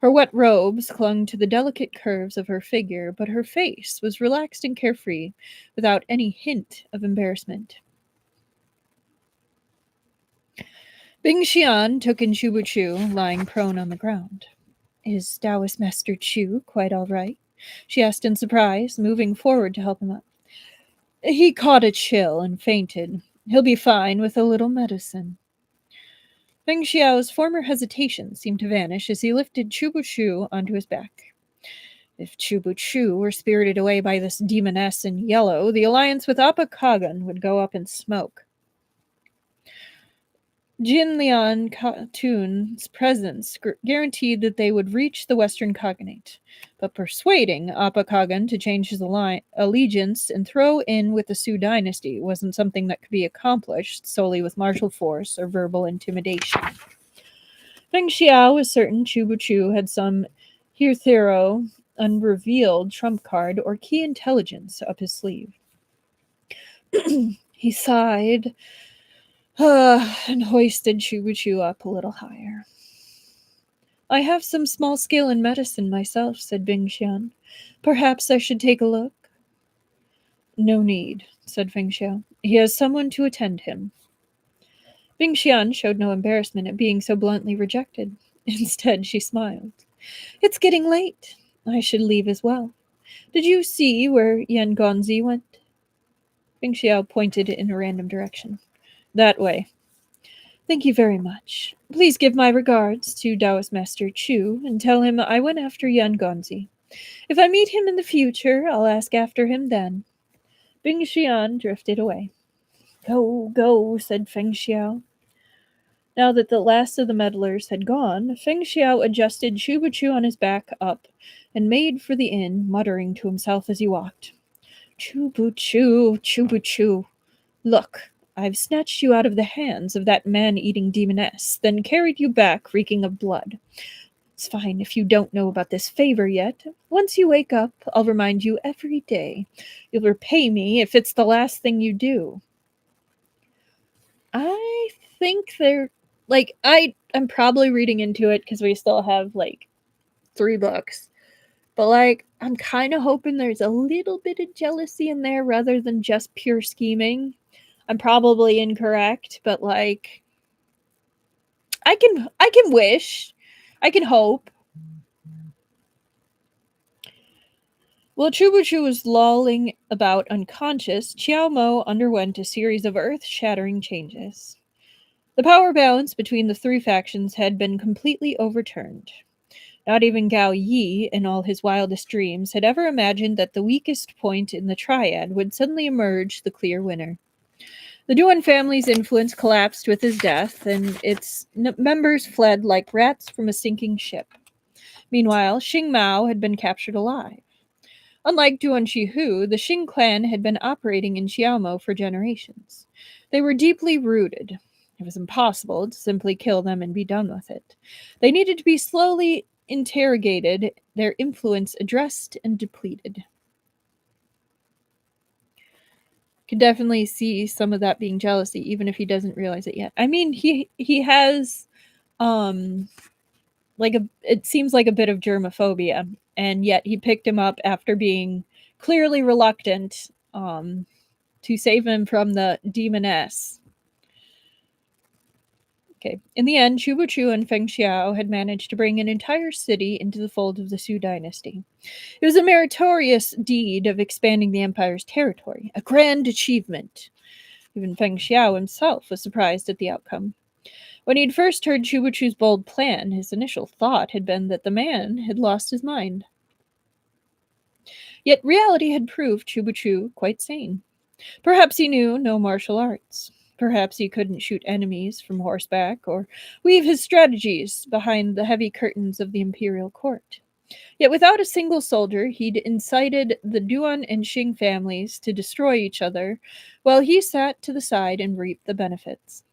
Her wet robes clung to the delicate curves of her figure, but her face was relaxed and carefree, without any hint of embarrassment. Bing Xian took in Cui Buqu, lying prone on the ground. Is Taoist Master Chu quite all right? She asked in surprise, moving forward to help him up. He caught a chill and fainted. He'll be fine with a little medicine. Feng Xiao's former hesitation seemed to vanish as he lifted Cui Buqu onto his back. If Cui Buqu were spirited away by this demoness in yellow, the alliance with Appa Kagan would go up in smoke. Jin Lian Khatun's presence guaranteed that they would reach the Western Cognate, but persuading Appa Kagan to change his allegiance and throw in with the Su dynasty wasn't something that could be accomplished solely with martial force or verbal intimidation. Feng Xiao was certain Cui Buqu had some hitherto unrevealed trump card or key intelligence up his sleeve. He sighed and hoisted Cui Buqu up a little higher. I have some small skill in medicine myself, said Bing Xian. Perhaps I should take a look. No need, said Feng Xiao. He has someone to attend him. Bing Xian showed no embarrassment at being so bluntly rejected. Instead, she smiled. It's getting late. I should leave as well. Did you see where Yan Gonzi went? Bing Xiao pointed in a random direction. That way. Thank you very much. Please give my regards to Taoist Master Chu and tell him I went after Yan Gonzi. If I meet him in the future, I'll ask after him then. Bing Xian drifted away. Go, go, said Feng Xiao. Now that the last of the meddlers had gone, Feng Xiao adjusted Cui Buqu on his back up and made for the inn, muttering to himself as he walked. Cui Buqu, Cui Buqu. Look, I've snatched you out of the hands of that man-eating demoness, then carried you back reeking of blood. It's fine if you don't know about this favor yet. Once you wake up, I'll remind you every day. You'll repay me if it's the last thing you do. I think they're... I'm probably reading into it because we still have, 3 books. But, I'm kind of hoping there's a little bit of jealousy in there rather than just pure scheming. I'm probably incorrect, but, I can wish. I can hope. While Cui Buqu was lolling about unconscious, Qiao Mo underwent a series of earth-shattering changes. The power balance between the 3 factions had been completely overturned. Not even Gao Yi, in all his wildest dreams, had ever imagined that the weakest point in the triad would suddenly emerge the clear winner. The Duan family's influence collapsed with his death, and its members fled like rats from a sinking ship. Meanwhile, Xing Mao had been captured alive. Unlike Duan Shihu, the Xing clan had been operating in Xiaomo for generations. They were deeply rooted. It was impossible to simply kill them and be done with it. They needed to be slowly interrogated, their influence addressed and depleted. Could definitely see some of that being jealousy, even if he doesn't realize it yet. I mean, he has it seems like a bit of germophobia, and yet he picked him up after being clearly reluctant to save him from the demoness. Okay. In the end, Cui Buqu and Feng Xiao had managed to bring an entire city into the fold of the Su dynasty. It was a meritorious deed of expanding the empire's territory, a grand achievement. Even Feng Xiao himself was surprised at the outcome. When he'd first heard Cui Buqu's bold plan, his initial thought had been that the man had lost his mind. Yet reality had proved Cui Buqu quite sane. Perhaps he knew no martial arts. Perhaps he couldn't shoot enemies from horseback or weave his strategies behind the heavy curtains of the imperial court. Yet without a single soldier, he'd incited the Duan and Xing families to destroy each other, while he sat to the side and reaped the benefits.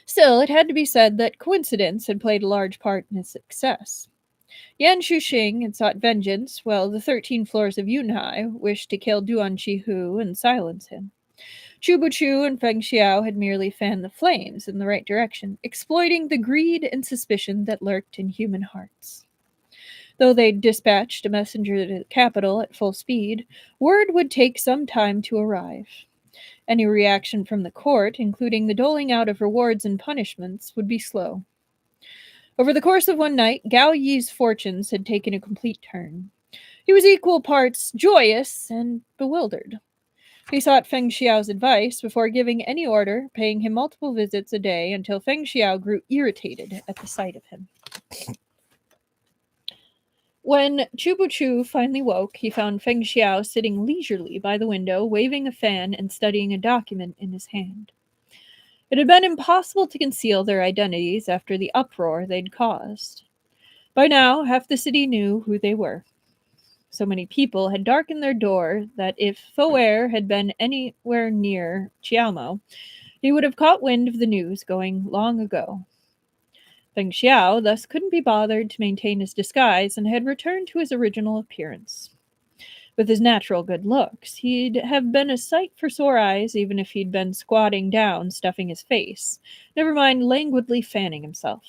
Still, it had to be said that coincidence had played a large part in his success. Yan Shuxing had sought vengeance, while the 13 floors of Yunhai wished to kill Duan Shihu and silence him. Cui Buqu and Feng Xiao had merely fanned the flames in the right direction, exploiting the greed and suspicion that lurked in human hearts. Though they'd dispatched a messenger to the capital at full speed, word would take some time to arrive. Any reaction from the court, including the doling out of rewards and punishments, would be slow. Over the course of one night, Gao Yi's fortunes had taken a complete turn. He was equal parts joyous and bewildered. He sought Feng Xiao's advice before giving any order, paying him multiple visits a day until Feng Xiao grew irritated at the sight of him. When Cui Buqu finally woke, he found Feng Xiao sitting leisurely by the window, waving a fan and studying a document in his hand. It had been impossible to conceal their identities after the uproar they'd caused. By now, half the city knew who they were. So many people had darkened their door that if Foer had been anywhere near Qiaomou, he would have caught wind of the news going long ago. Feng Xiao thus couldn't be bothered to maintain his disguise and had returned to his original appearance. With his natural good looks, he'd have been a sight for sore eyes even if he'd been squatting down, stuffing his face, never mind languidly fanning himself.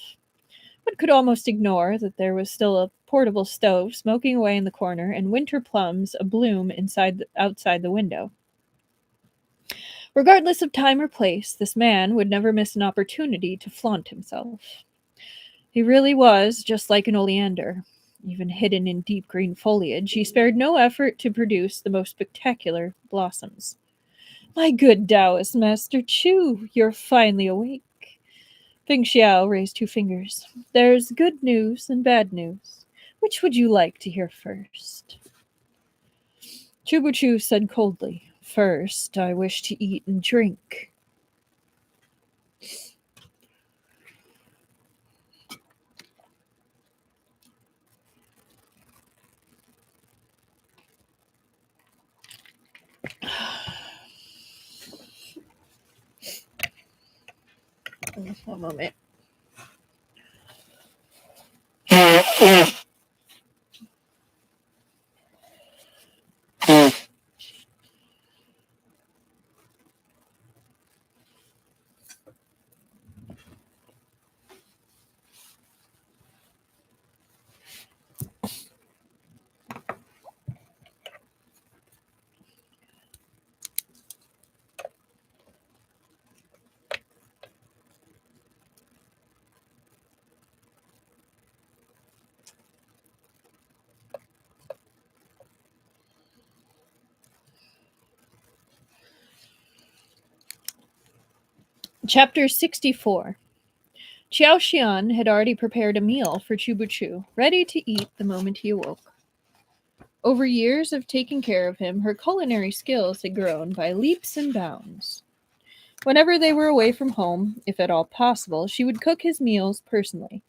One could almost ignore that there was still a portable stove smoking away in the corner and winter plums abloom outside the window. Regardless of time or place, this man would never miss an opportunity to flaunt himself. He really was just like an oleander. Even hidden in deep green foliage, he spared no effort to produce the most spectacular blossoms. My good Taoist Master Chu, you're finally awake. Feng Xiao raised 2 fingers. There's good news and bad news. Which would you like to hear first? Cui Buqu said coldly, First, I wish to eat and drink. One moment. Chapter 64. Xiao Xian had already prepared a meal for Cui Buqu, ready to eat the moment he awoke. Over years of taking care of him, her culinary skills had grown by leaps and bounds. Whenever they were away from home, if at all possible, she would cook his meals personally.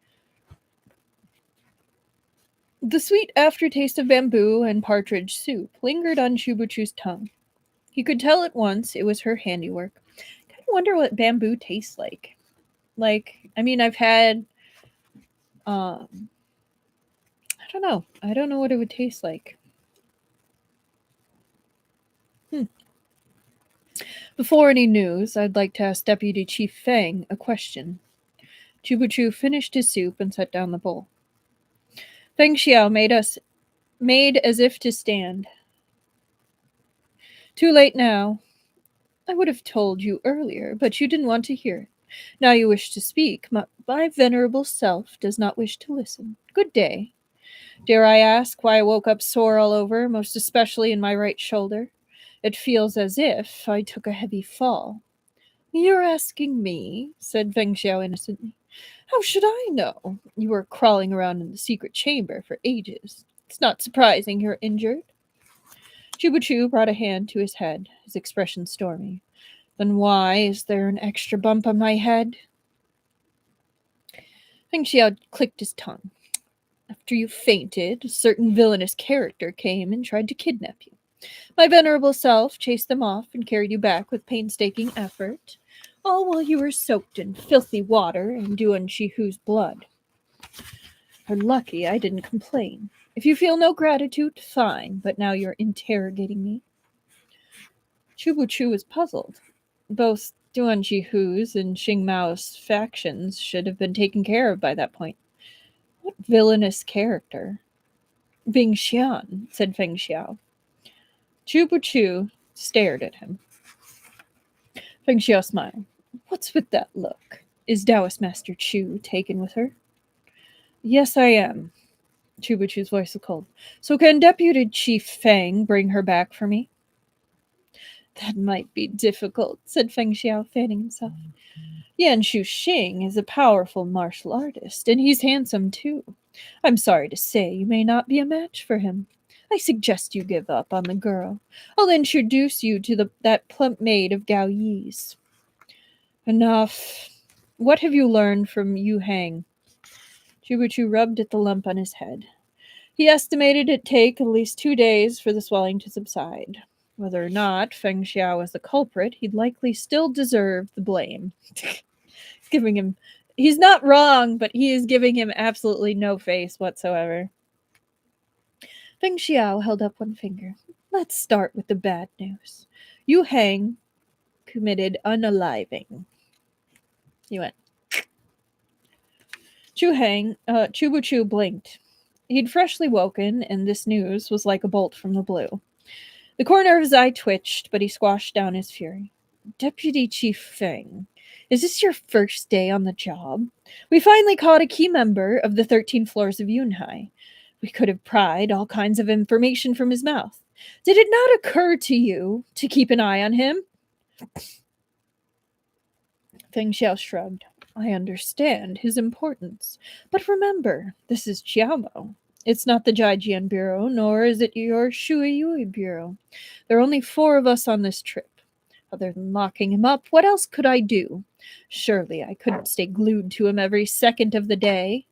The sweet aftertaste of bamboo and partridge soup lingered on Cui Buqu's tongue. He could tell at once it was her handiwork. I kind of wonder what bamboo tastes like. I've had, I don't know. I don't know what it would taste like. Before any news, I'd like to ask Deputy Chief Fang a question. Cui Buqu finished his soup and set down the bowl. Feng Xiao made as if to stand. Too late now. I would have told you earlier, but you didn't want to hear it. Now you wish to speak. My venerable self does not wish to listen. Good day. Dare I ask why I woke up sore all over, most especially in my right shoulder? It feels as if I took a heavy fall. You're asking me, said Feng Xiao innocently. How should I know? You were crawling around in the secret chamber for ages. It's not surprising you're injured. Cui Buqu brought a hand to his head, his expression stormy. Then why is there an extra bump on my head? Feng Xiao clicked his tongue. After you fainted, a certain villainous character came and tried to kidnap you. My venerable self chased them off and carried you back with painstaking effort, all while you were soaked in filthy water and Duan Shihu's blood. You're lucky I didn't complain. If you feel no gratitude, fine, but now you're interrogating me. Cui Buqu was puzzled. Both Duan Shihu's and Xing Mao's factions should have been taken care of by that point. What villainous character? Bing Xian, said Feng Xiao. Cui Buqu stared at him. Feng Xiao smiled. What's with that look? Is Taoist Master Chu taken with her? Yes, I am. Cui Buqu's voice was cold. So can Deputy Chief Fang bring her back for me? That might be difficult, said Feng Xiao, fanning himself. Yan Shuxing is a powerful martial artist, and he's handsome too. I'm sorry to say you may not be a match for him. I suggest you give up on the girl. I'll introduce you to that plump maid of Gao Yi's. Enough. What have you learned from Yu Hang? Cui Buqu rubbed at the lump on his head. He estimated it'd take at least 2 days for the swelling to subside. Whether or not Feng Xiao was the culprit, he'd likely still deserve the blame. Giving him... He's not wrong, but he is giving him absolutely no face whatsoever. Feng Xiao held up one finger. Let's start with the bad news. Yu Hang committed unaliving. He went. Cui Buqu blinked. He'd freshly woken, and this news was like a bolt from the blue. The corner of his eye twitched, but he squashed down his fury. Deputy Chief Feng, is this your first day on the job? We finally caught a key member of the 13 floors of Yunhai. We could have pried all kinds of information from his mouth. Did it not occur to you to keep an eye on him? Feng Xiao shrugged. I understand his importance. But remember, this is Jiamo. It's not the Jiajian Bureau, nor is it your Shuiyui Bureau. There are only 4 of us on this trip. Other than locking him up, what else could I do? Surely I couldn't stay glued to him every second of the day.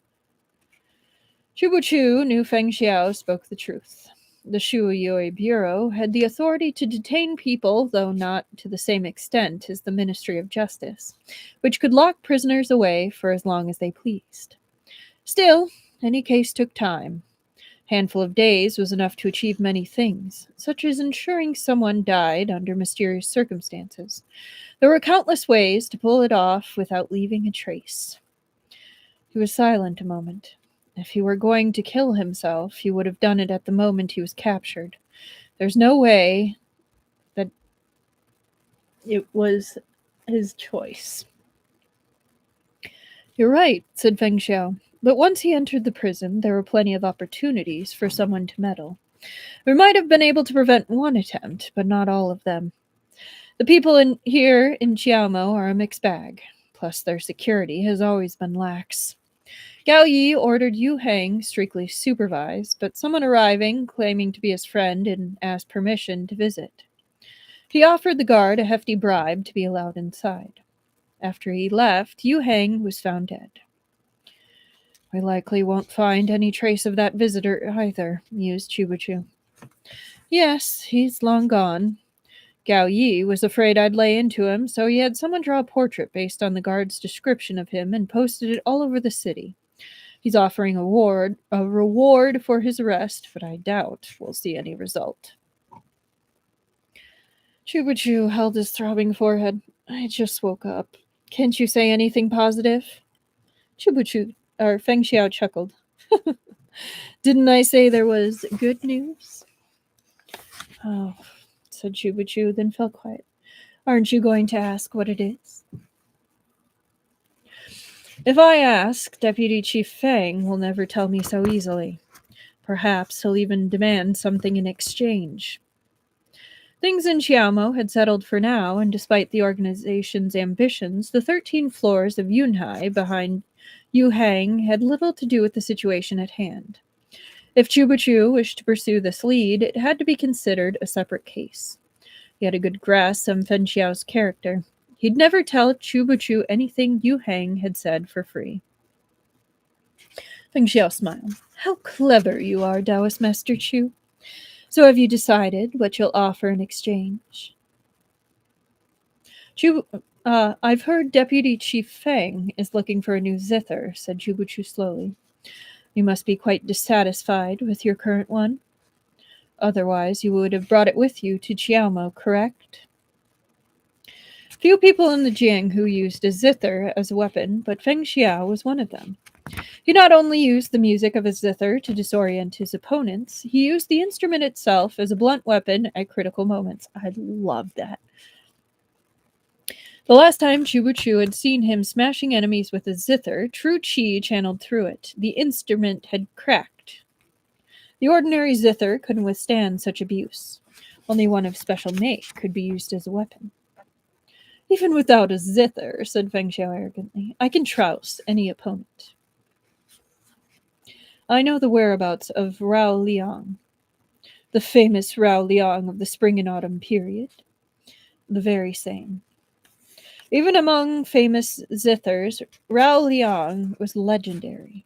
Cui Buqu knew Feng Xiao spoke the truth. The Shuiyui Bureau had the authority to detain people, though not to the same extent as the Ministry of Justice, which could lock prisoners away for as long as they pleased. Still, any case took time. A handful of days was enough to achieve many things, such as ensuring someone died under mysterious circumstances. There were countless ways to pull it off without leaving a trace. He was silent a moment. If he were going to kill himself, he would have done it at the moment he was captured. There's no way that it was his choice. You're right, said Feng Xiao. But once he entered the prison, there were plenty of opportunities for someone to meddle. We might have been able to prevent one attempt, but not all of them. The people here in Xiaomo are a mixed bag. Plus, their security has always been lax. Gao Yi ordered Yu Hang strictly supervised, but someone arriving, claiming to be his friend, and asked permission to visit. He offered the guard a hefty bribe to be allowed inside. After he left, Yu Hang was found dead. We likely won't find any trace of that visitor either, mused Cui Buqu. Yes, he's long gone. Gao Yi was afraid I'd lay into him, so he had someone draw a portrait based on the guard's description of him and posted it all over the city. He's offering a reward for his arrest, but I doubt we'll see any result. Cui Buqu held his throbbing forehead. I just woke up. Can't you say anything positive? Feng Xiao chuckled. Didn't I say there was good news? Oh, said Cui Buqu, then fell quiet. Aren't you going to ask what it is? If I ask, Deputy Chief Feng will never tell me so easily. Perhaps he'll even demand something in exchange. Things in Xiaomo had settled for now, and despite the organization's ambitions, the 13 floors of Yunhai behind Yu Hang had little to do with the situation at hand. If Cui Buqu wished to pursue this lead, it had to be considered a separate case. He had a good grasp on Feng Xiao's character. He'd never tell Cui Buqu anything Yu Hang had said for free. Feng Xiao smiled. How clever you are, Taoist Master Chu. So have you decided what you'll offer in exchange? I've heard Deputy Chief Feng is looking for a new zither, said Cui Buqu slowly. You must be quite dissatisfied with your current one. Otherwise, you would have brought it with you to Xiaomo, correct? Few people in the Jianghu used a zither as a weapon, but Feng Xiao was one of them. He not only used the music of his zither to disorient his opponents, he used the instrument itself as a blunt weapon at critical moments. I love that. The last time Cui Buqu had seen him smashing enemies with a zither, true qi channeled through it. The instrument had cracked. The ordinary zither couldn't withstand such abuse. Only one of special make could be used as a weapon. Even without a zither, said Feng Xiao arrogantly, I can trouse any opponent. I know the whereabouts of Rao Liang, the famous Rao Liang of the spring and autumn period. The very same. Even among famous zithers, Rao Liang was legendary.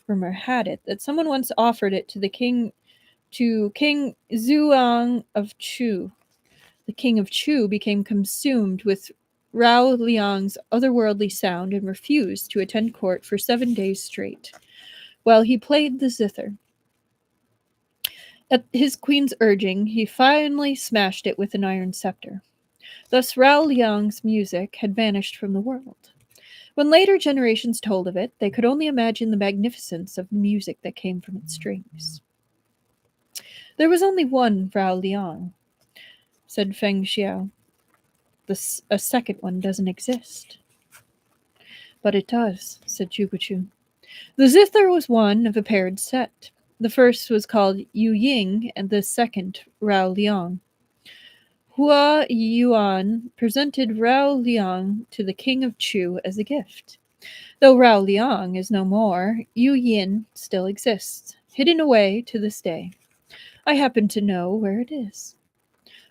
Rumor had it that someone once offered it to King Zhuang of Chu. The king of Chu became consumed with Rao Liang's otherworldly sound and refused to attend court for 7 days straight, while he played the zither. At his queen's urging, he finally smashed it with an iron scepter. Thus Rao Liang's music had vanished from the world. When later generations told of it, they could only imagine the magnificence of the music that came from its strings. There was only one Rao Liang, said Feng Xiao. A second one doesn't exist. But it does, said Cui Buqu. The zither was one of a paired set. The first was called Yu Ying, and the second Rao Liang. Hua Yuan presented Rao Liang to the king of Chu as a gift. Though Rao Liang is no more, Yu Yin still exists, hidden away to this day. I happen to know where it is.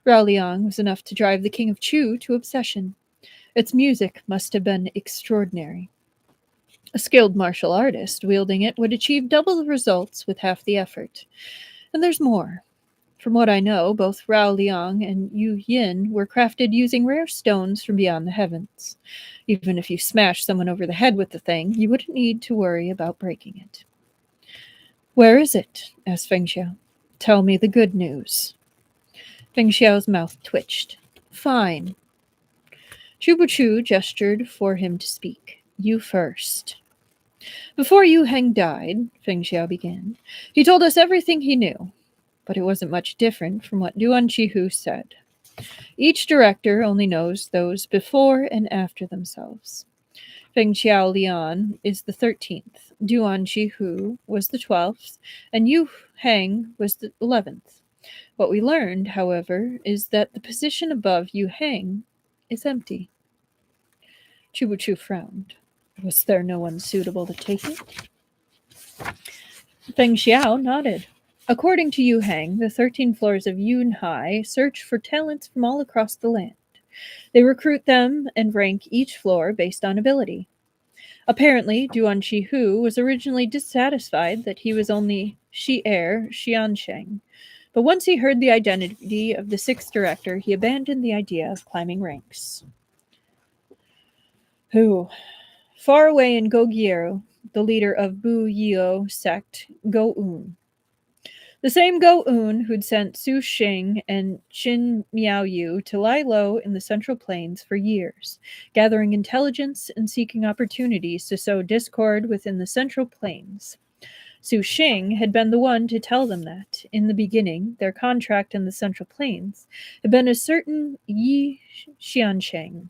Rao Liang was enough to drive the king of Chu to obsession. Its music must have been extraordinary. A skilled martial artist wielding it would achieve double the results with half the effort. And there's more. From what I know, both Rao Liang and Yu Yin were crafted using rare stones from beyond the heavens. Even if you smashed someone over the head with the thing, you wouldn't need to worry about breaking it. Where is it? Asked Feng Xiao. Tell me the good news. Feng Xiao's mouth twitched. Fine. Cui Buqu gestured for him to speak. You first. Before Yu Heng died, Feng Xiao began, he told us everything he knew. But it wasn't much different from what Duan Qihu said. Each director only knows those before and after themselves. Feng Xiao Lian is the 13th, Duan Qihu was the 12th, and Yu Heng was the 11th. What we learned, however, is that the position above Yu Heng is empty. Cui Buqu frowned. Was there no one suitable to take it? Feng Xiao nodded. According to Yu Heng, the 13 floors of Yunhai search for talents from all across the land. They recruit them and rank each floor based on ability. Apparently, Duan Qihu was originally dissatisfied that he was only Shi-Er Xiansheng, but once he heard the identity of the 6th director, he abandoned the idea of climbing ranks. Who? Far away in Goguryeo, the leader of Bu Yio sect, Go-Un. The same Go-Un who'd sent Su Xing and Qin Miaoyu to lie low in the Central Plains for years, gathering intelligence and seeking opportunities to sow discord within the Central Plains. Su Xing had been the one to tell them that, in the beginning, their contract in the Central Plains had been a certain Yi Xiansheng.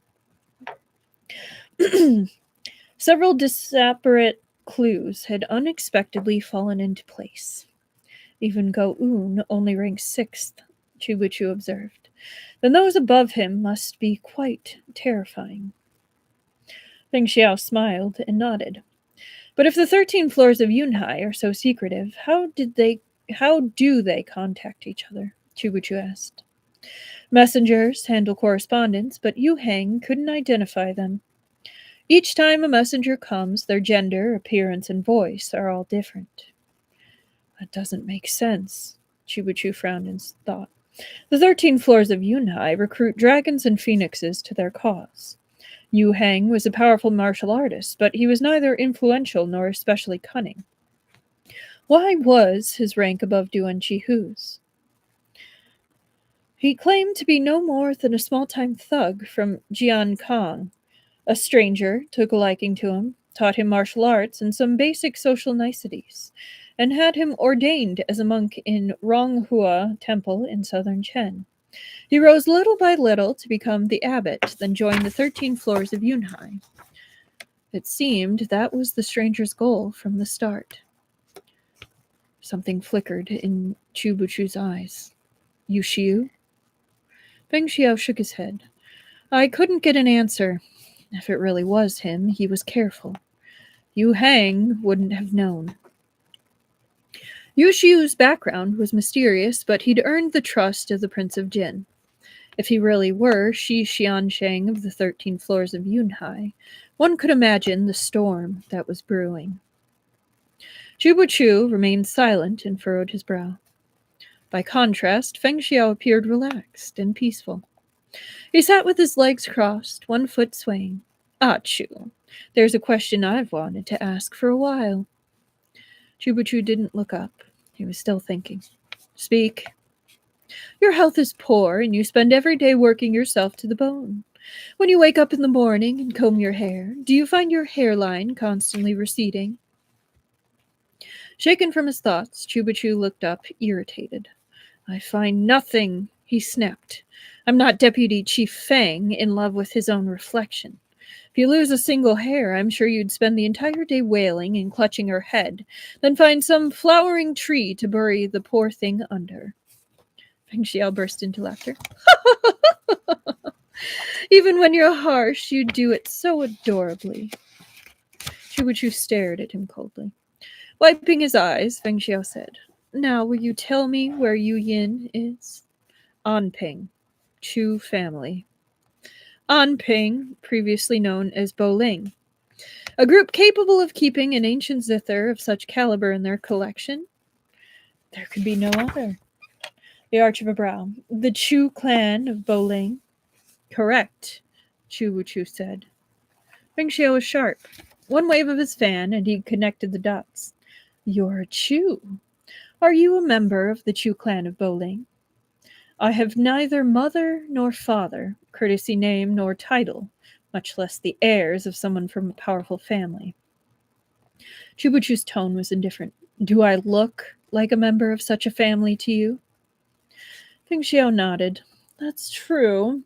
Several disparate clues had unexpectedly fallen into place. Even Go-Un only ranks 6th, Cui Buqu observed. Then those above him must be quite terrifying. Feng Xiao smiled and nodded. But if the 13 floors of Yunhai are so secretive, how do they contact each other? Cui Buqu asked. Messengers handle correspondence, but Yu Heng couldn't identify them. Each time a messenger comes, their gender, appearance, and voice are all different. That doesn't make sense, Cui Buqu frowned in thought. The 13 floors of Yunhai recruit dragons and phoenixes to their cause. Yu Heng was a powerful martial artist, but he was neither influential nor especially cunning. Why was his rank above Duan Qihu's? He claimed to be no more than a small-time thug from Jiankang. A stranger took a liking to him, taught him martial arts and some basic social niceties, and had him ordained as a monk in Ronghua Temple in southern Chen. He rose little by little to become the abbot, then joined the 13 floors of Yunhai. It seemed that was the stranger's goal from the start. Something flickered in Cui Buqu's eyes. Yu Xiu? Feng Xiao shook his head. I couldn't get an answer. If it really was him, he was careful. Yu Hang wouldn't have known. Yu Xiu's background was mysterious, but he'd earned the trust of the Prince of Jin. If he really were Shi Xiansheng of the 13 floors of Yunhai, one could imagine the storm that was brewing. Cui Buqu remained silent and furrowed his brow. By contrast, Feng Xiao appeared relaxed and peaceful. He sat with his legs crossed, one foot swaying. Ah, Chu, there's a question I've wanted to ask for a while. Cui Buqu didn't look up. He was still thinking. Speak. Your health is poor, and you spend every day working yourself to the bone. When you wake up in the morning and comb your hair, do you find your hairline constantly receding? Shaken from his thoughts, Cui Buqu looked up, irritated. I find nothing, he snapped. I'm not Deputy Chief Feng in love with his own reflection. If you lose a single hair, I'm sure you'd spend the entire day wailing and clutching her head, then find some flowering tree to bury the poor thing under. Feng Xiao burst into laughter. Even when you're harsh, you do it so adorably. Cui Buqu stared at him coldly. Wiping his eyes, Feng Xiao said, Now will you tell me where Yu Yin is? Anping. Chu family. Anping, previously known as Boling. A group capable of keeping an ancient zither of such caliber in their collection? There could be no other. The arch of a brow. The Chu clan of Boling? Correct, Cui Buqu said. Feng Xiao was sharp. One wave of his fan, and he connected the dots. You're a Chu. Are you a member of the Chu clan of Boling? I have neither mother nor father, courtesy name nor title, much less the heirs of someone from a powerful family. Cui Buqu's tone was indifferent. Do I look like a member of such a family to you? Feng Xiao nodded. That's true.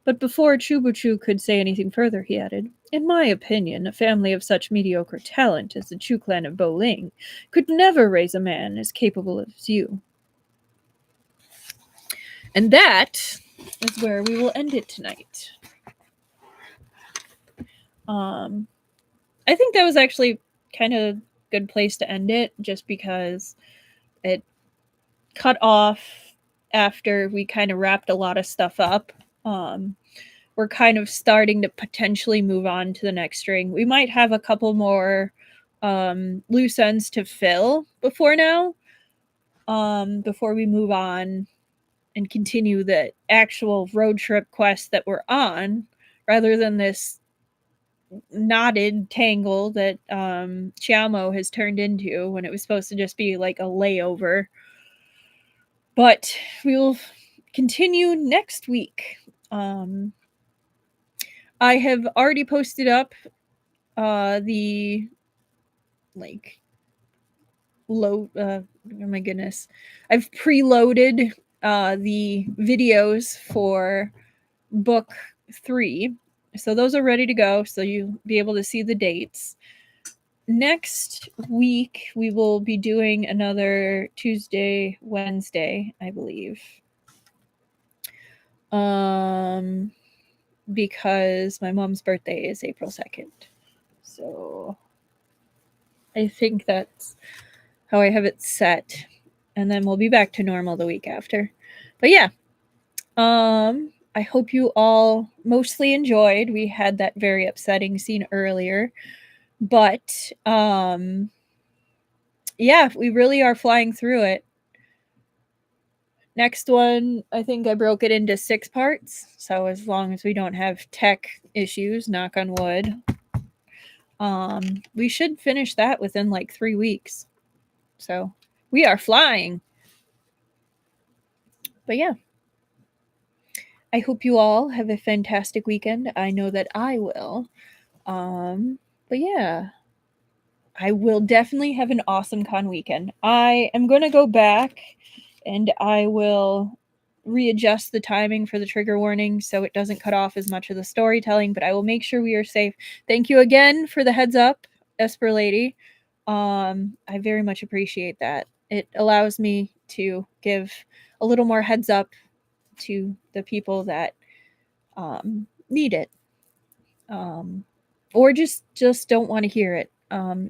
But before Cui Buqu could say anything further, he added, In my opinion, a family of such mediocre talent as the Chu clan of Boling could never raise a man as capable as you. And that is where we will end it tonight. I think that was actually kind of a good place to end it, just because it cut off after we kind of wrapped a lot of stuff up. We're kind of starting to potentially move on to the next string. We might have a couple more loose ends to fill before now, before we move on and continue the actual road trip quest that we're on, rather than this knotted tangle that Xiaomo has turned into when it was supposed to just be like a layover. But we will continue next week. I have already posted up the oh my goodness. I've preloaded the videos for book 3. So those are ready to go, so you'll be able to see the dates. Next week, we will be doing another Tuesday, Wednesday, I believe. Because my mom's birthday is April 2nd. So I think that's how I have it set. And then we'll be back to normal the week after. But yeah, I hope you all mostly enjoyed. We had that very upsetting scene earlier. But yeah, we really are flying through it. Next one, I think I broke it into 6 parts. So as long as we don't have tech issues, knock on wood, we should finish that within like 3 weeks. So we are flying. But yeah, I hope you all have a fantastic weekend. I know that I will. But yeah, I will definitely have an awesome con weekend. I am going to go back and I will readjust the timing for the trigger warning so it doesn't cut off as much of the storytelling, but I will make sure we are safe. Thank you again for the heads up, Esper Lady. I very much appreciate that. It allows me to give a little more heads up to the people that need it, or just don't want to hear it.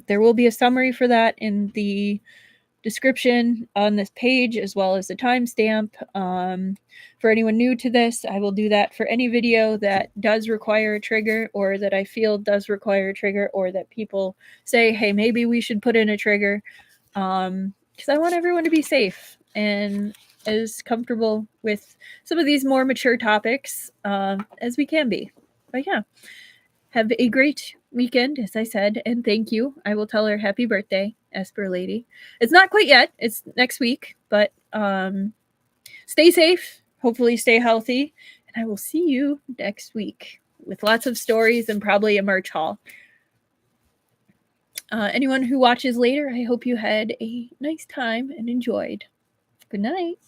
There will be a summary for that in the description on this page, as well as the timestamp. For anyone new to this, I will do that for any video that does require a trigger, or that I feel does require a trigger, or that people say, hey, maybe we should put in a trigger, because I want everyone to be safe and as comfortable with some of these more mature topics as we can be. But yeah, have a great weekend, as I said, and thank you. I will tell her happy birthday, Esper Lady. It's not quite yet. It's next week, but stay safe. Hopefully stay healthy, and I will see you next week with lots of stories and probably a merch haul. Anyone who watches later, I hope you had a nice time and enjoyed. Good night.